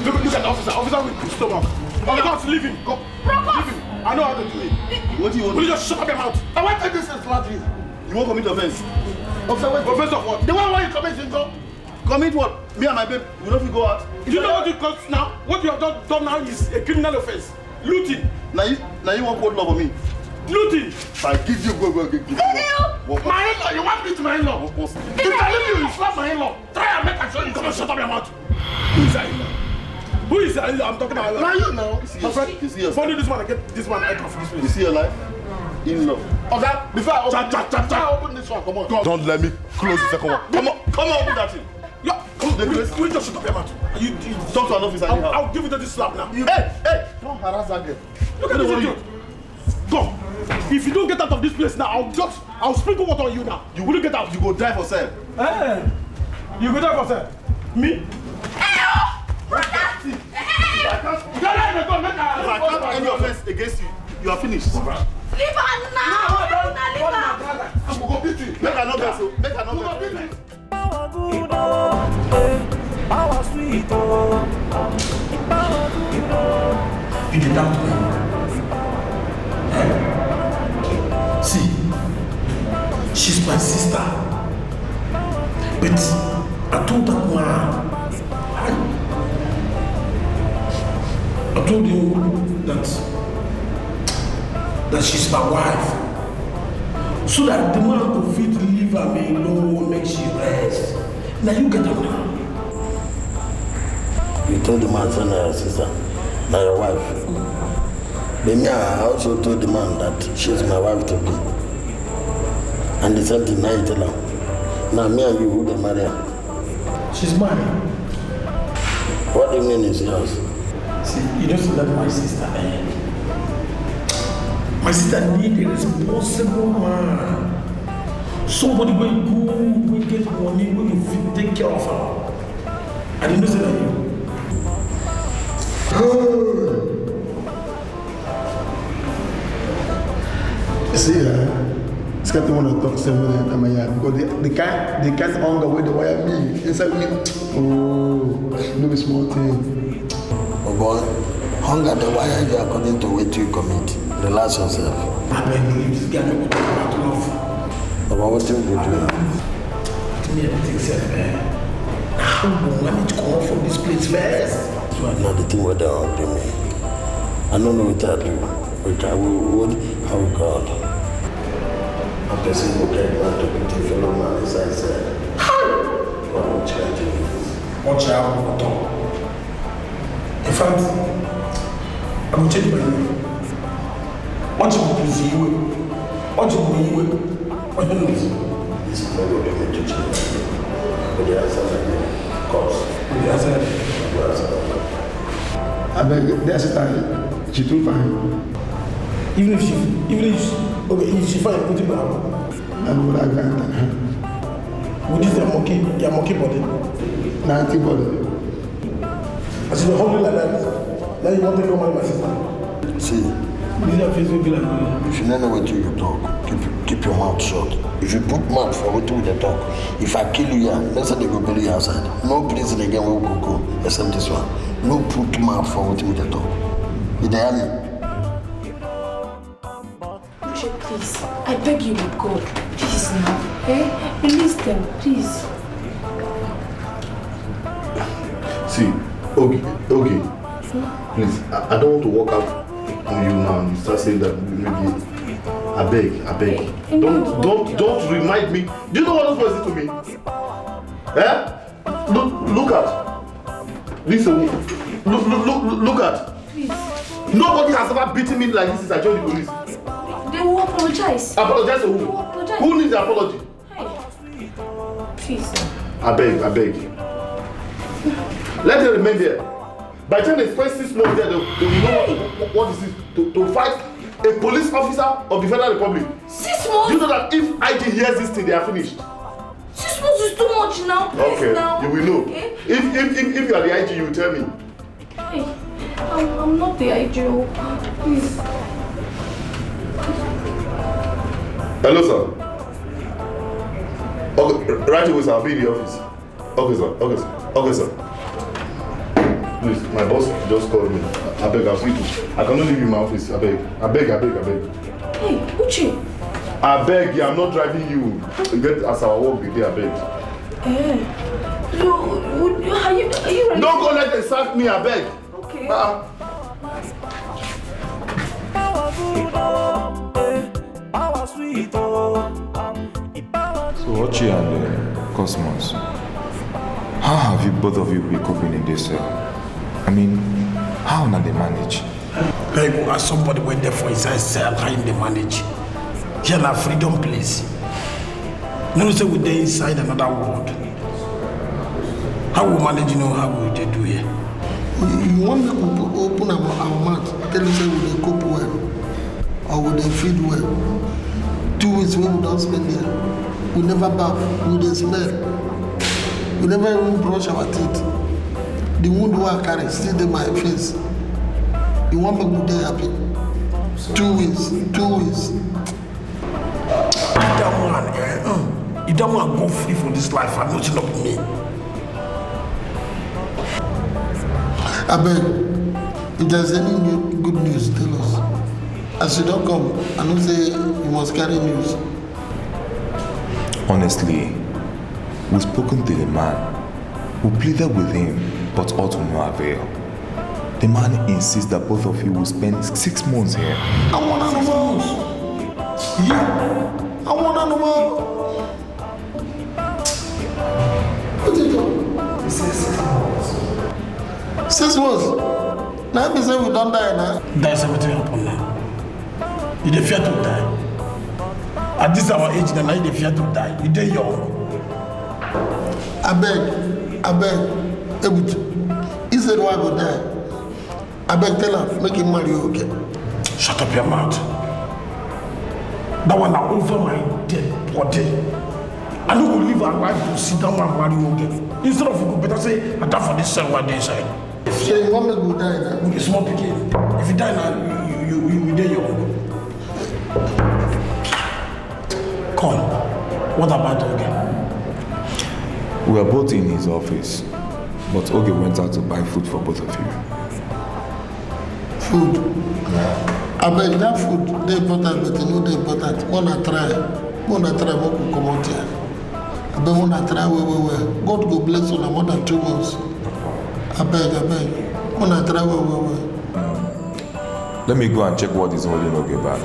Look at the officer. Officer with his stomach. Officer, leave him. Go. Leave him. I know how to do it. What do you want? Will you just shut up your mouth? I want to take this as flat. You won't commit offense. Offense of what? The one where you commit in go. Commit what? Me and my babe, we don't go out. Do you know what it costs now? What you have done now is a criminal offense. Looting. Now you want cold love on me. Looting. I give you go. Give you. My in-law, you want me to my in-law? If I leave you, you slap my in-law. Try and make a show you come and shut up your mouth. Who is that in-law? Who is that in-law? I'm talking about. Now you know. My friend, follow this man and get this man out of this place. You see your life? In-law. Okay, before I open this one, come on. Don't let me close the second one. Come on, open that thing. Yeah, come on. We just shut up your mouth. You talk to an officer. I'll give you this slap now. Hey, don't harass that girl. Look at this idiot. Go. If you don't get out of this place now, I'll sprinkle water on you now. You will get out. You go die for self. Hey, you go die for self. Me? If I can't any offense against you, you are finished. Leave her now. Leave her. I'm going to beat you. Make her not beat you. Power sweet, You did that to me. See, she's my sister. But I told that man, I told you that she's my wife. So that the man could fit leave her alone, make she rest. Now you get up now. You told the man, son, your sister, now your wife. But me, I also told the man that she's my wife to be. And the same thing now you tell her. Now me and you, who they marry her? She's married. What do you mean is yours? See, you just let my sister end. My sister needs a responsible man. Somebody will go, will get money, will take care of her. I didn't say that you. You see, this guy don't want to talk seven minutes in my yard because the can't hunger where they wire me inside me. Oh, no be small thing. Oh boy, hunger the wire you according to what you commit. Relax yourself. I beg you, this guy don't talk about love. About what you go do? To me, everything said, man. How do I need to come out from this place first? Now the thing where they hungry me. I don't know what I do. But I will how God. A person who can want to be a fellow man, as I said. God will change it. Watch out for the door. In fact, I will change my name. Watch out for you. Watch out for you. What do you mean? This is not going to change. But the answer is of course. The answer is I beg the assistant, she too fine. Even if she find put it back. And what I got. Would you say your monkey body? 90 body. As you were holding like that, now you want to go marry my sister. See, this face will be like if you don't know what you talk, keep your mouth shut. If you put mouth for what they talk, if I kill you here, let's say they go bury you outside. No prison again will go except this one. No put mouth for what they talk. You hear me? Please, I beg you with God. Please now. Eh? Release them, please. See, okay. Please, I don't want to walk out on you now and you start saying that maybe. I beg. Don't remind me. Do you know what those boys did to me? Eh? Look at. Listen, look at. Please. Nobody has ever beaten me like this since I joined the police. They will apologize. Apologize to who? They will apologize. Who needs the apology? Hey. Please. I beg. Let them remain there. By the time they spend 6 months there, they will know what is it to fight a police officer of the Federal Republic. 6 months? Do you know that if IG hears this thing, they are finished? 6 months is too much now. Please Okay, now. you will know. Okay. If you are the IG, you will tell me. Hey, I'm not the IGO. Please. Hello, sir. Okay, right away, sir. I'll be in the office. Okay, sir. Please, my boss just called me. I beg, I'll see you. I cannot leave you in my office. I beg. Hey, Uche. I beg you, I'm not driving you. Get as our work be there, I beg. Are you ready? Don't go let them sack me, I beg. Okay. So Ochi and Cosmos, how have you both of you been coping in this cell? I mean, how now they manage? Like, as somebody went there for his cell, how they manage? Here na freedom place. No say we dey inside another world. How we manage, how we dey do here? You want me to open our mouth, tell you say we dey cope well, or we dey feed well. 2 weeks when we don't spend here, we never bath, we dey smell. We never even brush our teeth. The wound wey I carry still in my face. You want me to dey happy? 2 weeks. You don't want to go free from this life and nothing of me. I beg, if there's any good news, tell us. As you don't come, I don't say you must carry news. Honestly, we've spoken to the man. We pleaded with him, but all to no avail. The man insists that both of you will spend 6 months here. I want animals. Yeah, I want animals. What is it? 6 months. Now me say we don't die now. There's everything happen now. You dey fear to die. At this our age, now you dey fear to die. You dey young. I beg, Ebuchi. He said why go die. I beg tell her, make him marry you again. Shut up your mouth. That one now over my dead body. I don't go leave our wife to sit down and marry you again. Instead of you go better say, I die for this cell one day inside. So you want me to die now? With a small pikin. If you die now, you dey young. Con, what about Oge? We are both in his office, but Oge went out to buy food for both of you. Food? I beg that food, they important, but you know they important. Wanna try, what could come out here. I beg wanna try, well. God go bless you more than 2 months. I beg. Wanna try, well. Let me go and check what is holding Oge back.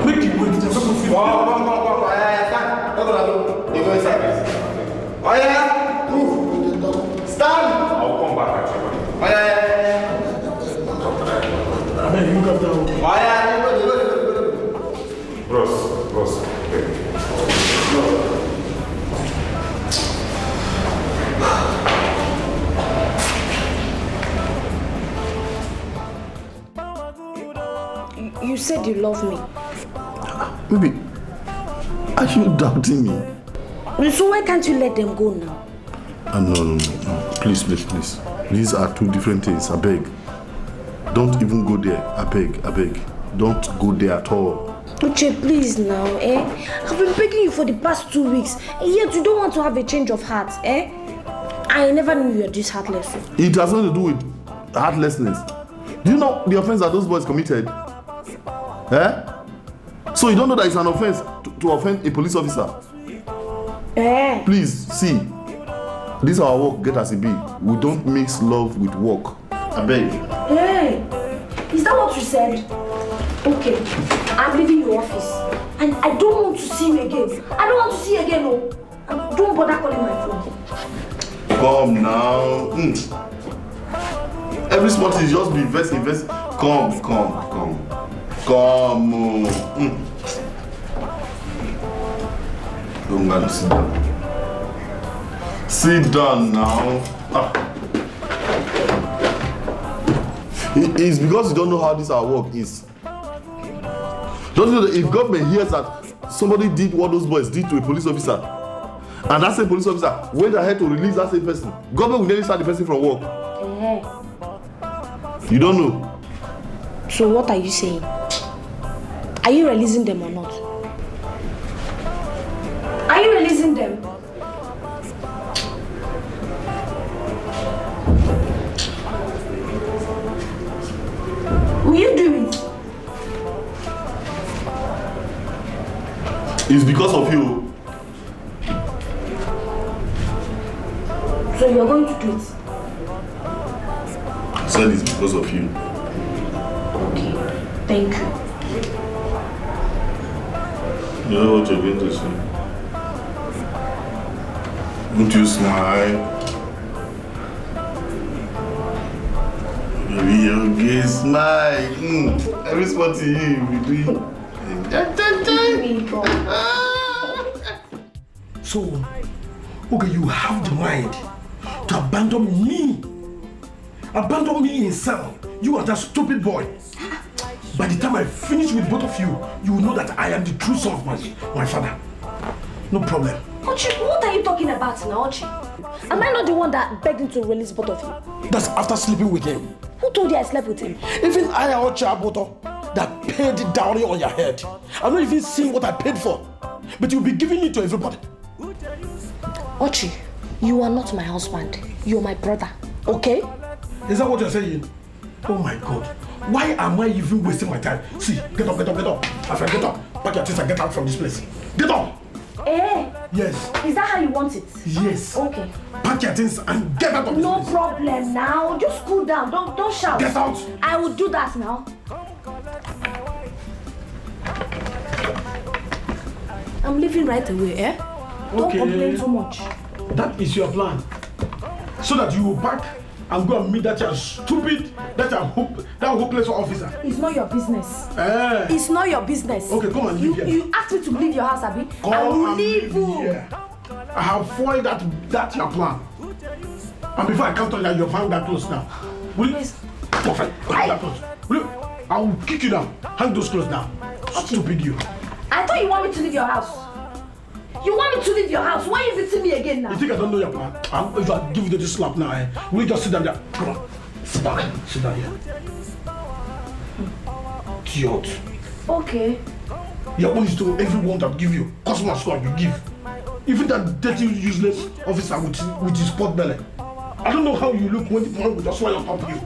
Make it wait, there's something for Stand! I'll come back actually. I beg you got down. Bros. You said you love me. Baby, are you doubting me? So why can't you let them go now? No. Please. These are 2 different things. I beg. Don't even go there. I beg. Don't go there at all. Uche, please now, I've been begging you for the past 2 weeks, and yet you don't want to have a change of heart, I never knew you were this heartless. It has nothing to do with heartlessness. Do you know the offense that those boys committed? So you don't know that it's an offense to offend a police officer? Please, see. This is our work, get as it be. We don't mix love with work. I beg. Hey, is that what you said? Okay, I'm leaving your office. And I don't want to see you again. I don't want to see you again, no. And don't bother calling my phone. Come now. Every small thing is just be invest. Come. Don't go sit down. Sit down now. It's because you don't know how this our work is. Don't you know that if government hears that somebody did what those boys did to a police officer, and that same police officer went ahead to release that same person, government will nearly start the person from work. You don't know. So what are you saying? Are you releasing them or not? Are you releasing them? Will you do it? It's because of you. So you're going to do it? I said it's because of you. Okay, thank you. You know what you're going to say? Won't you smile? Baby, you're okay, smile. Every spot to you, we do. So, okay, you have the mind to abandon me. Abandon me in cell. You are that stupid boy. By the time I finish with both of you, you will know that I am the true son of my father. No problem. Ochi, what are you talking about now, Ochi? Am I not the one that begged him to release both of you? That's after sleeping with him. Who told you I slept with him? Even I, Ochi Aboto, that paid the dowry on your head. I'm not even seeing what I paid for. But you'll be giving it to everybody. Ochi, you are not my husband. You're my brother, okay? Is that what you're saying? Oh my God. Why am I even wasting my time? See, get up. My friend, get up. Pack your things and get out from this place. Get up! Eh? Yes. Is that how you want it? Yes. Okay. Pack your things and get out of this place. No problem now. Just cool down. Don't shout. Get out. I will do that now. I'm leaving right away, eh? Don't complain so much. That is your plan. So that you will pack and go and meet that stupid, that hopeless officer. It's not your business. Eh. It's not your business. Okay, come and leave here. You asked me to leave your house, Abi. Come I will and leave you. Here. I have foiled that your plan. And before I come to you, you'll find that clothes now. Will you? Perfect. Hang that clothes. Will you? I will kick you down. Hang those clothes now. Stupid you. I thought you want me to leave your house. You want me to leave your house? Why are you visiting me again now? You think I don't know your plan? If I give you this slap now, will you just sit down there? Come on. Sit down. Sit down here. Idiot. Okay. Your own is to everyone that give you. Customer score you give. Even that dirty, useless officer with his pot belly. I don't know how you look when the man will just swallow up you.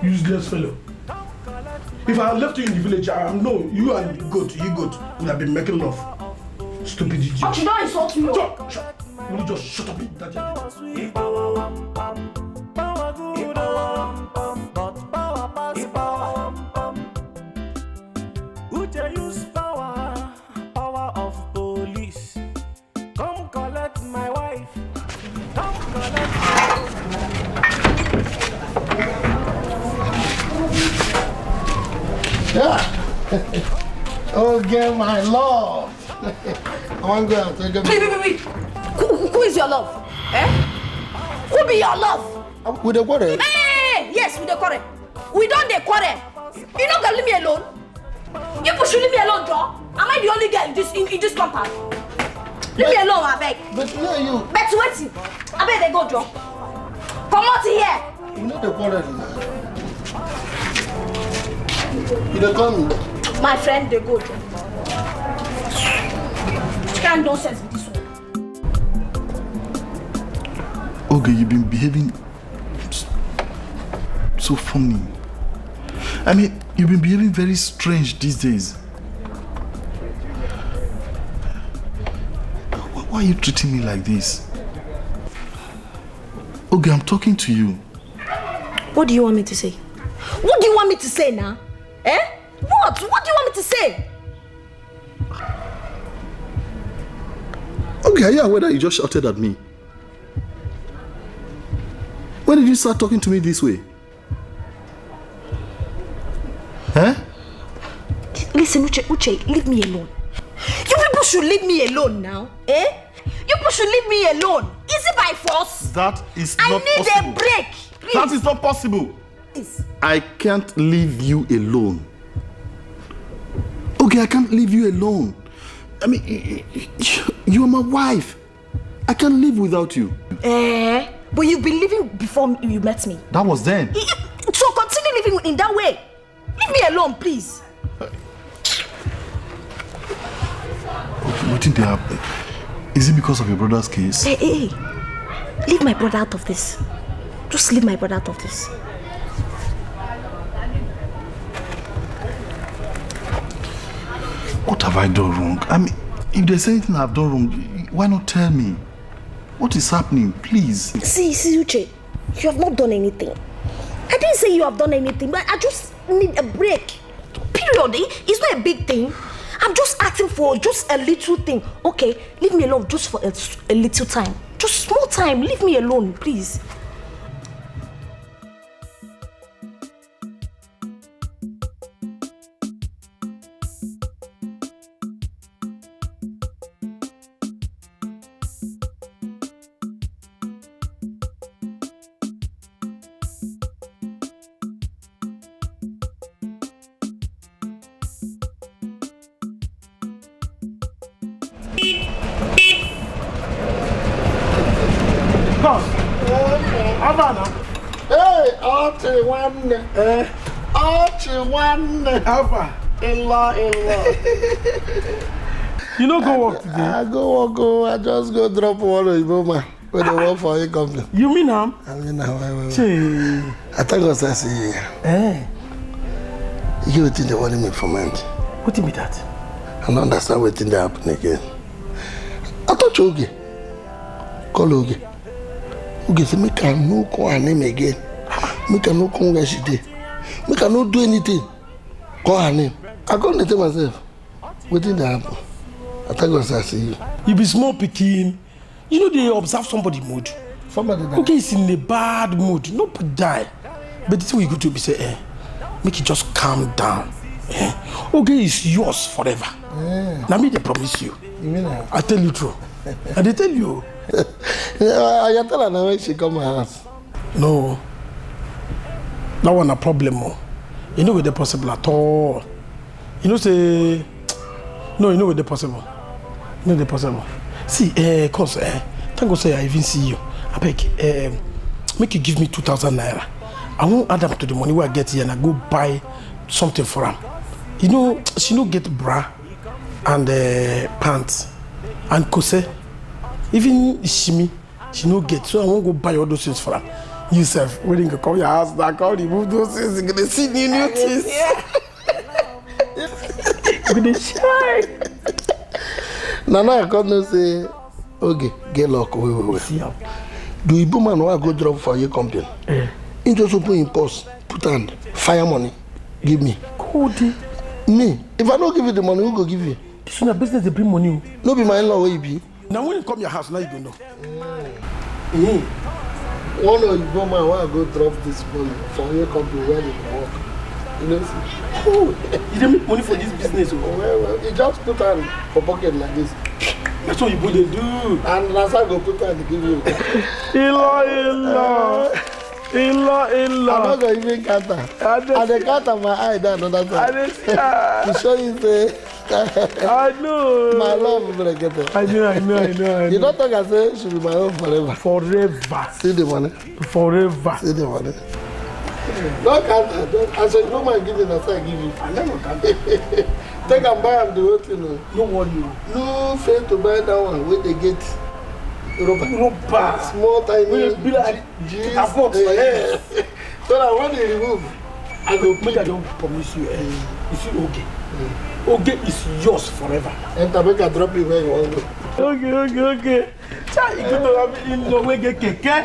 Useless fellow. If I had left you in the village, I know you and you goat would have been making love. Stupid idiot. But you don't insult me. Shut. Will you just shut up? Who tell you power of police? Come collect my wife. Come collect Okay, my love. I want to go and take a Wait. Who is your love? Eh? Who be your love? With the quarrel. Hey, yes, with the quarrel. We don't the quarrel. You not gonna leave me alone. You should leave me alone, Joe. Am I the only girl in this compound? Leave me alone, I beg. But where are you? Bet waiting. I beg they go, Joe. Come out here. You know the quarrel. You don't come. My friend, they go, Joe. Can't don't sense with this one. Okay, you've been behaving so funny. I mean, you've been behaving very strange these days. Why are you treating me like this? Okay, I'm talking to you. What do you want me to say? What do you want me to say now? Eh? What? What do you want me to say? Okay, are you aware that you just shouted at me? When did you start talking to me this way? Huh? Listen, Uche, leave me alone. You people should leave me alone now. Eh? You people should leave me alone. Is it by force? That is not possible. I need a break. Please. That is not possible. Please. I can't leave you alone. Okay, I can't leave you alone. I mean, you are my wife. I can't live without you. But you've been living before you met me. That was then. So continue living in that way. Leave me alone, please. What did happen? Is it because of your brother's case? Hey. Leave my brother out of this. Just leave my brother out of this. What have I done wrong? I mean, if there's anything I've done wrong, why not tell me? What is happening? Please. See, Uche, you have not done anything. I didn't say you have done anything, but I just need a break. Period. It's not a big thing. I'm just asking for just a little thing. Okay, leave me alone just for a little time. Just small time. Leave me alone, please. Hey, Archie one. Archie one. Alpha. In-law. You know go work today? I go. I just go drop one of your man when they work for your company. You mean him? I mean now. I thank God I see you. You think they want me for month? What do you mean that? I don't understand what thing that happen again. I thought you okay. Call okay. Okay, so me can no call her name again. Me can no come where she did. Me can not do anything. Call her name. I can't tell myself. What did that happen? I thank God I see you. You be small picking. You know they observe somebody mood. Somebody die. Okay, it's in a bad mood. Nobody die. But this way you go to be say, make it just calm down. Okay, it's yours forever. Now me they promise you. You mean that? I tell you true. And they tell you. I tell her now when she come my house. No. That one a problem. You know with the possible at all. You know say no, you know with the possible. You know the possible. See, cause thank God say I even see you. I beg, make you give me 2,000 naira. I won't add up to the money where I get here and I go buy something for her. You know, she no get bra and pants and kose. Even shimi, she no get. So I won't go buy all those things for her. You self, when you come your house, now come remove those things. You're gonna see new things. You're gonna shine. Now I can't say, okay, get luck. Wait. Do you man who go drop for your company? You just open your purse, put hand, fire money, give me. Cody. Me? If I don't give you the money, who go give you? This is a business they bring money. No be my in-law where you be. Now when you come your house, now you don't know. One of you go man who go drop this money for your company where they work. You know, see? Oh, you don't make money for this business. Well, you just put hand for pocket like this. That's what you put they do. And that's how I go put hand to give you. Illa. I'm not going to even count her. And the count of my eye down another time. To show you say, I know. My love will get it. I know. You don't talk and say she be my own forever. Forever. See the money. Forever. See the money. Don't count her. I said, no man give you, that's why I give you. I never count her. Take and buy them the whole thing. No one. No fail to buy that one where they get rubber. Small tiny. Will be like yeah. So that when they remove, I go make I don't promise you. You see, okay. Okay is yours forever. And I make a drop you where you want to go. Okay. You get to have in the way get keke.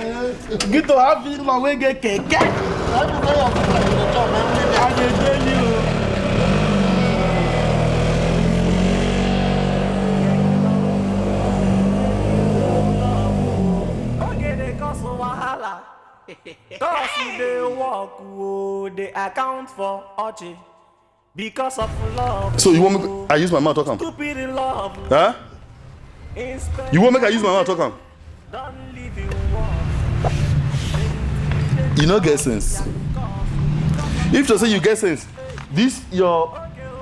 You get to have in the way get keke. I tell you. Cause they walk, they account for Ochi. Because of love. So you want me? I use my mouth to talk. Stupid in love. Huh? You want me? I use my mouth to talk. You no get sense. If you say you get sense, this your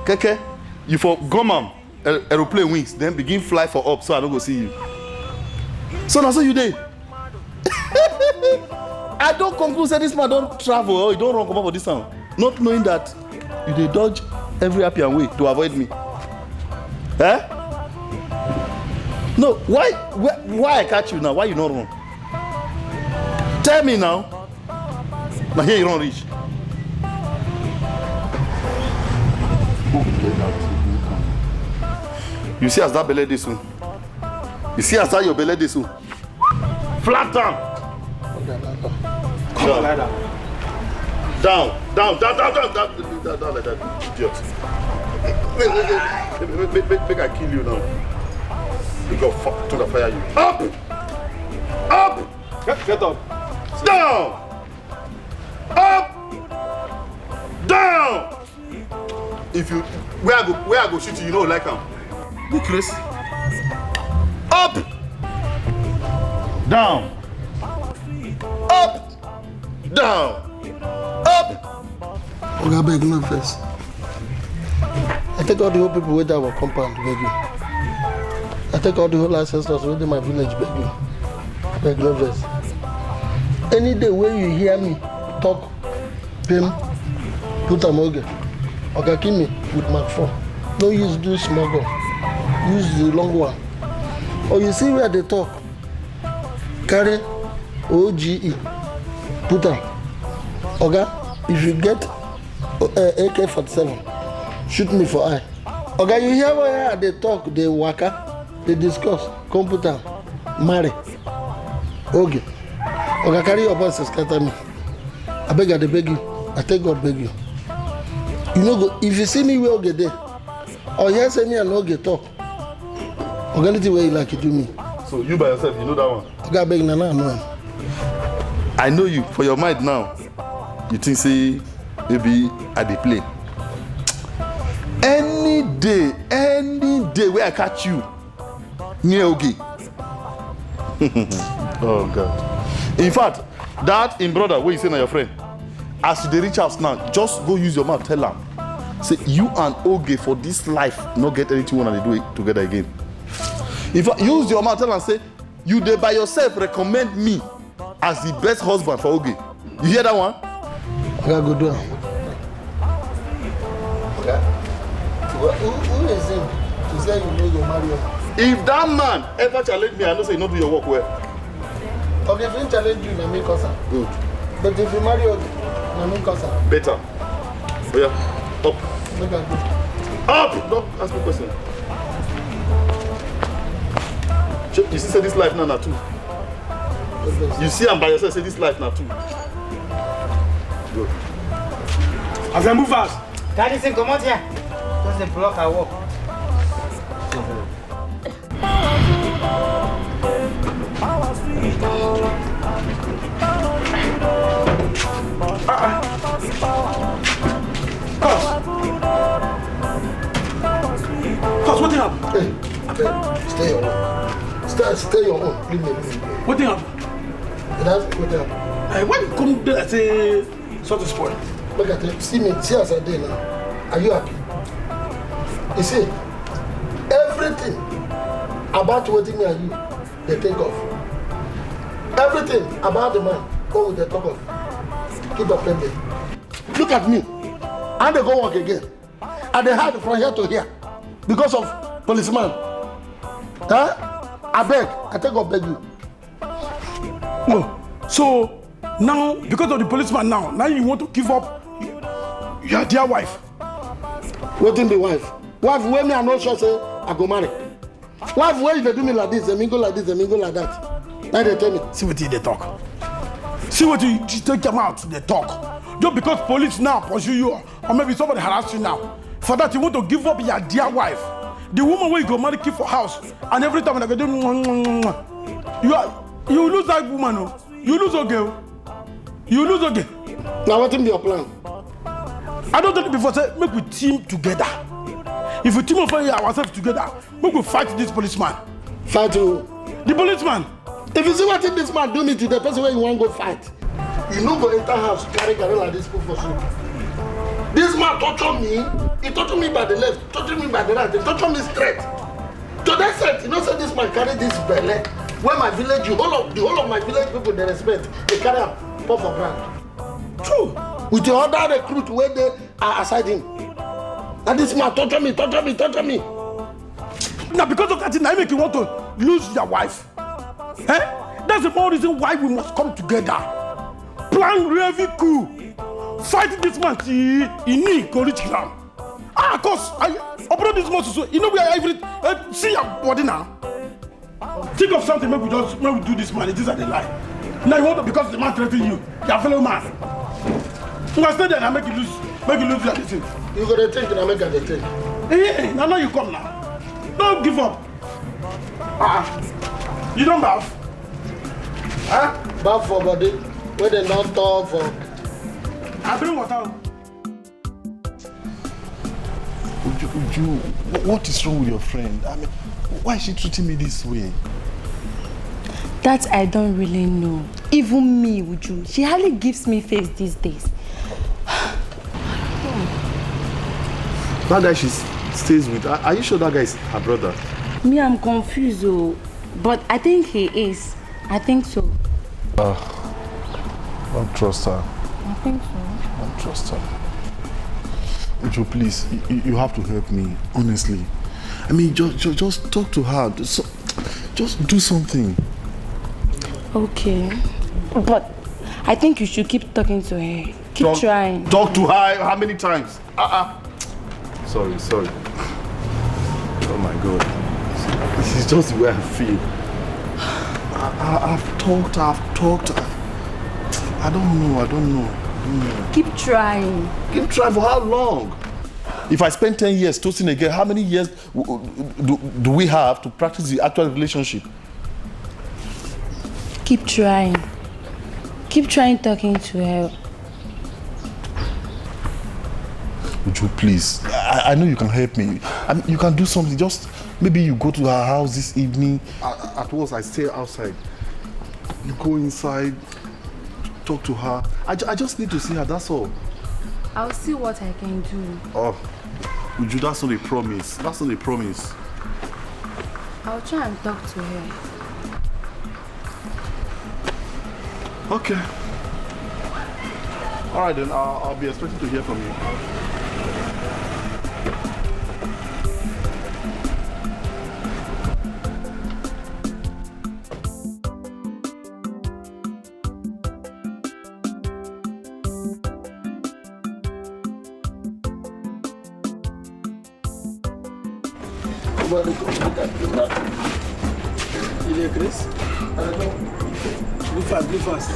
keke, you for gum aeroplane wings, then begin fly for up, so I don't go see you. So now, so you did. I don't conclude say this man don't travel or you don't run come up for this town, not knowing that you dey dodge every happy way to avoid me. Eh? No, why I catch you now? Why you not run? Tell me now. Now here you don't reach. You see as that belly this soon. You see as that your belly this soon. Flat down. Come like that. Down like that, idiot. Make I kill you now. We go to the fire you. Up! Get up. Down! Up! Down! If you where I go shoot you know like him. Go Chris. Up! Down! Up! Down! Up! Okay, beg no first. I take all the whole people with our compound, beg you. I take all the whole ancestors within my village, beg you. Beg no first. Any day when you hear me talk, Pim, put a mug, okay, kill me with Mark 4. Don't use this small gun. Use the long one. Or you see where they talk. Carry OGE. Put them. Okay? If you get AK-47, shoot me for eye. Okay, you hear where they talk, they waka, they discuss, computer, marry. Okay. Okay, carry your voice and scatter me. I beg you. I take God beg you. You know, if you see me where okay there, or you say me and okay talk. Okay, let's where you like you do me. So you by yourself, you know that one? Okay, I beg Nana, I know him. I know you for your mind now. You think say maybe I dey play. Any day where I catch you near Ogi. Oh God. In fact, that in brother where you say na your friend, as you dey reach house now, just go use your mouth tell am. Say you and Oge for this life not get anything when they do it together again. In fact, use your mouth tell am say you dey by yourself recommend me as the best husband for Oge. You hear that one? Okay, go do it. Okay. Who is him to say you know you marry him? If that man ever challenge me, I know say you not do your work well. Okay, if he challenge you, na me cause am. Good. But if you marry him, na me cause am. Better. Oh yeah, up. Make I go. Up! Don't ask me a question. You see say this life now na two. You see am by yourself say this life na two. Good. As I move fast. Daddy say come out here. Just the block I walk. Cos, what happened? Hey, stay your own. Stay your own. Leave me. What happened? What happened? Hey, why you come there and say sort of spoil? Look at it. See me. See as I did now. Are you happy? You see, everything about what me and you, they take off. Everything about the man, oh, they talk off. Keep up plenty. Look at me. And they go work again. And they hide from here to here. Because of policeman. Huh? I beg. I take God beg you. No. So, now, because of the policeman now you want to give up your dear wife. Waiting the wife. Wife, when me I no sure say I go marry. Wife, when they do me like this, they go like this, they go like that. Now they tell me. See what they talk. See what you take them out, they talk. Just because police now pursue you, or maybe somebody harass you now. For that, you want to give up your dear wife. The woman where you go marry, keep for house. And every time I go do, you lose that woman, no? You lose a girl. You lose again. Now what is your plan? I don't tell you before, say, make we team together. If we team up ourselves together, make we fight this policeman. Fight who? The policeman. If you see what this man do me to the person where you want to go fight, you no go enter house carry like this for soup. This man torture me. He torture me by the left, torture me by the right, he torture me straight. To that extent, you know, say this man carry this belly. Where my village, the whole of my village people they respect, they carry a pop for ground. True. With the other recruit where they are aside him. And this man torture me. Now because of that thing, I make you want to lose your wife. Eh? That's the more reason why we must come together. Plan really cool. Fight this man till Ini go reach ground. Of course, I open this muscle so you know we are every see your body now. Think of something, maybe we do this man. It is at the lie. Now you want to because the man threatening you, your fellow man. You can stay there and make you lose your thing. You got to think and I make a think. Hey, now you come now. Don't give up. You don't bath. Bath for body. Where they not talk for. I bring water. Uju, what is wrong with your friend? I mean, why is she treating me this way? That I don't really know. Even me, Uju, she hardly gives me face these days. That guy she stays with, are you sure that guy is her brother? Me, I'm confused, oh, but I think he is. I think so. Don't trust her. I think so. Don't trust her. Uju, please, you have to help me, honestly. I mean, just talk to her. Just do something. Okay, but I think you should keep talking to her. Keep trying. Talk to her how many times? Sorry. Oh my God. This is just the way I feel. I've talked. I don't know. Keep trying. Keep trying for how long? If I spend 10 years toasting again, how many years do we have to practice the actual relationship? Keep trying. Keep trying talking to her. Would you please? I know you can help me. I mean, you can do something. Just maybe you go to her house this evening. At once I stay outside. You go inside, talk to her. I just need to see her, that's all. I'll see what I can do. Oh, Uju, that's not a promise. That's not a promise. I'll try and talk to her. Okay. All right then, I'll be expecting to hear from you. Chris? Blue fast.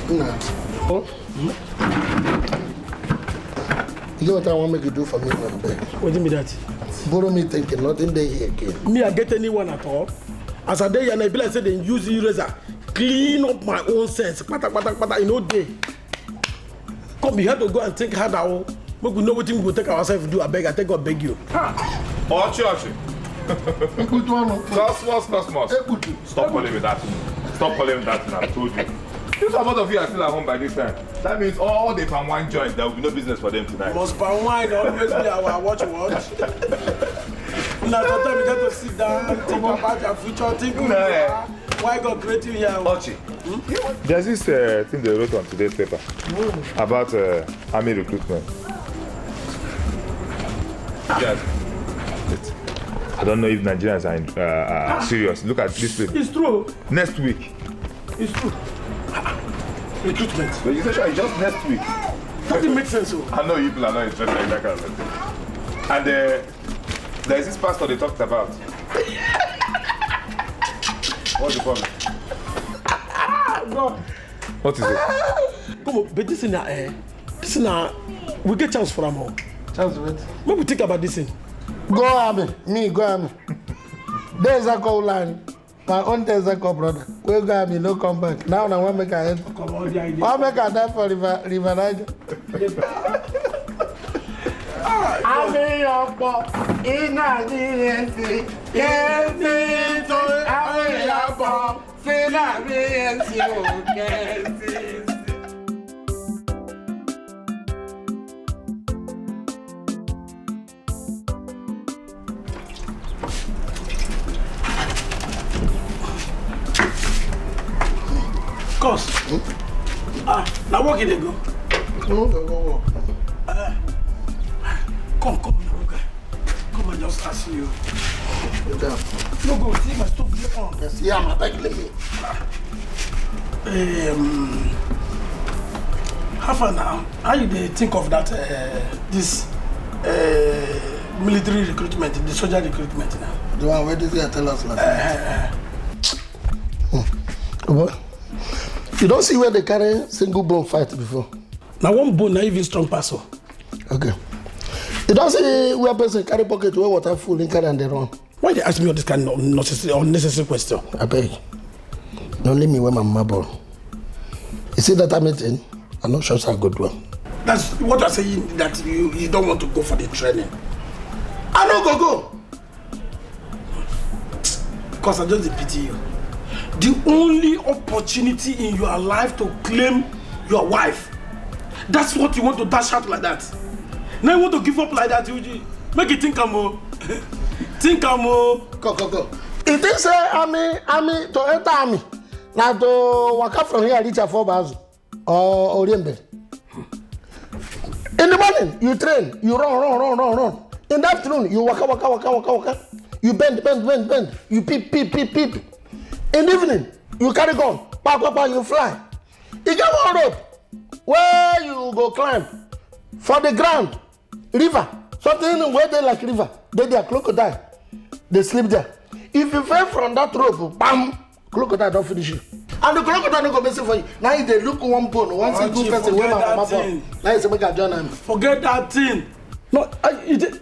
Nah. You know what I want me to do for me on the bed? What do you mean that? Borrow me thinking, nothing there here again. Me, I get anyone at all. As a day and I be like say they use eraser, clean up my own sense. Pata, you know day. Come here to go and think hard now. We know what we will take ourselves to do. I beg you. Archie. Cosmos. Stop calling me that. I told you. If some of you are still at home by this time, that means all the palm wine joints, there will be no business for them tonight. Must palm wine always be our watch. Now sometimes we get to sit down and think about your future, think why God created you here. Archie, there's this thing they wrote on today's paper about army recruitment. Yes. I don't know if Nigerians are serious. Look at this thing. It's true. Next week. It's true. Recruitment. Registration is just next week. Doesn't make sense. I know you people are not interested in that kind of thing. And there's this pastor they talked about. What's the problem? God. What is it? Come on, but this is we get chance for them all. Chance for it? Maybe we think about this thing. Go army. Go army. There's a goal line. My own Tezako brother. Where go me no come back. Now I want make a head. Come on, the idea. I make a die for River Niger. I be your boy. In Nigerian city. Yes, I be your boy. Say Nigerian city. Cos. Now walk in there, go. No, go. Come, now, okay. Come and just ask you. No, go, see my stuff here on. Yes, yeah, my back, let me. How far now? How you think of that, this military recruitment, the soldier recruitment now? The one where did they tell us last night? What? You don't see where they carry single bone fight before? Now one bone, not even strong person. Okay. You don't see where person carry pocket where water full in carry and they run? Why they ask me all this kind of unnecessary question? I beg. Don't leave me where my mama born. You see that meeting? I'm not sure it's a good one. That's what I'm saying, that you don't want to go for the training. I don't go. Because I just pity you. The only opportunity in your life to claim your wife, that's what you want to dash out like that. Now you want to give up like that, you make it think more. Think more. Go. It is army to enter army. Now to walk up from here reach a 4 bars or Oriembe. In the morning, you train, you run. In the afternoon, you waka. You bend. You peep. In the evening, you carry gun, you fly. You get one rope where you go climb for the ground, river, something where they like river, they are crocodile, they sleep there. If you fell from that rope, bam, crocodile don't finish you. And the crocodile don't go messing for you. Now they look one bone, one single person where my mama born. Now you say make a join them. Forget that thing. No,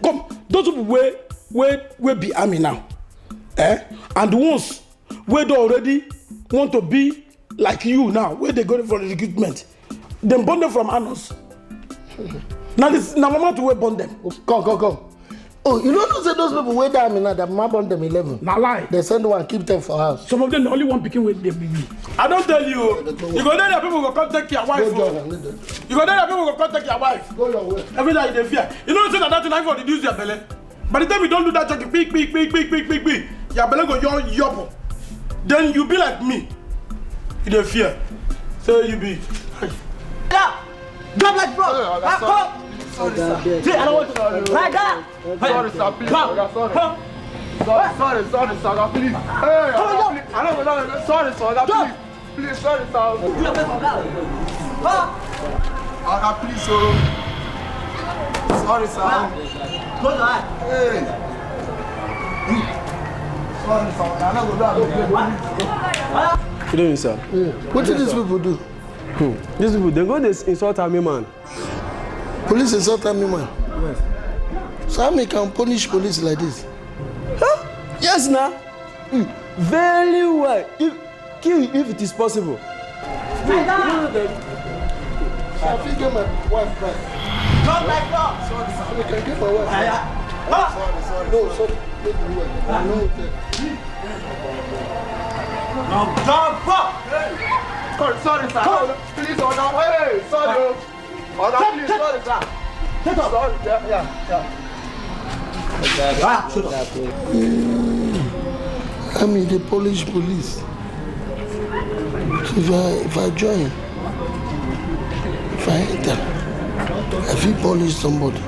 come, those people where be army now, and the ones where they already want to be like you now, where they going for the recruitment, them born them from Anos. Now mama to where born them. Come. Oh, you know those people where they are now, that mama born them 11. Now lie. They send one, keep them for house. Some of them the only one picking with them baby. I don't tell you. You go there, people will contact your wife. You go there, people will contact your wife. Go your way. Every day they fear. You know say that thing for reduce your belly. By the time you don't do that, you big. Your belly go yop. Then you be like me. You don't fear. So you be. Drop like bro. Sorry, sir. I don't want to like that. Sorry, sir. Please. Sorry, sir. Please. Hey, I don't know. Sorry, sir. Please. Sorry, sir. Please, sorry, sir. Close your eye. Hey. Sorry, sir. Good evening, sir. What did these people do? These people, they go this insult army man. Police insult army man? Yes. So army can punish police like this? Huh? Yes, now. Very well. If it is possible. I think get my wife back. Drop like bro. Sorry, sir. I can get my wife back. Sorry. No, sorry. No, jump up! Sorry, sir. Please, order. Hey, sorry. Order, please. Sorry, sir. Shut up. Sorry, yeah. Shut up. I mean, the Polish police. So if I join, if I enter, if you polish somebody,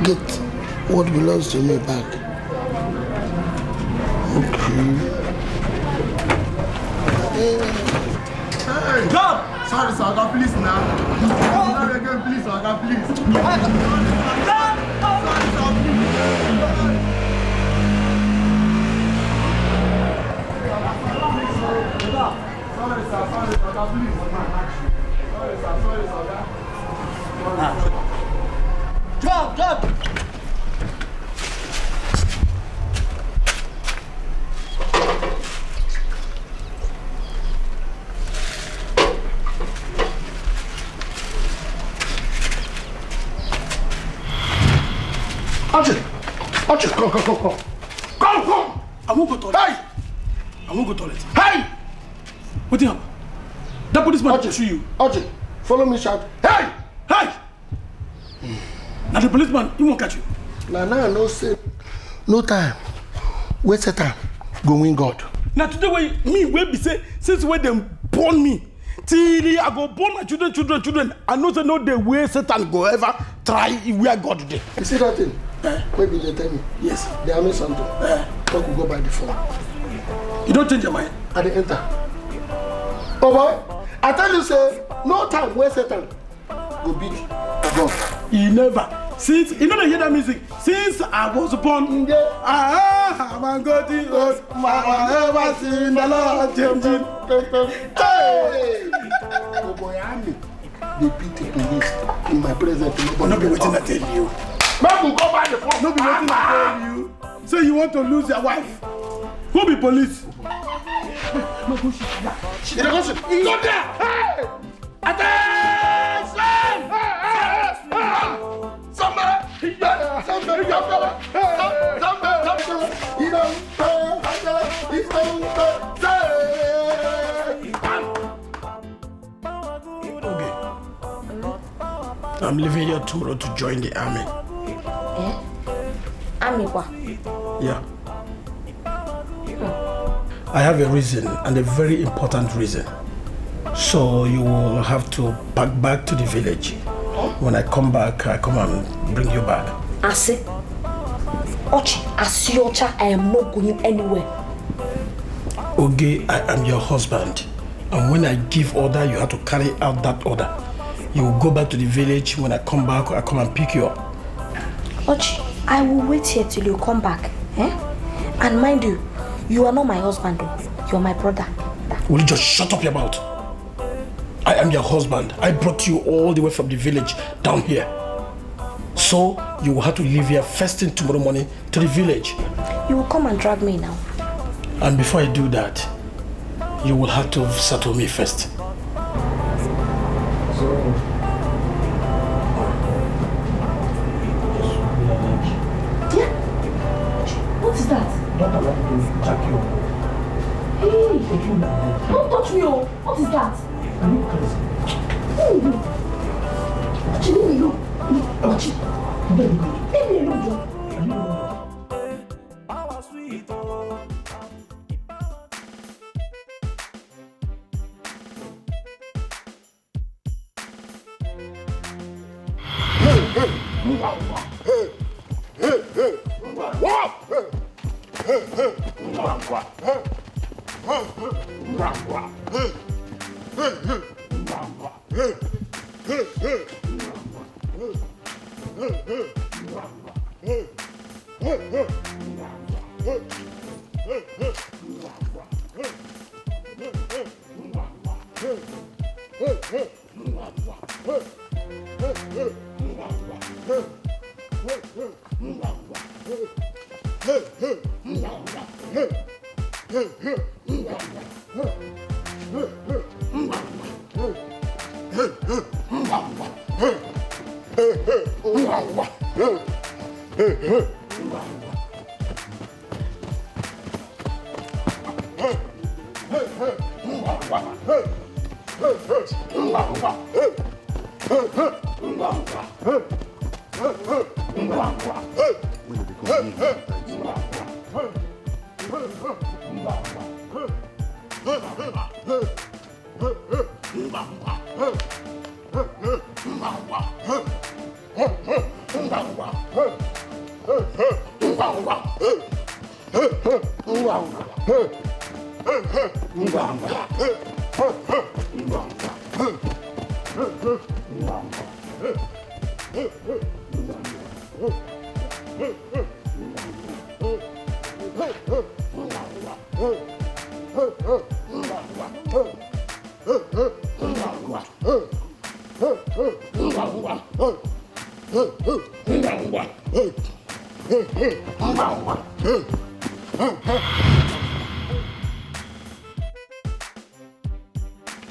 get what belongs to me back. Okay. Jump! Sorry, sir. Please now. Sorry again, please, sir. Please. Sorry, Drop! Ochi, come. Come. I won't go toilet. Hey! I won't go toilet. Hey! What happened? That policeman pursue you. Ochi, follow me, shout. Hey! Hey! Now the policeman, he won't catch you. Now, no say, no time. Wait a time. Go win God. Now today when me will be say since when they born me till I go born my children. I know say no the way Satan go ever try where God today. You see that thing? Maybe they tell me. Yes. They are me something. Talk will go by the phone. You don't change your mind. I dey enter. Oh boy, I tell you say no time where Satan go beat God. He never. Since you know they hear that music. Since I was born, I haven't got the old. I ever seen the Lord changing. Hey! Oh boy, I'm they beat the police in my presence. Not be waiting to tell you. Man will go by the phone. Not be waiting to tell you. So you want to lose your wife? Who be police? She don't go there. Hey! Attention! Somebody! I'm leaving here tomorrow to join the army. Army what? Yeah. I have a reason, and a very important reason. So you will have to pack back to the village. When I come back, I come and bring you back. Ase, Ochi, Asiocha, I am not going anywhere. Oge, I am your husband. And when I give order, you have to carry out that order. You will go back to the village. When I come back, I come and pick you up. Ochi, I will wait here till you come back. And mind you, you are not my husband though. You are my brother. Will you just shut up your mouth? I am your husband. I brought you all the way from the village down here. So you will have to leave here first thing tomorrow morning to the village. You will come and drag me now. And before I do that, you will have to settle me first. What is that? Don't allow me to attack you. Hey! Don't touch me, oh! What is that? Are you crazy? Ochi, leave me alone. Ochi. Leave me alone, Joe.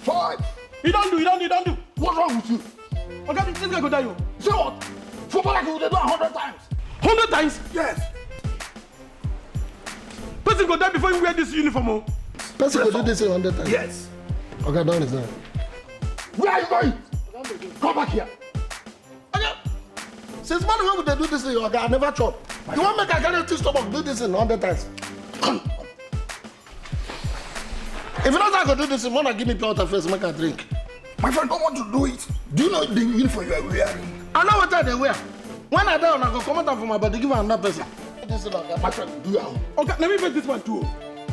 Five. You don't do. What's wrong with you? Okay, this guy go die you. Say what? Football like you, they do 100 times. 100 times? Yes. person go die before you wear this uniform. Person go do this 100 times. Yes. Okay, don't listen. Where are you going? Come back here. Okay. Since morning when they do this thing, okay, I never chop. You want make I carry your stomach do this 100 times? If you don't think I do this, you want to give me pure water first, make I drink. My friend don't want to do it. Do you know the uniform you are wearing? I know what they wear. When I die, I go come out from my body, give another person. This is like my friend, do your own. Okay, let me make this one too.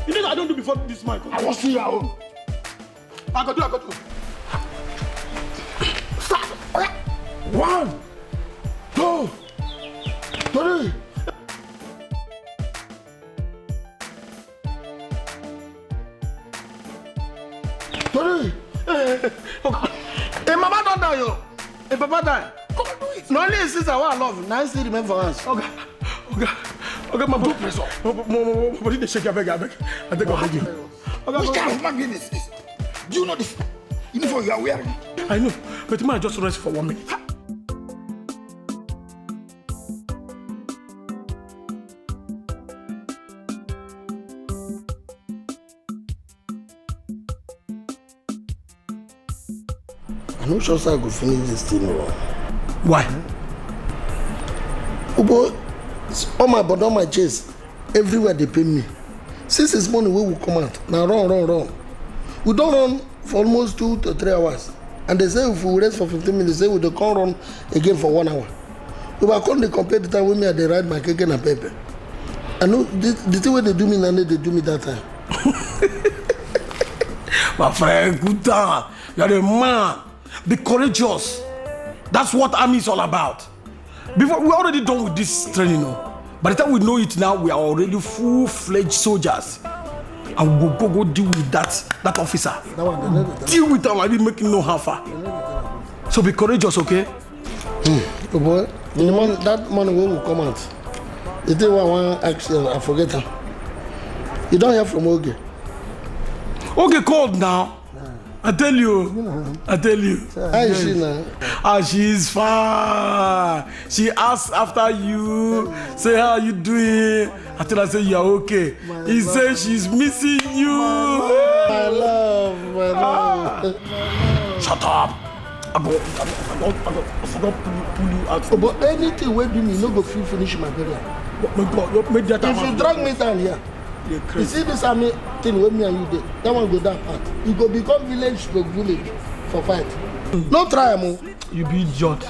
You know that I don't do before this man. I want to see your own. I got to. Stop. Okay. 1, 2, 3. Hey, mama don't die, yo. Hey, papa die. Come on, do it. No only his sister I love. Now still remain for us. Okay, my body press up. My body they shake your bag. I think I beg you. Which kind of man is this? Do you know this uniform you are wearing? I know, but man, just rest for 1 minute. I'm not sure I could finish this thing. Why? But all my body, all my chest, everywhere they pay me. Since this morning we will come out. Now run. We don't run for almost 2 to 3 hours. And they say if we rest for 15 minutes, they say we don't come run again for 1 hour. We were calling the compare the time with me and they ride my cake and paper. I know the thing where they do me now, they do me that time. My friend, good time. You're a man. Be courageous. That's what army is all about. Before we're already done with this training, by the time we know it now, we are already full-fledged soldiers. And we'll go deal with that officer. Deal with them, I be making no half. So be courageous, okay? Boy, that money will come out. You think one action, I forget her. You don't hear from Oge. Oge called now. I tell you. How is she now? She's fine. She asks after you, say how you doing. I tell her, say you are okay. He says she's missing you. My love. Shut up. I go pull you out. But anything we do, me no go finish my burial. If you drag me down here, you see this army thing with me and you did, that one go that part. You go become village to village for fight. No try, mo. You be idiot.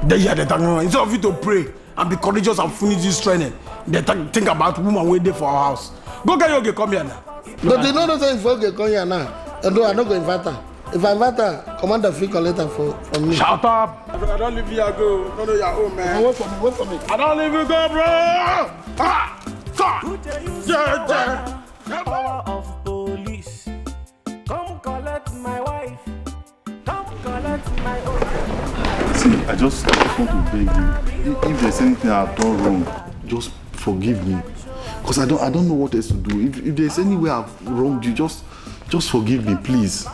They hear the thing. Instead of you to pray and be courageous and finish this training, they think about woman waiting for our house. Go get your come here now. But you know say if you come here now, although I don't go invite her. If I invite her, command the free collector for me. Shut up! I don't leave you, go. No, you're home, man. Wait for me. I don't leave you, go, bro. Yeah. Power of police. Come collect my wife. Come collect my own. See, I just want to beg you. If there's anything I've done wrong, just forgive me. Because I don't know what else to do. If there's any way I've wronged you, just forgive me, please.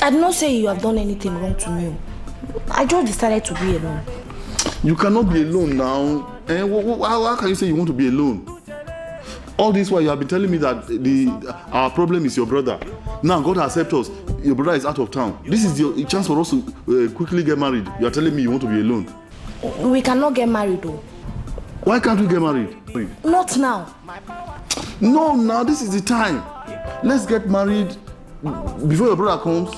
I did not say you have done anything wrong to me. I just decided to be alone. You cannot be alone now. How can you say you want to be alone? All this while you have been telling me that our problem is your brother. Now God has helped us. Your brother is out of town. This is the chance for us to quickly get married. You are telling me you want to be alone. We cannot get married though. Why can't we get married? Not now. No, now this is the time. Let's get married before your brother comes.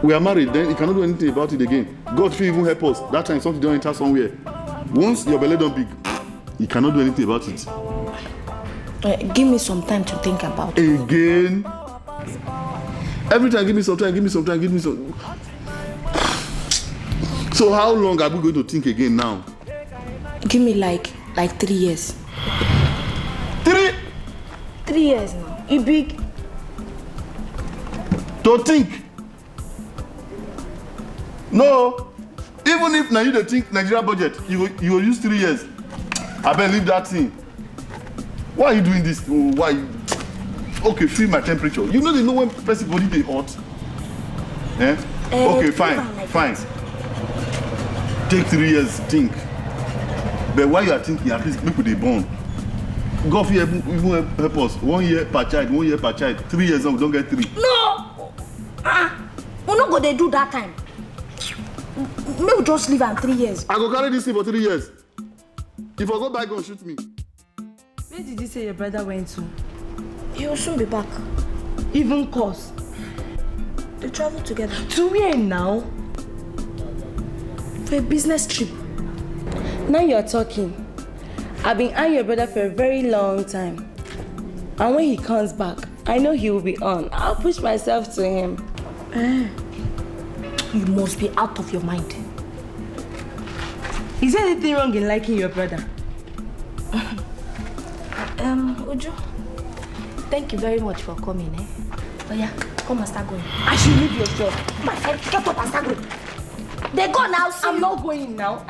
We are married, then you cannot do anything about it again. God will even help us. That time something don't enter somewhere. Once your belly don't big, you cannot do anything about it. Give me some time to think about it. Again? Every time, give me some time. So how long are we going to think again now? Give me like 3 years. 3 years now. You big. To think? No. Even if now you don't think Nigeria budget, you will use 3 years. I better leave that thing. Why are you doing this? Why? Okay, feel my temperature. You know they know when person body they hot. Okay, fine. Take 3 years to think. But while you are thinking, at least people they born. God will even help us. 1 year per child, 1 year per child. 3 years and we don't get 3. No! We're not going to do that time. Maybe just leave am 3 years. I go carry this thing for 3 years. If I go back, go shoot me. Where did you say your brother went to? He will soon be back. Even cause? They travel together. To where now? For a business trip. Now you're talking. I've been eyeing your brother for a very long time. And when he comes back, I know he will be on. I'll push myself to him. You must be out of your mind. Is there anything wrong in liking your brother? Uju, thank you very much for coming, eh? Oh yeah, come and start going. I should leave your shop. My friend, get up and start going. They go now, see. I'm not going now.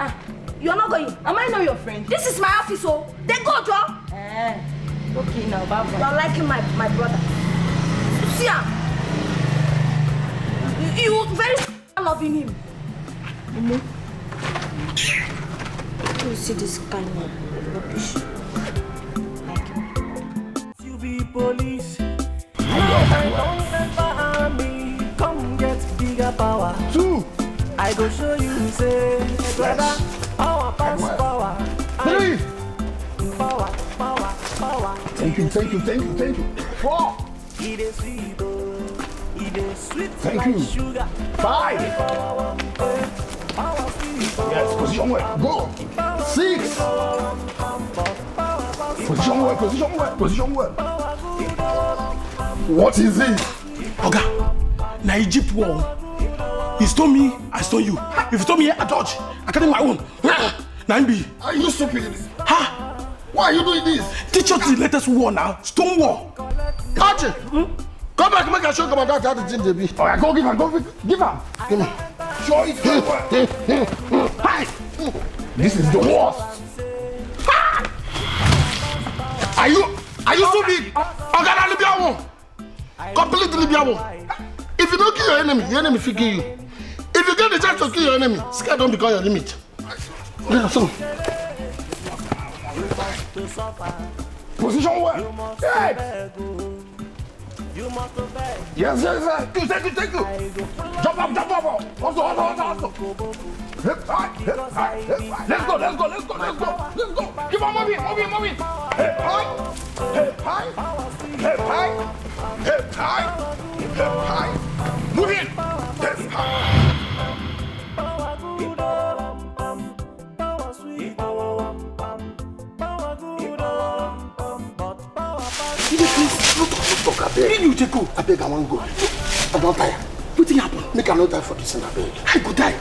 You're not going? Am I not your friend? This is my office, oh. They go, Joe. Okay now, bye-bye. You're liking my brother. See him. You very loving him. You see this kind of rubbish. You be police. I don't enter army. Come get bigger power. 2. I go show you, say, brother, power pass power. 3. Power. Thank you. 4. It is sweet, it is sweet. Thank you. 5. Yes, position well. Go. 6. Position well. What is it? Oga, na Egypt war. He stole me, I stole you. If you stole me, I dodge. I carry my own. Nambi. Are you stupid? Why are you doing this? Teach us the latest war now. Stone war. Catch it. Come back, make a show about that. How the thing they be. All right, go give him. Give him. Show it. Hi. This is the worst. Are you stupid? Oga, Libya one. Completely Libya one. If you don't kill your enemy will kill you. If you get the chance to kill your enemy, sky don't become your limit. Position well. Hey. Yes. Thank you. Jump up. Also. Hip high. Let's go. Keep on moving. Hip high. Move in. Hip high. Look, I beg, I won't go. I don't tire. What thing happen? Make I not die for this in a bed. I could die.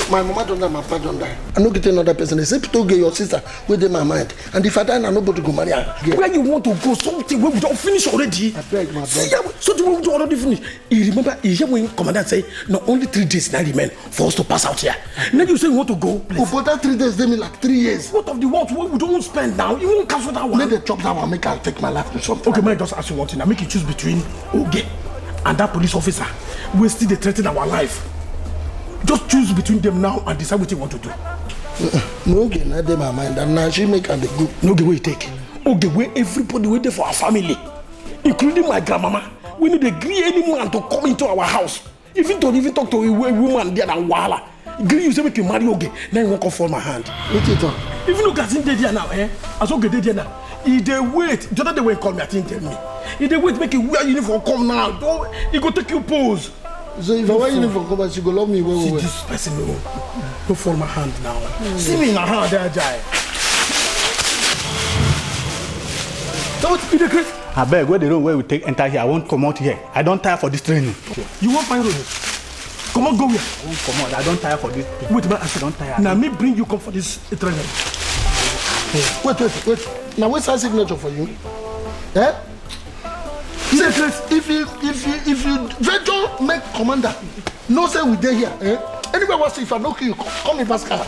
My mama don't die, my father don't die. I don't get another person. They say to get your sister within my mind. And if I die, I nobody go marry her. Where you want to go? Something where we don't finish already. I beg, my brother. Something where we don't already finish. You remember, when commandant say, no, only 3 days now remain for us to pass out here. Now you say you want to go. Oh, but that 3 days, they mean like 3 years. What of the ones where we don't spend now? You won't cancel that one. Let the chop that one, make I take my life to something. Okay, may I just ask you one thing? I make you choose between Oge and that police officer. We still they threaten our life. Just choose between them now and decide what you want to do. No, okay, not in my mind. And now she make and the group. No, the way you take. Okay, where everybody waiting for our family, including my grandmama. We need to agree any man to come into our house. Even talk to a woman there than Wala. Agree you say make you marry Oge. Now you won't come for my hand. What you talk? Even look at him there now, as Oge there now. If they wait, the other way call me, I think tell me. If they wait, make you wear uniform, come now. Don't, he go take you pose. So if I wear uniform, come back, she go love me. See this person, no fall my hand now. See me in her hand there, Jai. So what you the I beg, where the road where we take enter here, I won't come out here. I don't tire for this training. You won't find road. Come on, go here. I won't come out. I don't tire for this. Wait, man, I don't tire. Now me bring you come for this training. Wait. Now what's our signature for you? Eh? If you venture make commander, no say we there here. Eh? Anyway, what's if I knock you, come in fast car.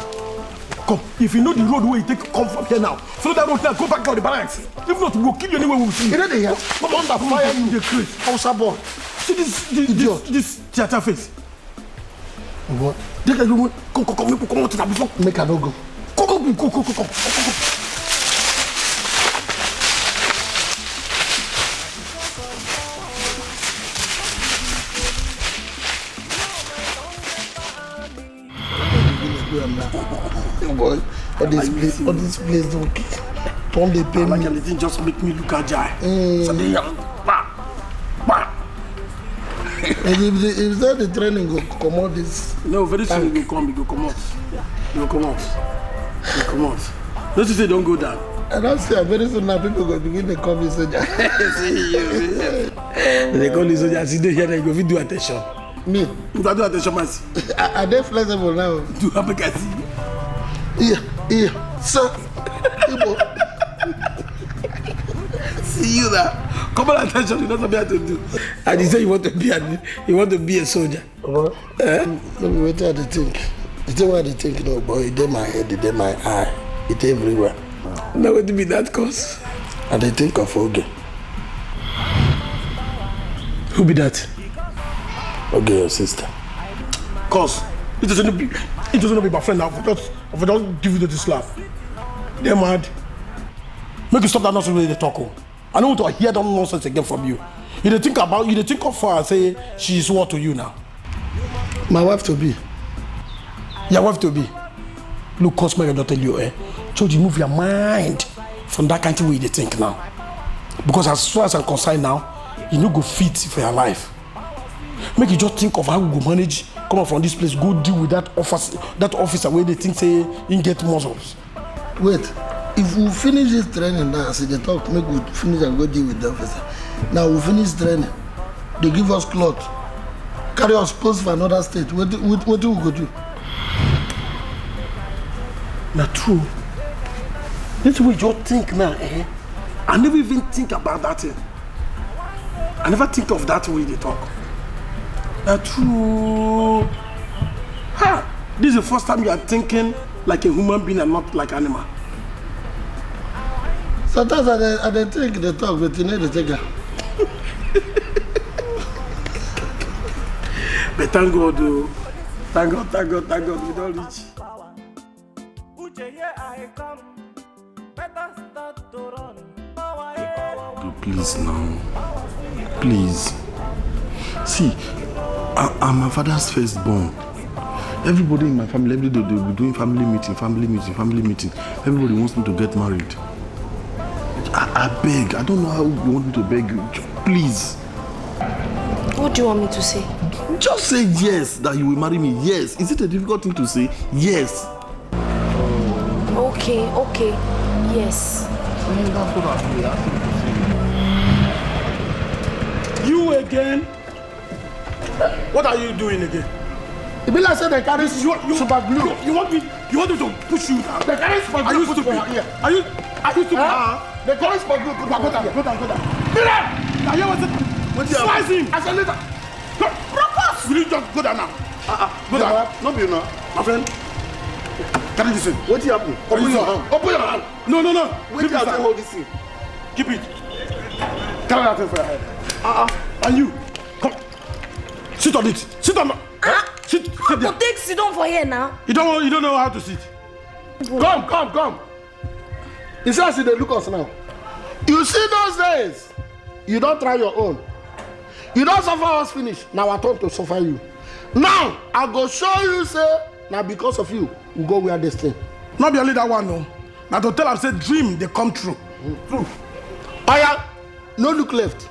Come, if you know the road where you take come from here now, follow that road now, go back to the barracks. If not, we'll kill you anywhere we'll see you. You know here? Come on, the fire you. The Chris. Hausa boy. See this theater face. What? Come on to that before. Make I no go. Go. boy. All this place don't they pay like me. anything just make me look agile. So they if that the training go come out this. No, very soon you go come, you go come out. You go come out. You come out. Don't you say don't go down. I don't say very soon now people go begin to call me soldier. See you. They call you soldier. See they here they go do attention. Me? You do attention, man. Are they flexible now? Do have a see. Here, sir. See you there. Come on, attention. You know what to do. And you say you want to be a soldier. Let me wait till they think. It's what they think, no boy. It's in my head, it's in my eye, it's everywhere. Not going to be that cause. And they think of Oge. Who be that? Oge, your sister. Cause it doesn't be my friend now. If I don't give you this laugh, they're mad. Make you stop that nonsense when they talk. I don't want to hear that nonsense again from you. You think of her and say she is what to you now? My wife to be. Your wife to be. Look, cause I don't tell you, so you move your mind from that kind of way you think now. Because as far as I'm concerned now, you no go fit for your life. Make you just think of how you go manage, come out from this place, go deal with that officer where they think say you get muscles. Wait, if we finish this training now, see the talk, make we finish and go deal with the officer. Now we finish training, they give us cloth, carry us post for another state. What do we go do? Not true. This way you think now, I never even think about that thing. I never think of that way they talk. Not true. Ha! This is the first time you are thinking like a human being and not like an animal. Sometimes I think they talk, but you know they take it. But thank God, though. Thank God, we don't reach. Please now. Please. See, I'm my father's firstborn. Everybody in my family, every day they'll be doing family meeting. Everybody wants me to get married. I beg. I don't know how you want me to beg you. Please. What do you want me to say? Just say yes, that you will marry me. Yes. Is it a difficult thing to say? Yes. Okay. Yes. That's what I'm asking you to say. You again? What are you doing again? It be like say they carry super glue. You want me to push you down? They carry super glue. Are you stupid? Are you stupid? They carry super glue. Go down. Mira! Now you want to slice him. I said later. Propose! Will you just go down now? Go down. No be now. My friend. Carry this in. What happened? Open your hand. Open your hand. No. Wait till I hold this thing. Keep it. Carry that thing for your head. And you, come. Sit on it. Sit on. Sit there. Take sit down for here now. You don't know how to sit. Come. You see how they look us now. You see those days. You don't try your own. You don't suffer us finish. Now I turn to suffer you. Now I go show you say now because of you we go where this thing. Not be only that one no. Now to tell am say dream they come true. True. Oya, no look left,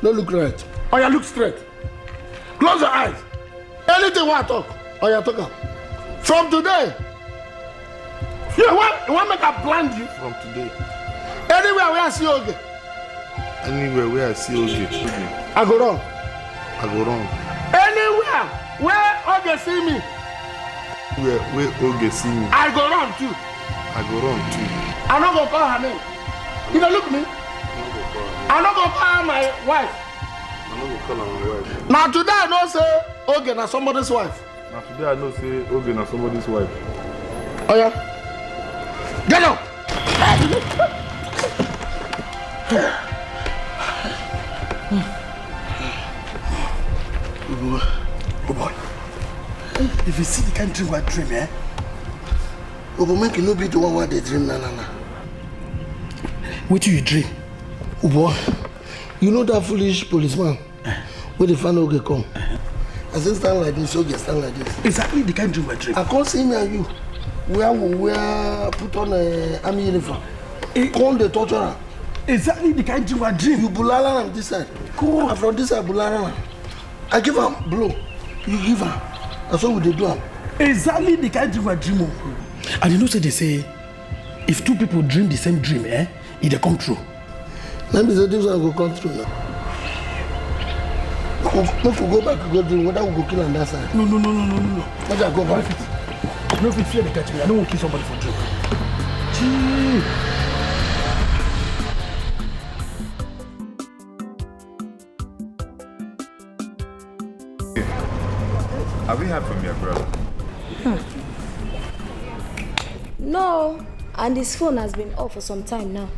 no look right. Oya, look straight. Close your eyes. Anything what I talk, Oya talk am. From today, you want make I blind you? From today. Anywhere where I see Oge. Anywhere where I see Oge. I go wrong. Anywhere where Oge see me. Where Oge see me. I go wrong too. I no go call her name. You don't look me. I no go call her my wife. Now today I know say Oge na somebody's wife. Now today I know say Oge na somebody's wife. Oh yeah. Get up. Oh boy. If you see the kind of dream I dream, Oh, but make it no be the one where they dream, na. What do you dream? Oh boy, you know that foolish policeman where the fan Oge come? I say stand like this, Oge stand like this. Exactly the kind of dream I dream. I can't see me and you. where we wear, put on a army uniform. Come the torturer. Exactly the kind of dream. You bulala on this side. Cool. And from this side, bulala. I give her blow. You give her. That's what we do. Exactly the kind of dream. And you know, so they say, if two people dream the same dream, it come true. Let me say this one will come true now. If we go back to go dream, whether we go kill on that side. No. Let us go back. No, if you fear the catch me, I don't want to kill somebody for dream. Gee. Have we heard from your brother? No, and his phone has been off for some time now.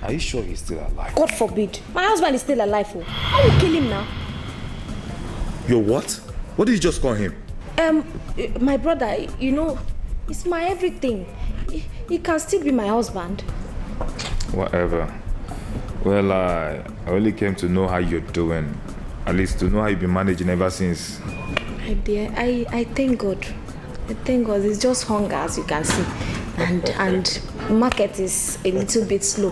Are you sure he's still alive? God forbid. My husband is still alive. I will kill him now. Your what? What did you just call him? My brother, you know, it's my everything. He can still be my husband. Whatever. Well, I only came to know how you're doing. At least to know how you've been managing ever since. My dear, I thank God. I thank God. It's just hunger, as you can see. And market is a little bit slow.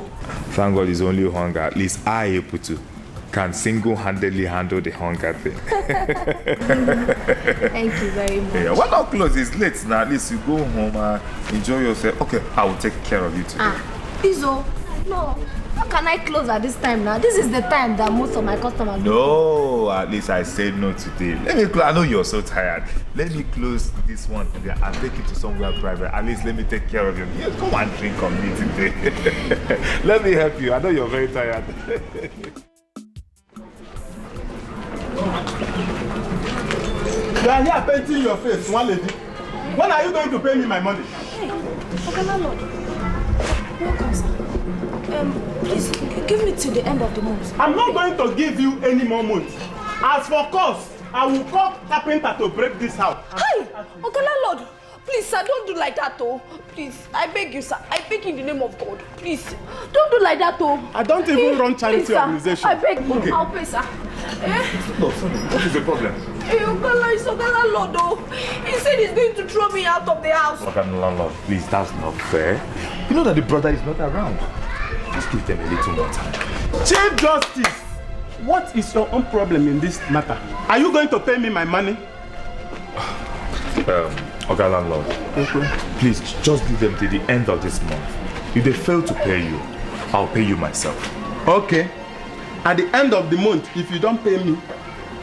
Thank God it's only hunger. At least I able to can single-handedly handle the hunger thing. Thank you very much. Yeah, we're not close. It's late now. At least you go home and enjoy yourself. Okay, I will take care of you today. Izo, no. How can I close at this time now? This is the time that most of my customers No, at least I said no today. Let me close. I know you're so tired. Let me close this one today and take you to somewhere private. At least let me take care of you. Yes, come and drink on me today. Let me help you. I know you're very tired. You are here painting your face, one lady. When are you going to pay me my money? Hey, okay, landlord. Welcome, sir. Please, give me till the end of the month. I'm not going to give you any more months. As for cost, I will call carpenter to break this house. Hi! Okay, landlord. Please, sir, don't do like that, oh. Please, I beg you, sir. I beg in the name of God. Please, don't do like that, oh. I don't even run charity please, organization. I beg you. Okay. I'll pay, sir. No, what is the problem? Hey, it's okay, landlord, oh. He said he's going to throw me out of the house. Okay, landlord, please, that's not fair. You know that the brother is not around. Just give them a little more time. Chief Justice, what is your own problem in this matter? Are you going to pay me my money? Okay, landlord, please just give them till the end of this month. If they fail to pay you, I'll pay you myself. Okay. At the end of the month, if you don't pay me,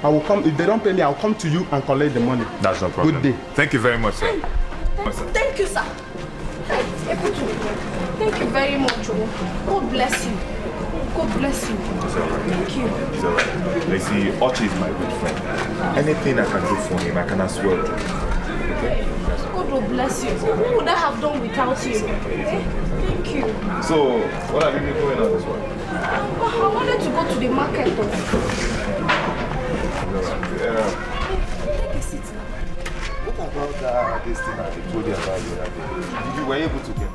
I will come. If they don't pay me, I'll come to you and collect the money. That's no problem. Good day. Thank you very much, sir. Thank you, sir. Thank you very much, oh. God bless you. God bless you. It's all right. Thank you. It's all right. Like, see, Ochi is my good friend. Anything I can do for him, I can as well do. Okay? God will bless you. What would I have done without you? Thank you. So, what have you been doing on this one? I wanted to go to the market, though. Take a seat now. What about this thing I told you about the other day? You were able to get it?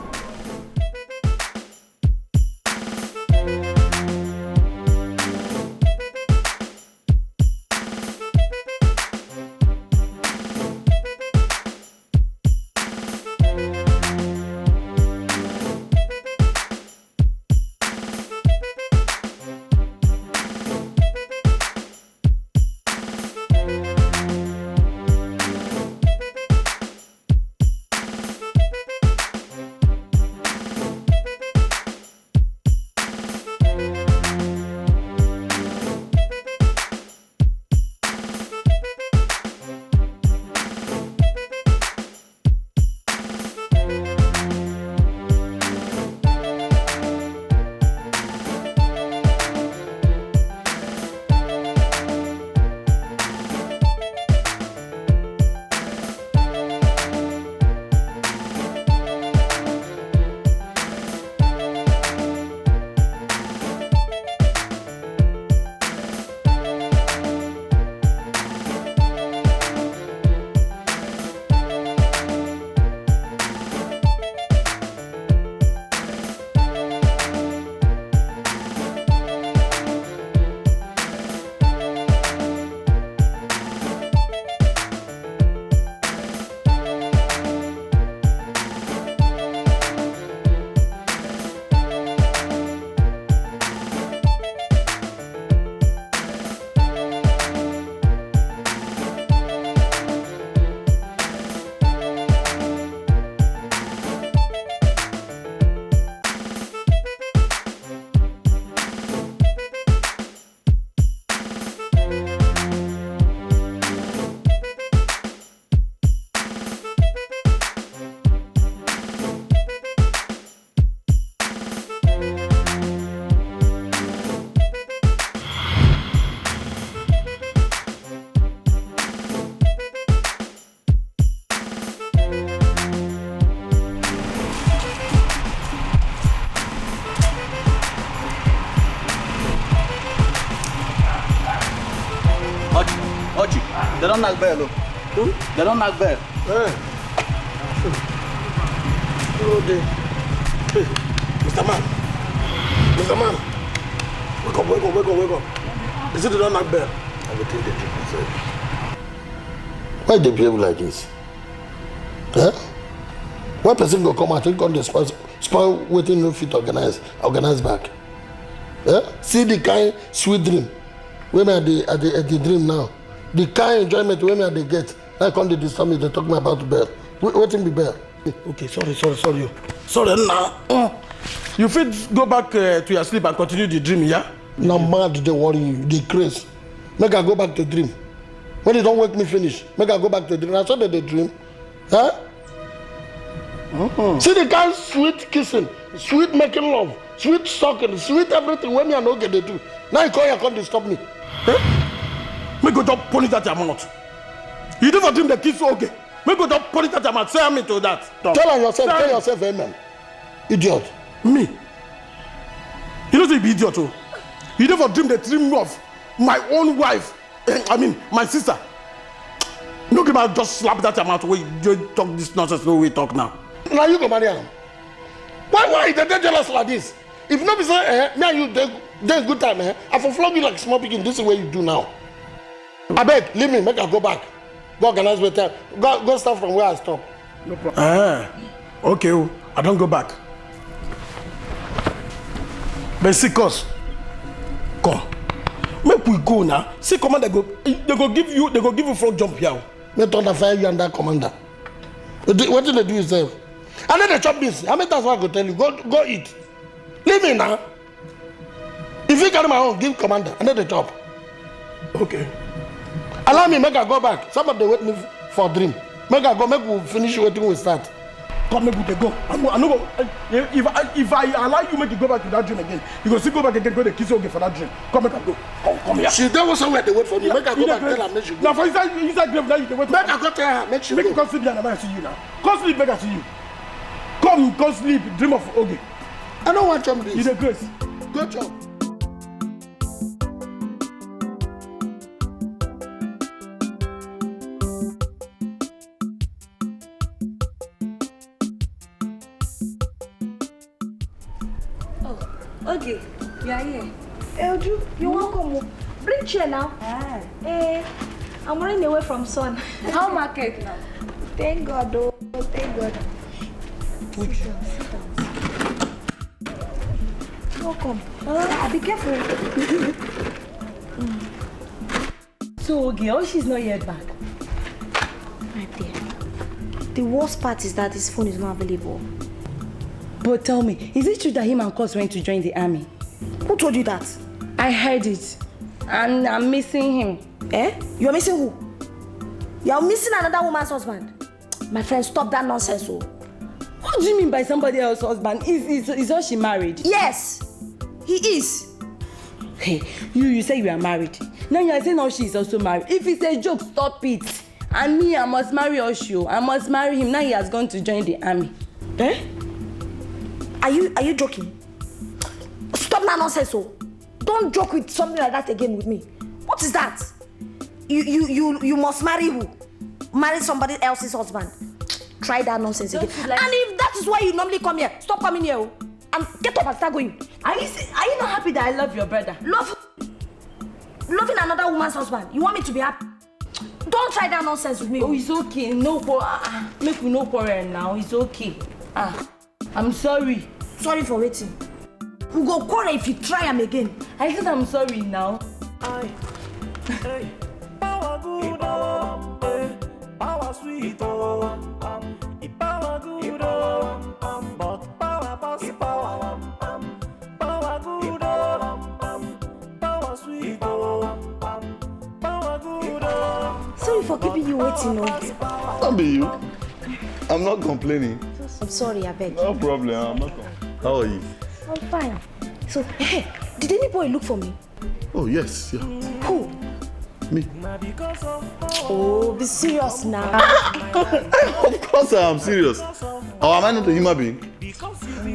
don't knock bell. They don't knock bell. Hey, Mr. Man. Mr. Man. Wake up. Is it the don't knock bell? I will take the drink myself. Why they behave like this? Huh? One person go come out and come the spoil waiting no fit organize back. Yeah? See the kind sweet dream. When at the dream now. The kind enjoyment when they get. Now come they disturb me, they talk me about bell. Waiting be bell. Okay, sorry. Sorry, now. You fit go back to your sleep and continue the dream, yeah? Now mad they worry you, they crazy. Make I go back to dream. When they don't wake me finish, make I go back to dream. I saw that they dream. Huh? See the kind sweet kissing, sweet making love, sweet sucking, sweet everything when me and okay they do. Now you can't disturb me. Huh? Make go just polish that your mouth. You never dream the kiss okay. Make go just polish that your mouth. Say me to that. Tell yourself, amen. Idiot. Me? You know say be idiot too. You never dream the dream of my own wife. I mean, my sister. No give me just slap that amount where you talk this nonsense the way we talk now. Now you go marry her. Why they jealous like this? If not be say, me and you there's good time, I for flog you like small picking. This is what you do now. I beg, leave me, make I go back. Go organize better. Go start from where I stop. No problem. Okay, I don't go back. But see, cause come. Make we go now. See, commander they go give you frog jump here. Me turn fire you and that commander. What did they do yourself? And then they chop this. How many times I go tell you? Go eat. Leave me now. If you carry my own, give commander. And then they chop. Okay. Allow me, make I go back. Somebody wait me for a dream. Make I go, make we finish waiting we start. Come, make we go. I no go. If I allow you, make you go back to that dream again, you go still go back again, go the kiss okay for that dream. Come, make I go. Come here. She there was somewhere they wait for me. Make I go back tell her, make she go. Now for inside grave now you can wait. Make I go tell her, make she go. Make you come sleep here and I see you now. Come sleep, make I see you. Come sleep, dream of Oge. I don't want jump this. You the grace. Go jump. Okay, you are here. Elju, you're welcome. Bring chair now. I'm running away from sun. How market now? Thank God, oh, thank God. Sit down. Welcome. Be careful. So, girl, she's not yet back. My dear, the worst part is that his phone is not available. But tell me, is it true that him and Cos went to join the army? Who told you that? I heard it. And I'm missing him. You are missing who? You are missing another woman's husband. My friend, stop that nonsense. Oh. What do you mean by somebody else's husband? Is all she married? Yes, he is. Hey, you say you are married. Now you are saying now she is also married. If it's a joke, stop it. And me, I must marry Osho. I must marry him. Now he has gone to join the army. Are you joking? Stop that nonsense, oh. Don't joke with something like that again with me. What is that? You must marry who? Marry somebody else's husband. Try that nonsense again. Like... And if that is why you normally come here, stop coming here, oh. And get up and start going. Are you not happy that I love your brother? Loving another woman's husband. You want me to be happy? Don't try that nonsense with me. Oh, it's okay. No make we no quarrel now. It's okay. I'm sorry. Sorry for waiting. We'll go quarrel if you try him again. I said I'm sorry now. Power good, power sweet, power good, but power pass power. Power good, power sweet, power good. Sorry for keeping you waiting, no. Don't be you. I'm not complaining. I'm sorry, I beg. No problem. I'm not complaining. How are you? I'm fine. So, hey, did any boy look for me? Oh, yes. Yeah. Who? Me. Oh, be serious now. Of course I am serious. Oh, am I not a human being?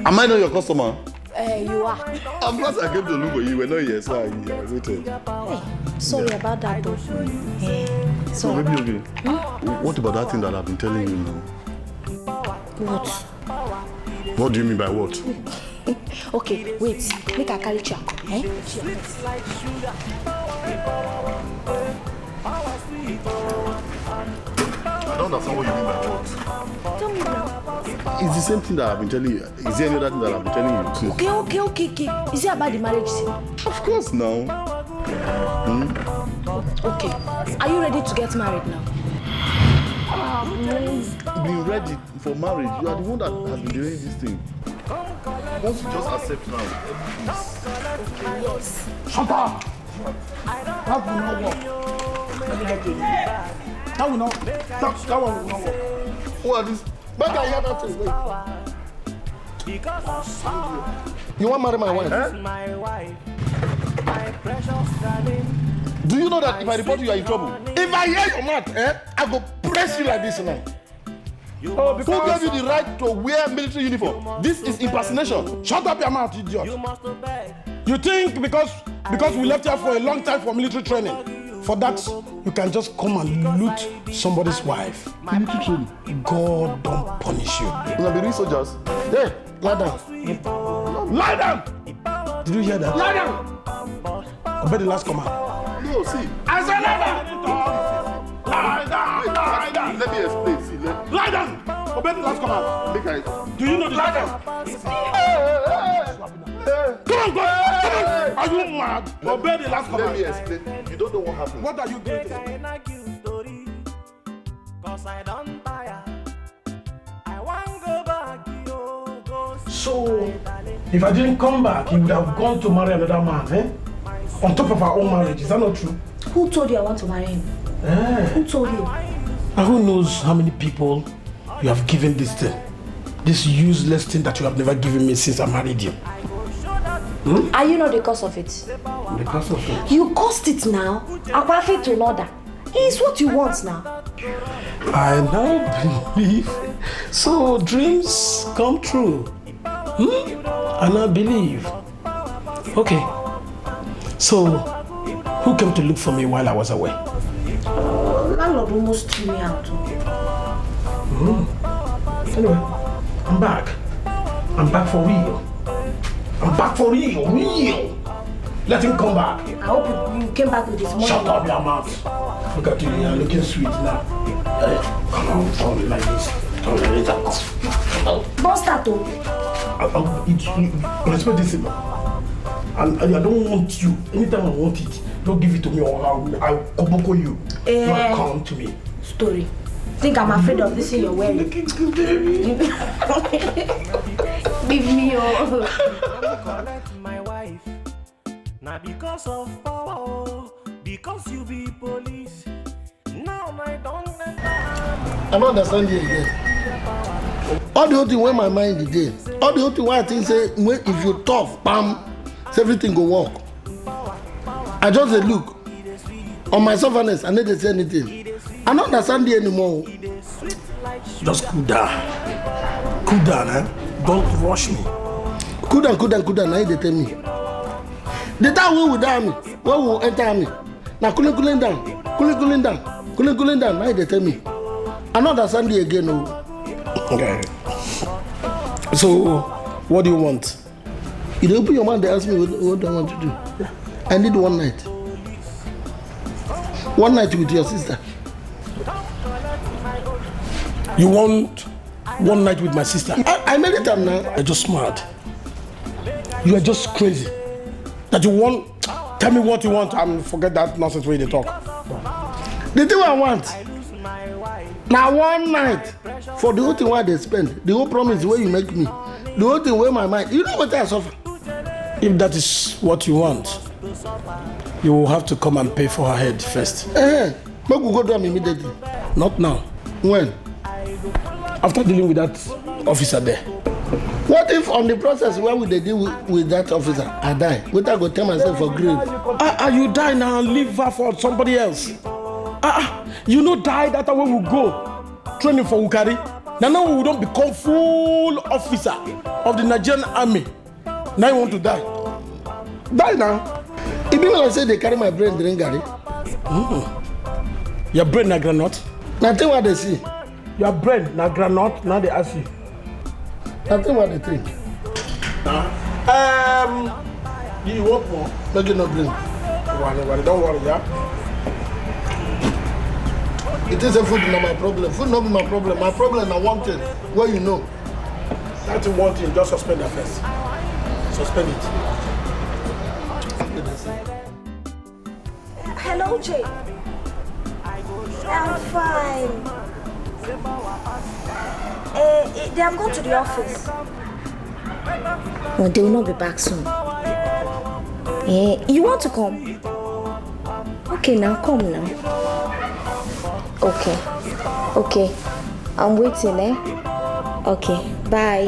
Am I not your customer? You are. Of course I came to look for you. You were not here, so I waited. Hey, sorry about that though. So maybe okay. What about that thing that I've been telling you now? What? What do you mean by what? Okay, wait. Make a carry check. Eh? I don't understand what you mean by what. Tell me now. It's the same thing that I've been telling you. Is there any other thing that I've been telling you too? Okay. Is it about the marriage thing? Of course now. Okay. Are you ready to get married now? Being ready for marriage. You are the one that has been doing this thing. Once you just accept now. Yes. Shut up! That will not work. That will not. That one will not work. Who are these? Back I hear that thing. Wait. You want to marry my wife? Do you know that if I report you are in trouble? If I hear your mouth, I go press you like this now. Oh, because who gave you the right to wear military uniform? This is impersonation. Shut up your mouth, idiot. You think because we left here for a long time for military training, for that you can just come and loot somebody's wife? Military training? God don't punish you. You will be real soldiers. Hey, lie down. Lie down! Did you hear that? Lie down! Obey the last command. No, see. I said lie down! Lie down! Lie down! Let me explain. See, lie down! Obey the last command. Do you know the lie down? Come on! Are you mad? Obey the last command. Let me explain. You don't know what happened. What are you doing? So, if I didn't come back, he would have gone to marry another man, eh? On top of our own marriage. Is that not true? Who told you I want to marry him? Who told you? And who knows how many people you have given this thing? This useless thing that you have never given me since I married you. Are you not the cause of it? The cause of it? You caused it now. Akwafi to another. It's what you want now. I now believe. So dreams come true. I now believe. Okay. So, who came to look for me while I was away? Landlord almost threw me out. Anyway, I'm back. I'm back for real. I'm back for real. Let him come back. I hope you came back with this money. Shut up your mouth. Look at you, you're looking sweet now. Come on, tell me like this. Tell me later. Don't start to. Respect this thing. And I don't want you. Anytime I want it, don't give it to me or I'll koboko you. Don't come to me. Story. Think I'm afraid of this in your wearing. Looking good, baby. Leave me alone. My wife. Not because of power, because you be police. Now I don't I don't understand you again. All the whole thing where my mind is there. All the whole thing why I think say if you tough, bam, everything go work. I just say look on my sufferness, I need to say anything. I don't understand you anymore. Just cool down. Cool down, eh? Don't rush me. Cool down. Now they tell me. The time we will die me, we will enter me. Now cooling down. Now they tell me. I don't understand you again. No. Okay. So, what do you want? You don't open your mouth, they ask me what I want to do. I need one night. One night with your sister. You want one night with my sister? I made it up now. You're just mad. You are just crazy. That you want, tell me what you want and forget that nonsense way they talk. The thing I want, now one night, for the whole thing where they spend, the whole promise where you make me, the whole thing where my mind, you know what I suffer? If that is what you want, you will have to come and pay for her head first. Make we go down immediately. Not now. When? After dealing with that officer there. What if on the process where we deal with that officer, I die? What I go tell myself for grave? You die now and leave her for somebody else. You know die that way we go. Training for Ukari. Now we don't become full officer of the Nigerian army. Now you want to die. Die now. Even when I say they carry my brain, drink Gary. Your brain na granite? Nothing what they see. Your brain na granite, now they ask you. Nothing what they think. You want more? Make it no bring. Don't worry, yeah? It is a food not my problem. Food not be my problem. My problem is one thing. What you know? That's one thing, just suspend that first. Suspend it. Hello, Jay. I'm fine. They have gone to the office. Well, they will not be back soon. You want to come? Okay, now come now. Okay. I'm waiting, eh? Okay, bye.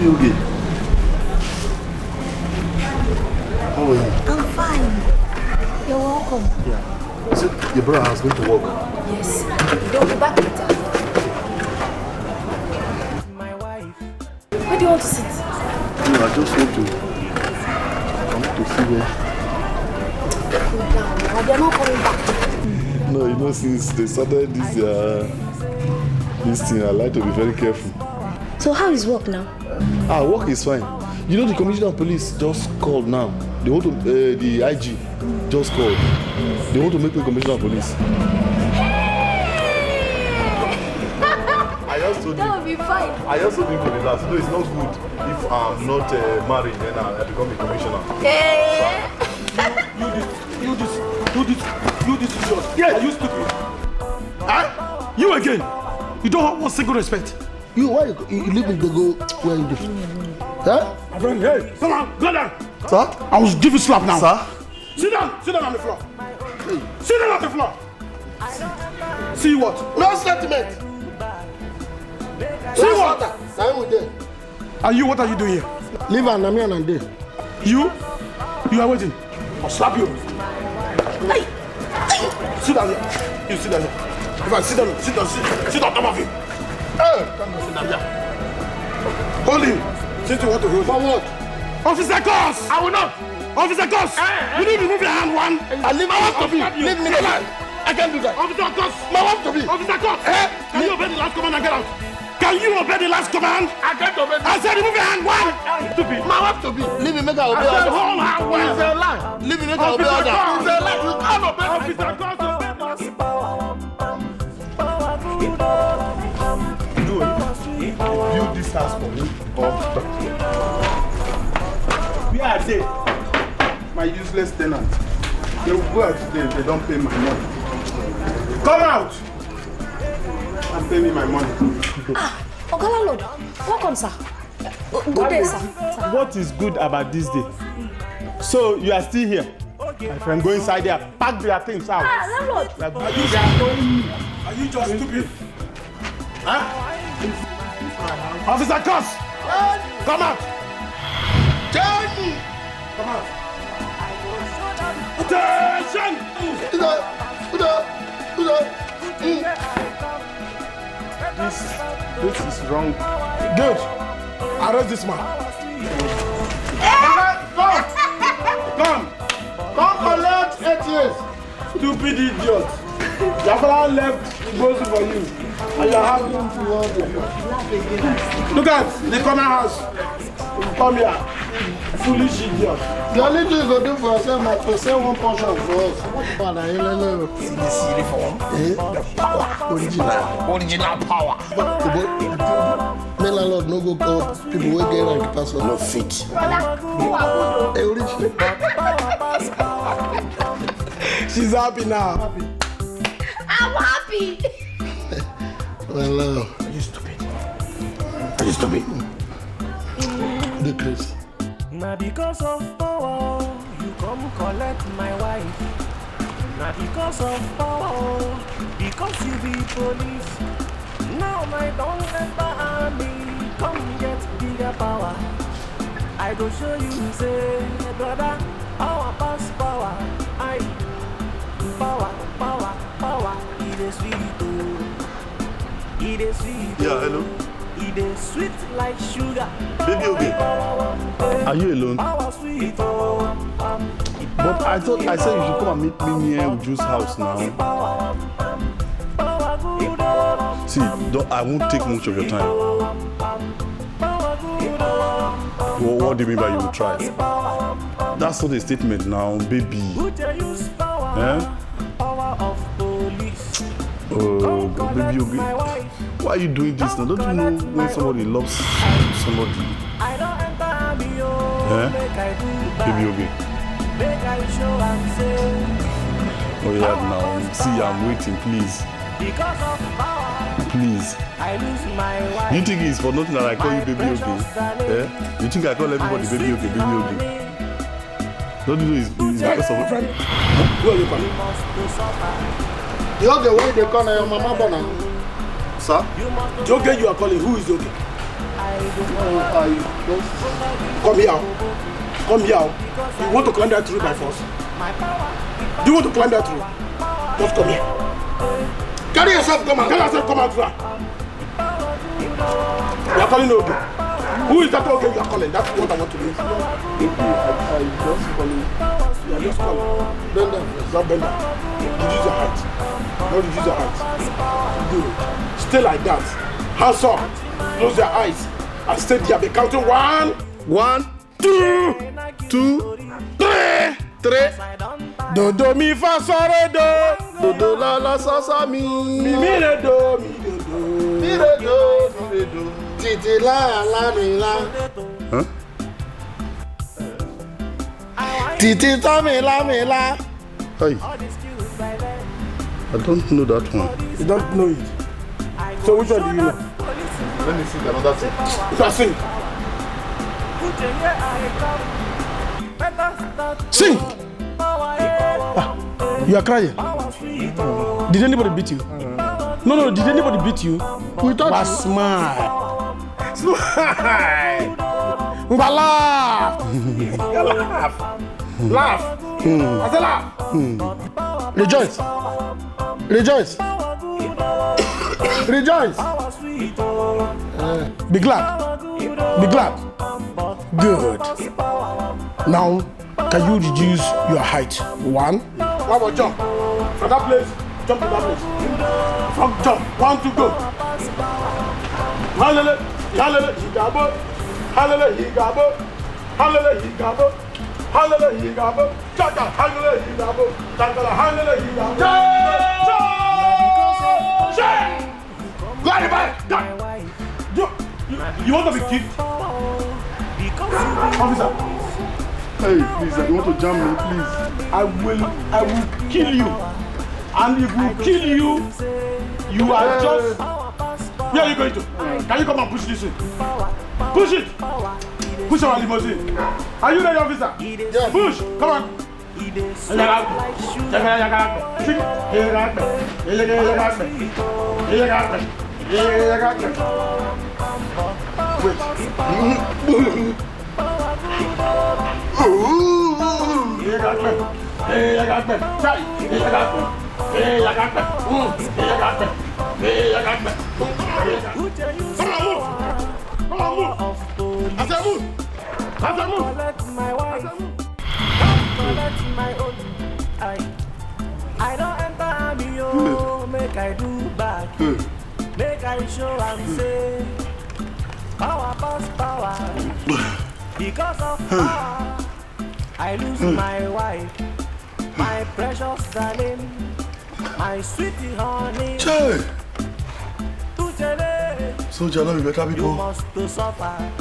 Okay. How are you? I'm fine. You're welcome. Yeah. So your brother has been to work? Yes. They'll be back later. Where do you want to sit? No, I just want to see where. Cool down. They're not coming back. No, you know, since they started this thing, I like to be very careful. So how is work now? Work is fine. You know, the commissioner of police just called now. They want to, the IG just called. They want to make me commissioner of police. I just told That would be fine. I just told him to relax. You know, it's not good if I'm not married, then I become a commissioner. Hey. You this idiot. Yeah. Are you stupid? Huh? You again. You don't have one single respect. You, why you leave me to go where you do? Huh? My friend, hey, come on, go down. Sir? I will give you slap now. Sir? Sit down on the floor. Sit down on the floor. See what? No sentiment. See what? I'm with them. And you, what are you doing here? Leave and I'm here and there. You are waiting. I'll slap you. Sit down here. You sit down here. If I sit on top of you. Hey, come on, sit down here. Hold him. Since you want to hold him. For what? Officer Goss! I will not. Officer Goss! You need to remove your hand, one. I leave my wife to be. Leave me alone. I can't do that. Officer Goss! My wife to be. Officer Goss! Can you obey the last command and get out? Can you obey the last command? I can't obey. I said remove your hand, one. Stupid. My wife to be. Leave me make her obey I said order. hold her, one. It's a lie. Leave me make her obey order. It's a lie. You can't obey. Officer Goss, obey Build this house for me or Where are they? My useless tenant. They will go out today if they don't pay my money. Come out and pay me my money. Ogala Lord, welcome, sir. Good day, sir. What is good about this day? So you are still here. My friend, go inside there, pack their things out. Landlord. Are you just stupid? Huh? Officer Goss! Come out! Johnny! Come out! Attention! This is wrong. Good. Arrest this man. Come collect 8 years. Stupid idiot. Your father left goes for you. And you're having to work with you. Look at the corner house. Come here. Foolish idiot. The only thing you go do for yourself is to sell one portion for us. See this uniform? Power. Original power. Me landlord no go call people wey get rank pass us. No fit. Hey, original. She's happy now. I'm happy. Well, Are you stupid? Are you stupid? The Chris. Now because of power, you come collect my wife. Now because of power, because you be police. Now I don't enter army, come get bigger power. I go show you, say, brother, our pass power. I power, power, power. It is sweet, oh. It is sweet. Yeah, hello. It is sweet like sugar. Baby, okay. Are you alone? But I thought I said you should come and meet me near Uju's house now. See, I won't take much of your time. Well, what do you mean by you will try? That's not a statement now, baby. Eh? Oh, baby, why are you doing this now? Don't you know when somebody loves somebody? Eh? Baby, okay. Oh yeah, now. See, I'm waiting, please. Please. You think it's for nothing that I call you baby, okay? Eh? You think I call everybody baby, okay, baby, okay? Don't you know it's because of a friend? Who are you calling? The okay way they call your mama Bona. Sir? The okay you are calling, who is the okay? Come here. Come here. You want to climb that tree by force? Do you want to climb that tree? Just come here. Carry yourself, come out. Carry yourself, come out. You are calling okay. Who is that okay you are calling? That's what I want to do. I just calling. You are just calling. Bend down. Don't bend down. Reduce your height. Don't reduce your height. Good. Stay like that. Hands up. Close your eyes. And stay there. Be counting 1, 1, 2, 2, 3, 3. Do do mi fa so re do do la la sa sa mi re do mi re do titi la la mi la. Huh? Titi ta mi la mi la. Hey. I don't know that one. You don't know it. So which one do you know? Let me sing another thing. You can sing. Sing. You are crying. Did anybody beat you? No, did anybody beat you? We thought but smile. Smile. Laugh. Laugh. I said laugh. Rejoice. Rejoice. Rejoice. Be glad. Be glad. Good. Now, can you reduce your height? 1. One more jump. From that place, jump to that place. From jump. 1, 2, go. Hallelujah. Hallelujah. Higabo. Hallelujah. Higabo. Hallelujah. Higabo. Hallelujah. Higabo. Chaka. Hallelujah. Higabo. Chaka. Hallelujah. Higabo. Shame. Go ahead, back. You want to be kicked? Officer. Hey, please, I want to jam me, please. I will kill you. And if we kill you, you are just... Where are you going to? Can you come and push this in? Push it! Push our limousine. Are you ready, officer? Yes. Push! Come on! Wait. I don't enter army, oh, make I do back. Make I show and say, power pass power. Because of power, I lose my wife, my precious darling, my sweetie honey. Chai. Soldier, love you better people. You must to suffer.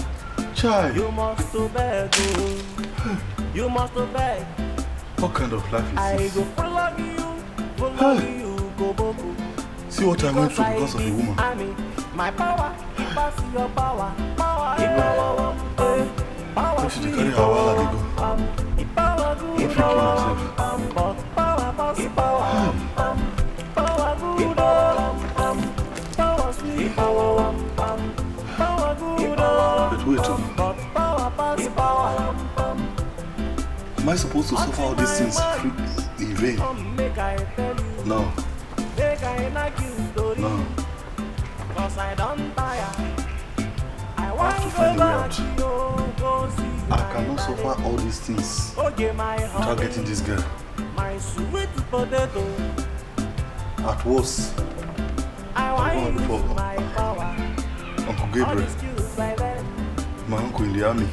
Chai. You must to beg. You must to beg. What kind of life is I this? go follow you, go boku. See what I went through because of a woman. My power, pass your power, power. Make sure they carry our wallet, they go. Not freaking myself. I supposed to suffer all these things in vain? No. No. I have to find a way out. I cannot suffer all these things without getting this girl. At worst, I'm going for Uncle Gabriel, my uncle in the army.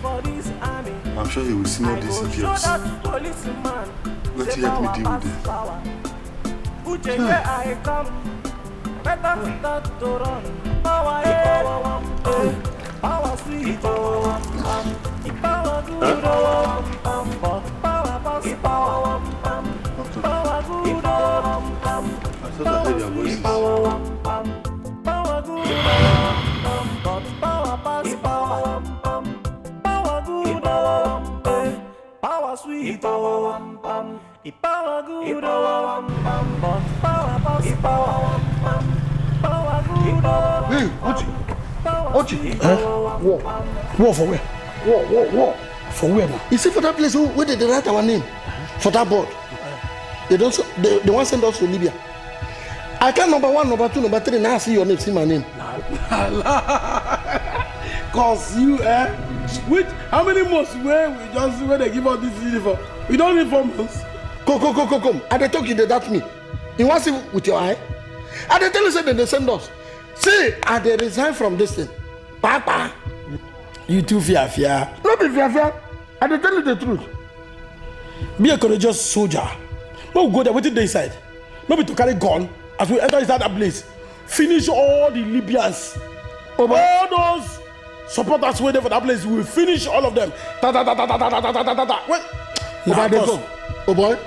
I'm sure he will see all these idiots. Let him help me deal with them. I thought I heard your voices. Hey, Ochi. Ochi. War. War for where? War. For where now? You see, for that place where did they write our name? For that board. They want to send us to Libya. I can't number 1, number 2, number 3. Now I see your name, see my name. Cause you, which, how many months where they give us this uniform? We don't need 4 months. Come. I they talk you, they doubt me. You want to see with your eye? I they tell you say they send us. See, I they resign from this thing. Papa. You too fear. Not be fear. I they tell you the truth. Be a courageous soldier. No go there, waiting inside. No be to carry gun as we enter inside that place. Finish all the Libyans. All those supporters waiting for that place. We will finish all of them. Wait. Oh boy.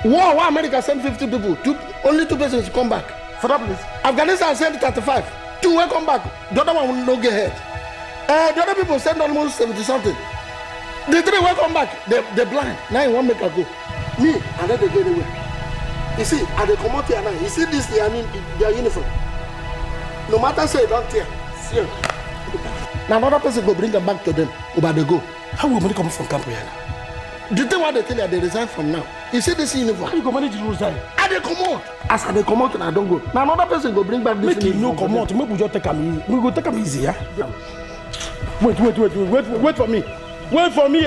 Why America send 50 people? Only 2 persons come back. For that place? Afghanistan send 35. 2 will come back. The other one will not get hurt. The other people send almost 70 something. The 3 will come back. They're blind. Now you won't make a go. Me, and then they get away. You see, and they come out here now. You see this, their uniform. No matter say don't tear. See. Now another person go bring them back to them. About they go. How will money come from camp here now? The thing what they tell you, they resign from now. You see this uniform. How you go manage to resign? And they come out. As they come out and I don't go. Now another person go bring back this uniform. Make you no come out. Make we just take them easy. We go take them easy, yeah? Wait for me. Wait for me,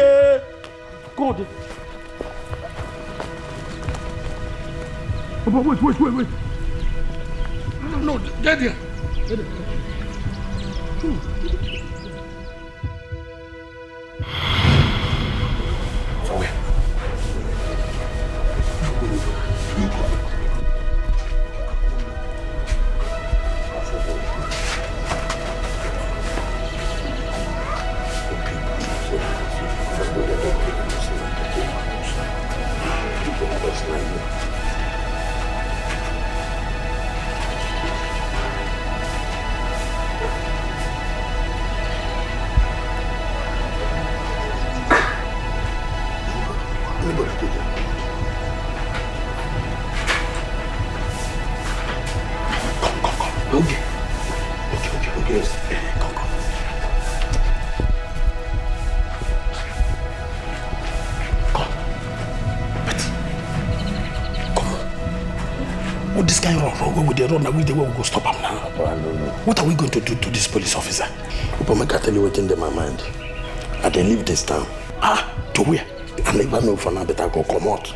Go on there. Wait. No, get here. For where? Run away the way we go stop him now. I don't know. What are we going to do to this police officer? But make I tell you what's in my mind. I they leave this town. To where? I never know for now, but I go come out.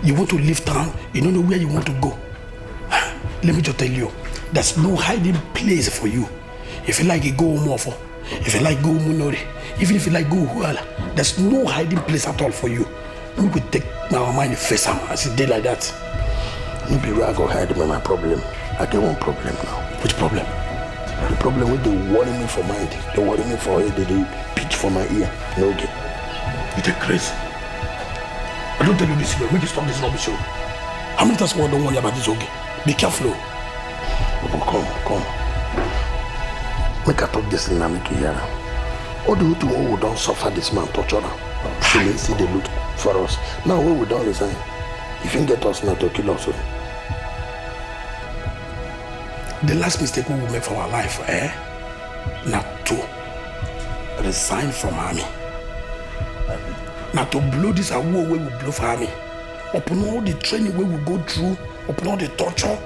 You want to leave town? You don't know where you want to go. Let me just tell you, there's no hiding place for you. If you like, you go Mofo. If you like, go Munori. Even if you like, go Huala. There's no hiding place at all for you. We could take my mind face as a day like that. Maybe where I go hide my problem. I get one problem now. Which problem? The problem with they worry me for mind. They worry me for head. They pitch for my ear. No get. You take crazy. I don't tell you this, make you stop this rubbish show. How many times more don't worry about this okay? Be careful. Come. Make I talk this and I make you hear. All the people who don't suffer this man torture now. So they see they look for us. Now when we don't resign, if you get us now to kill us. The last mistake we will make for our life, not to resign from army. Now to blow this award where we blow for army. Upon all the training where we go through, upon all the torture,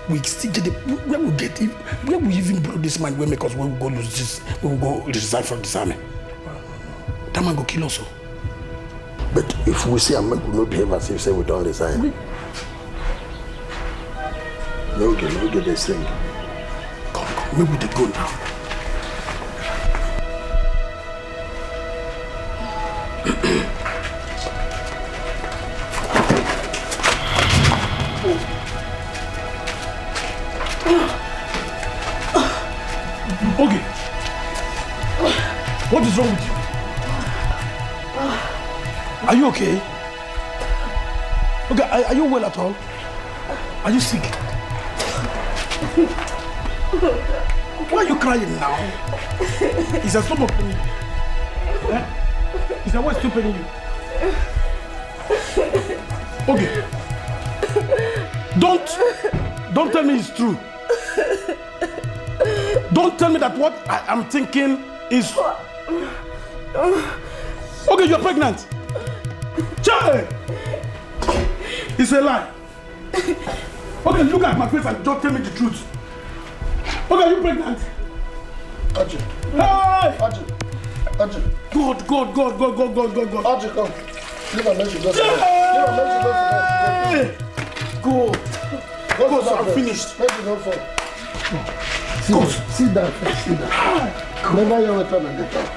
we still get where we get it, where we even blow this man, where make us where we go lose this, where we go resign from this army. That man go kill us. But if we see a man will not behave as if say we don't resign. No get this thing. Come, maybe they go now. Okay. What is wrong with you? Are you okay? Okay, are you well at all? Are you sick? Why are you crying now? Is your stomach paining you? Eh? Is your voice still paining you? Okay. Don't tell me it's true. Don't tell me that what I am thinking is... Okay, you're pregnant. Child! It's a lie. Okay, look at my face and just tell me the truth. Okay, are you pregnant? Archie. Hey! Archie. God. Archie, come. Leave her, let she go to bed. Go, so I'm finished. Let you go for. Sit down. Never you return and get up.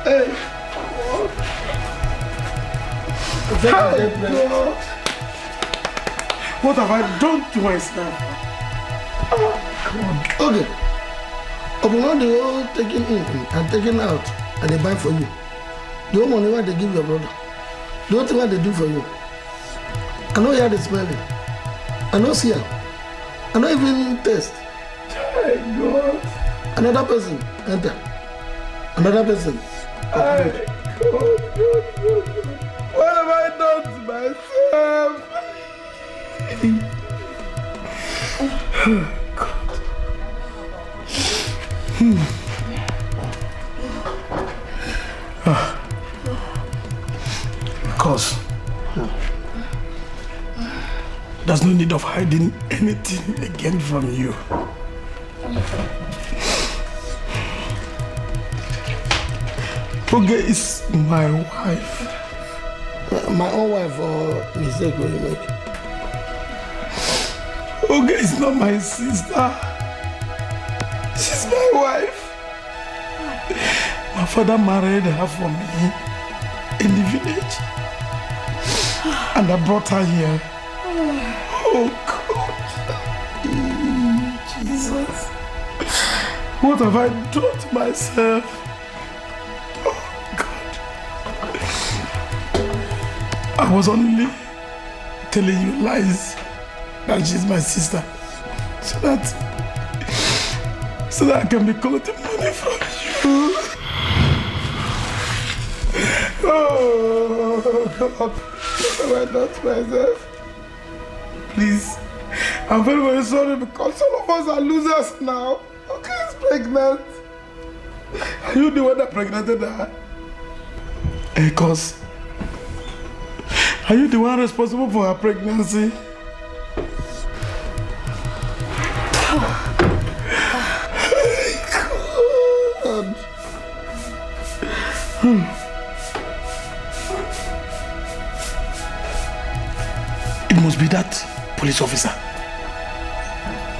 Hey! God. What have I done to myself? Okay. Upon all the whole taking in and taking out and they buy for you. The whole money what they give your brother. The whole thing what they do for you. I know hear the smelling. I know see her. I know even taste. My God. Another person enter. Another person. God. What have I done to myself? God. Because there's no need of hiding anything again from you. Oge is my wife. My own wife or mistake will you make? Oge is not my sister. She's my wife. My father married her for me in the village. And I brought her here. Oh God. Jesus. What have I done to myself? Oh God. I was only telling you lies that she's my sister. So that I can be collecting money from you. Oh God. What have I done to myself? Please, I'm very, very sorry because some of us are losers now. Okay, is pregnant. Are you the one that pregnanted her? Because are you the one responsible for her pregnancy? God. It must be that police officer.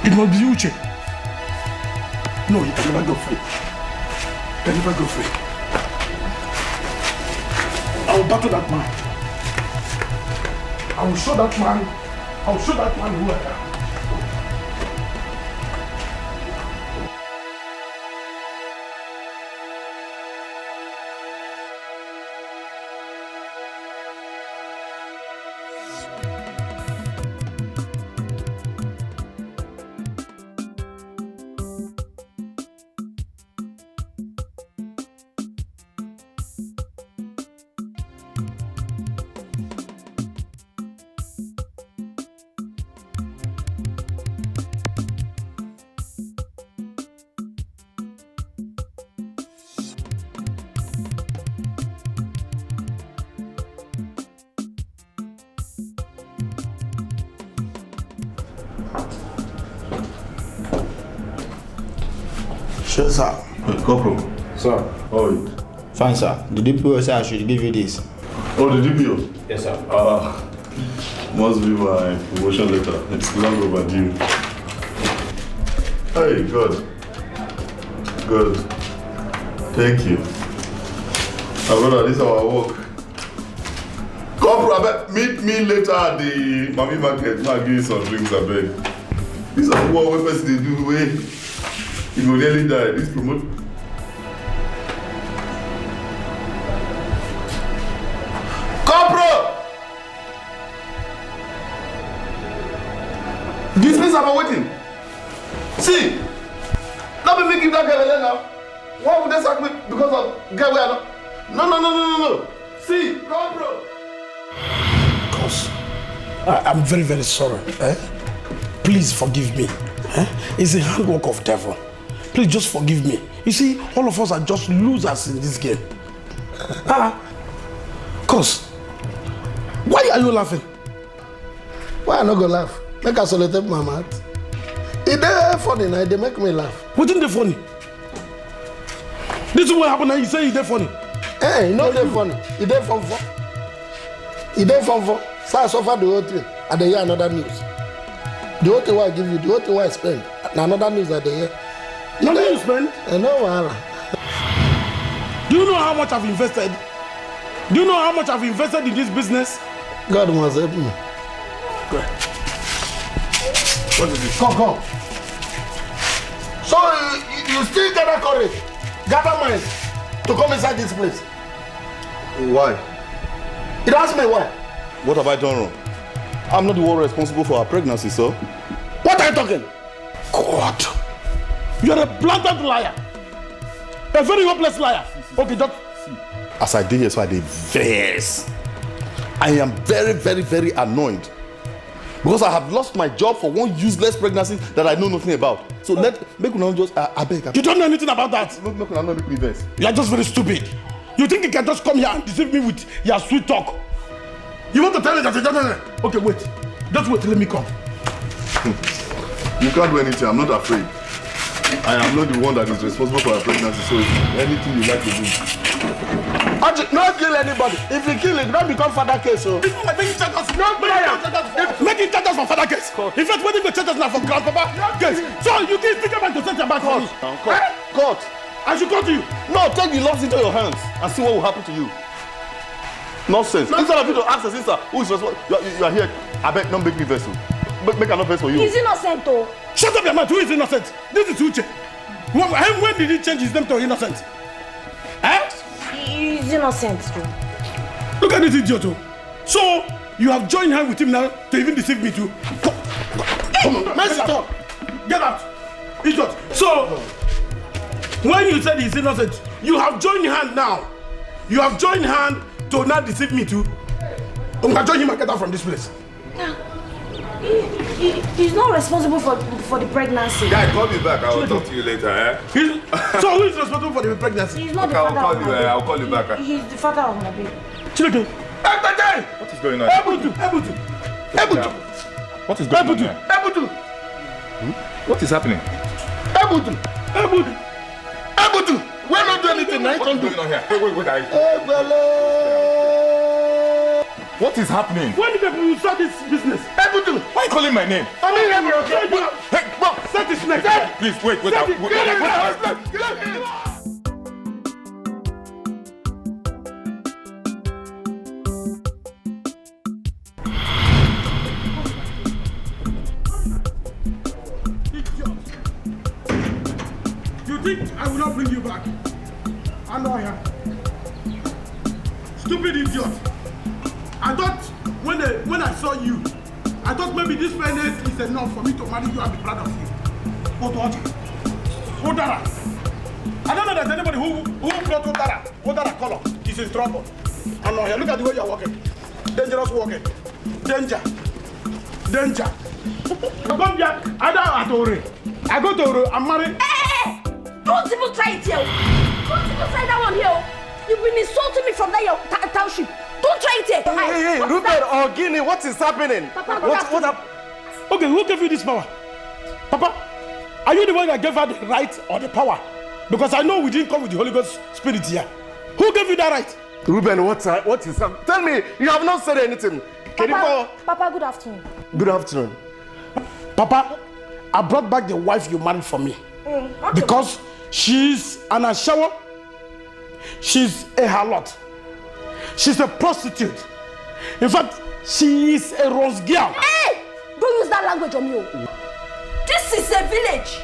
It must be Uche. No, you can never go free. You can never go free. I will battle that man. I will show that man who I am. Sure, sir. Corporal. Sir. How are you? Fine, sir. The DPO said I should give you this. Oh, the DPO? Yes, sir. Must be my promotion letter. It's long overdue. Hey, good. Good. Thank you. Brother, this is our work. Corporal, meet me later at the Mami Market. I'll give you some drinks, I beg. This is what we person they do way. You will nearly die. This promote. Corporal! This means I'm waiting. See, let me give that girl a now. Why would they sack me because of girl we are not? No. See, Corporal. Cause I'm very, very sorry. Please forgive me. It's a handwork of devil. Please just forgive me. You see, all of us are just losers in this game. Cause, why are you laughing? Why I not gonna laugh? Make us solitaire my mouth. It they funny now, they make me laugh. What is the funny? This is what happened now, you say it's funny. Hey, no they funny. It they fun for. It they fun for. So I suffer the whole thing. And they hear another news. The whole thing I give you, the whole thing I spend. And another news that they hear. Nothing you spend? I know, Wala. Do you know how much I've invested? Do you know how much I've invested in this business? God must help me. Good. What is it? Come. So you still gather courage, gather mind to come inside this place? Why? It asked me why. What have I done wrong? I'm not the one responsible for her pregnancy, sir. What are you talking? God. You're a blatant liar. A very hopeless liar. Okay, just see. As I did here, so I did vex. I am very, very, very annoyed. Because I have lost my job for one useless pregnancy that I know nothing about. So make me not just, I beg. You don't know anything about that. Make me not make me vex. You are just very stupid. You think you can just come here and deceive me with your sweet talk? You want to tell me that? Okay, wait. Just wait, let me come. You can't do anything, I'm not afraid. I am not the one that is responsible for her pregnancy, so anything you like to do. Not kill anybody. If you kill it, don't become father case. So. Make it charge us for father case. In fact, when you go charge us now for grandpapa case. So you can think about to set your back for me. Court. I should go to you. No, take the laws into your hands and see what will happen to you. Nonsense. Instead of you to ask the sister who is responsible, you are here. I beg, don't make me vessel. Make another vessel for you. He's innocent, though. Shut up your mouth. Who is innocent? This is Uche. When did he change his name to innocent? He's innocent, too. Look at this idiot, too. So, you have joined hands with him now to even deceive me, too. Come on, mess it up. Get out. Idiot. So, when you said he's innocent, you have joined hand now. You have joined hand to now deceive me, too. I'm going to join him and get out from this place. He's not responsible for the pregnancy. Guy, call me back. I will talk to you later. So who is responsible for the pregnancy? He's not the father of my baby. I'll call you back. He's the father of my baby. Children. What is going on? Ebutu. What is going on here? Ebutu. What is happening? Ebutu. We're not doing anything. What is going on here? Wait. What is happening? When did you start this business? Ebutu. Why are you calling my name? Hey, Bob, set this next. Please, wait. You think I will not bring you back? I know I am. Stupid idiot. I thought when I saw you, I thought maybe this fairness is enough for me to marry you and be proud of you. But what? Odara. I don't know there's anybody who brought Odara color is in trouble. I know here. Look at the way you're walking. Dangerous walking. Danger. I come here. I go to Ore. I'm married. Hey! Don't even try it here. Don't even try that one here. You've been insulting me from that township. Don't try it here. Hey, Rupert or Guinea, what is happening? Papa, what happened? Okay, who gave you this power? Papa, are you the one that gave her the right or the power? Because I know we didn't come with the Holy Ghost Spirit here. Who gave you that right? Ruben, what is that? Tell me, you have not said anything. Papa, good afternoon. Good afternoon. Papa, I brought back the wife you married for me. Because she's an ashawo, she's a harlot, she's a prostitute. In fact, she is a rose girl. Hey! Don't use that language on me. This is a village.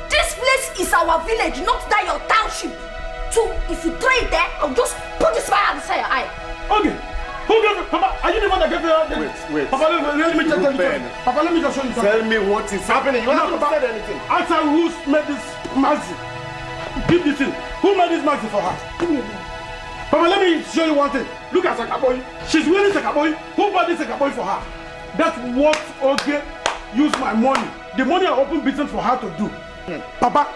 This place is our village, not that your township. So if you try it there, I'll just put this fire inside your eye. Okay. Who gave you? Papa, are you the one that gave you? Wait. Papa, let me just tell you. Papa, let me just show you something. Tell me what is happening. You haven't said anything. Answer who's made this maxi. Give this in. Who made this maxi for her? Papa, let me show you one thing. Look at Sakaboy. She's wearing Sakaboy. Who bought this Sakaboy for her? That's what okay use my money. The money I open business for her to do. Papa,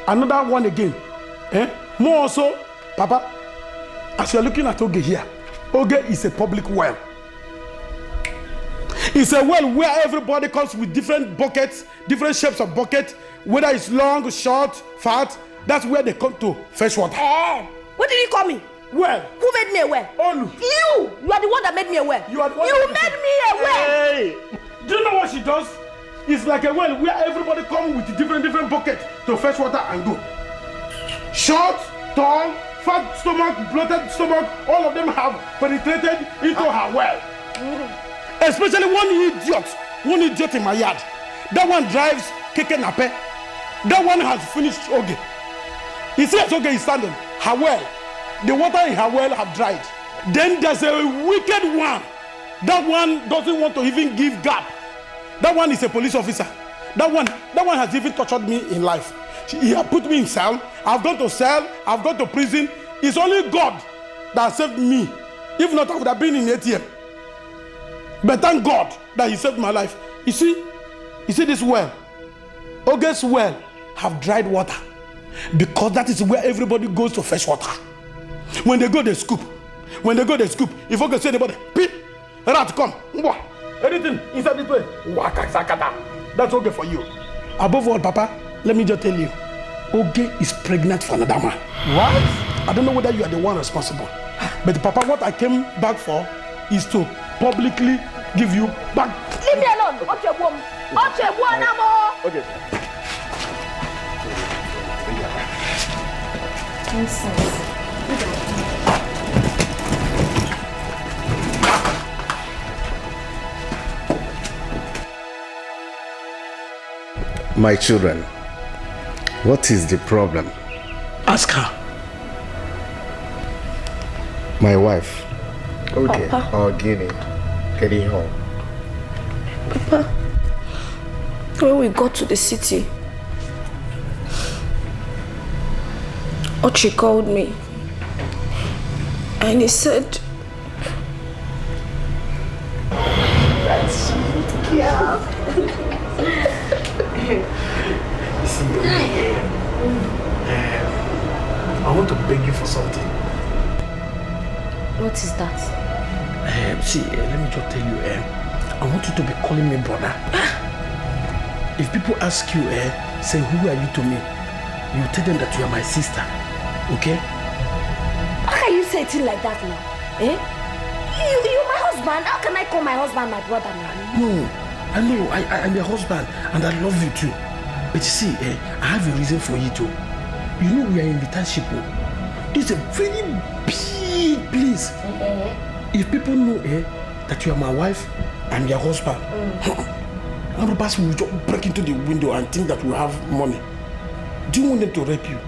another one again. More also, Papa, as you're looking at Oge here, Oge is a public well. It's a well where everybody comes with different buckets, different shapes of bucket, whether it's long, short, fat. That's where they come to fetch water. What did you call me? Well. Who made me a well? Olu. You are the one that made me a well. You are the one. You made me a well. Hey. Do you know what she does? It's like a well where everybody comes with different buckets to fetch water and go. Short, tall, fat stomach, bloated stomach, all of them have penetrated into her well. Especially one idiot in my yard. That one drives Keke Nape. That one has finished Oge. You see as Oge is standing, her well, the water in her well have dried. Then there's a wicked one. That one doesn't want to even give gap. That one is a police officer. That one has even tortured me in life. He has put me in cell. I've gone to cell. I've gone to prison. It's only God that saved me. If not, I would have been in ATM. But thank God that He saved my life. You see this well, Oge's well have dried water because that is where everybody goes to fetch water. When they go, they scoop. When they go, they scoop. If Oge say anybody, peep, rat come, anything inside this way, that's Oge for you. Above all, Papa, let me just tell you, Oge is pregnant for another man. What? I don't know whether you are the one responsible. But Papa, what I came back for is to publicly give you back. Leave me alone. Okay. My children, what is the problem? Ask her. My wife. Okay. Papa. Or Guinea. Getting home. Papa, when we got to the city, Ochi called me and he said, That's yeah. See, I want to beg you for something. What is that? See, let me just tell you, I want you to be calling me brother. If people ask you, say, who are you to me? You tell them that you are my sister, okay? How can you say it like that now? You're my husband. How can I call my husband my brother now? No, I know, I'm your husband and I love you too. But you see, I have a reason for you too. You know we are in the township. This is a very big place. If people know that you are my wife and your husband, robbers will just break into the window and think that we have money. Do you want them to rape you?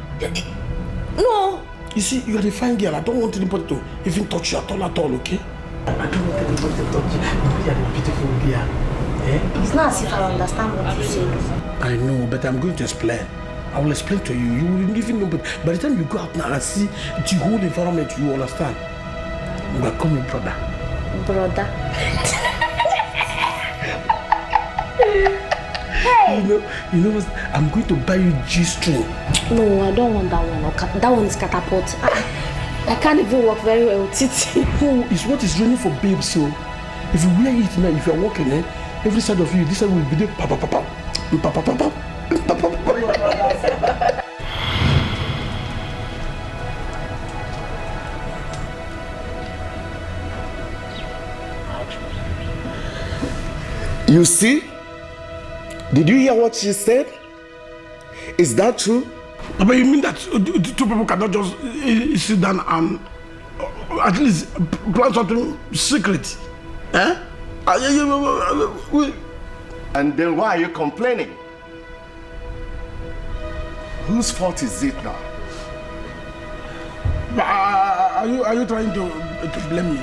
No. You see, you are a fine girl. I don't want anybody to even touch you at all, okay? I don't want anybody to touch you. You are a beautiful girl. It's not as if I understand what you say. I know, but I'm going to explain. I will explain to you. You will even know, but by the time you go out now and see the whole environment, you understand. You will call me brother. Brother. Hey. You know what? I'm going to buy you G-string. No, I don't want that one. That one is catapult. I can't even walk very well with it. No, it's what is raining for babes. So if you wear it now, if you're walking, Every side of you, this side will be there. Papa, papa, papa, papa, papa, papa. You see? Did you hear what she said? Is that true? But you mean that two people cannot just sit down and at least plan something secret? Eh? And then why are you complaining? Whose fault is it now? Are you trying to blame me?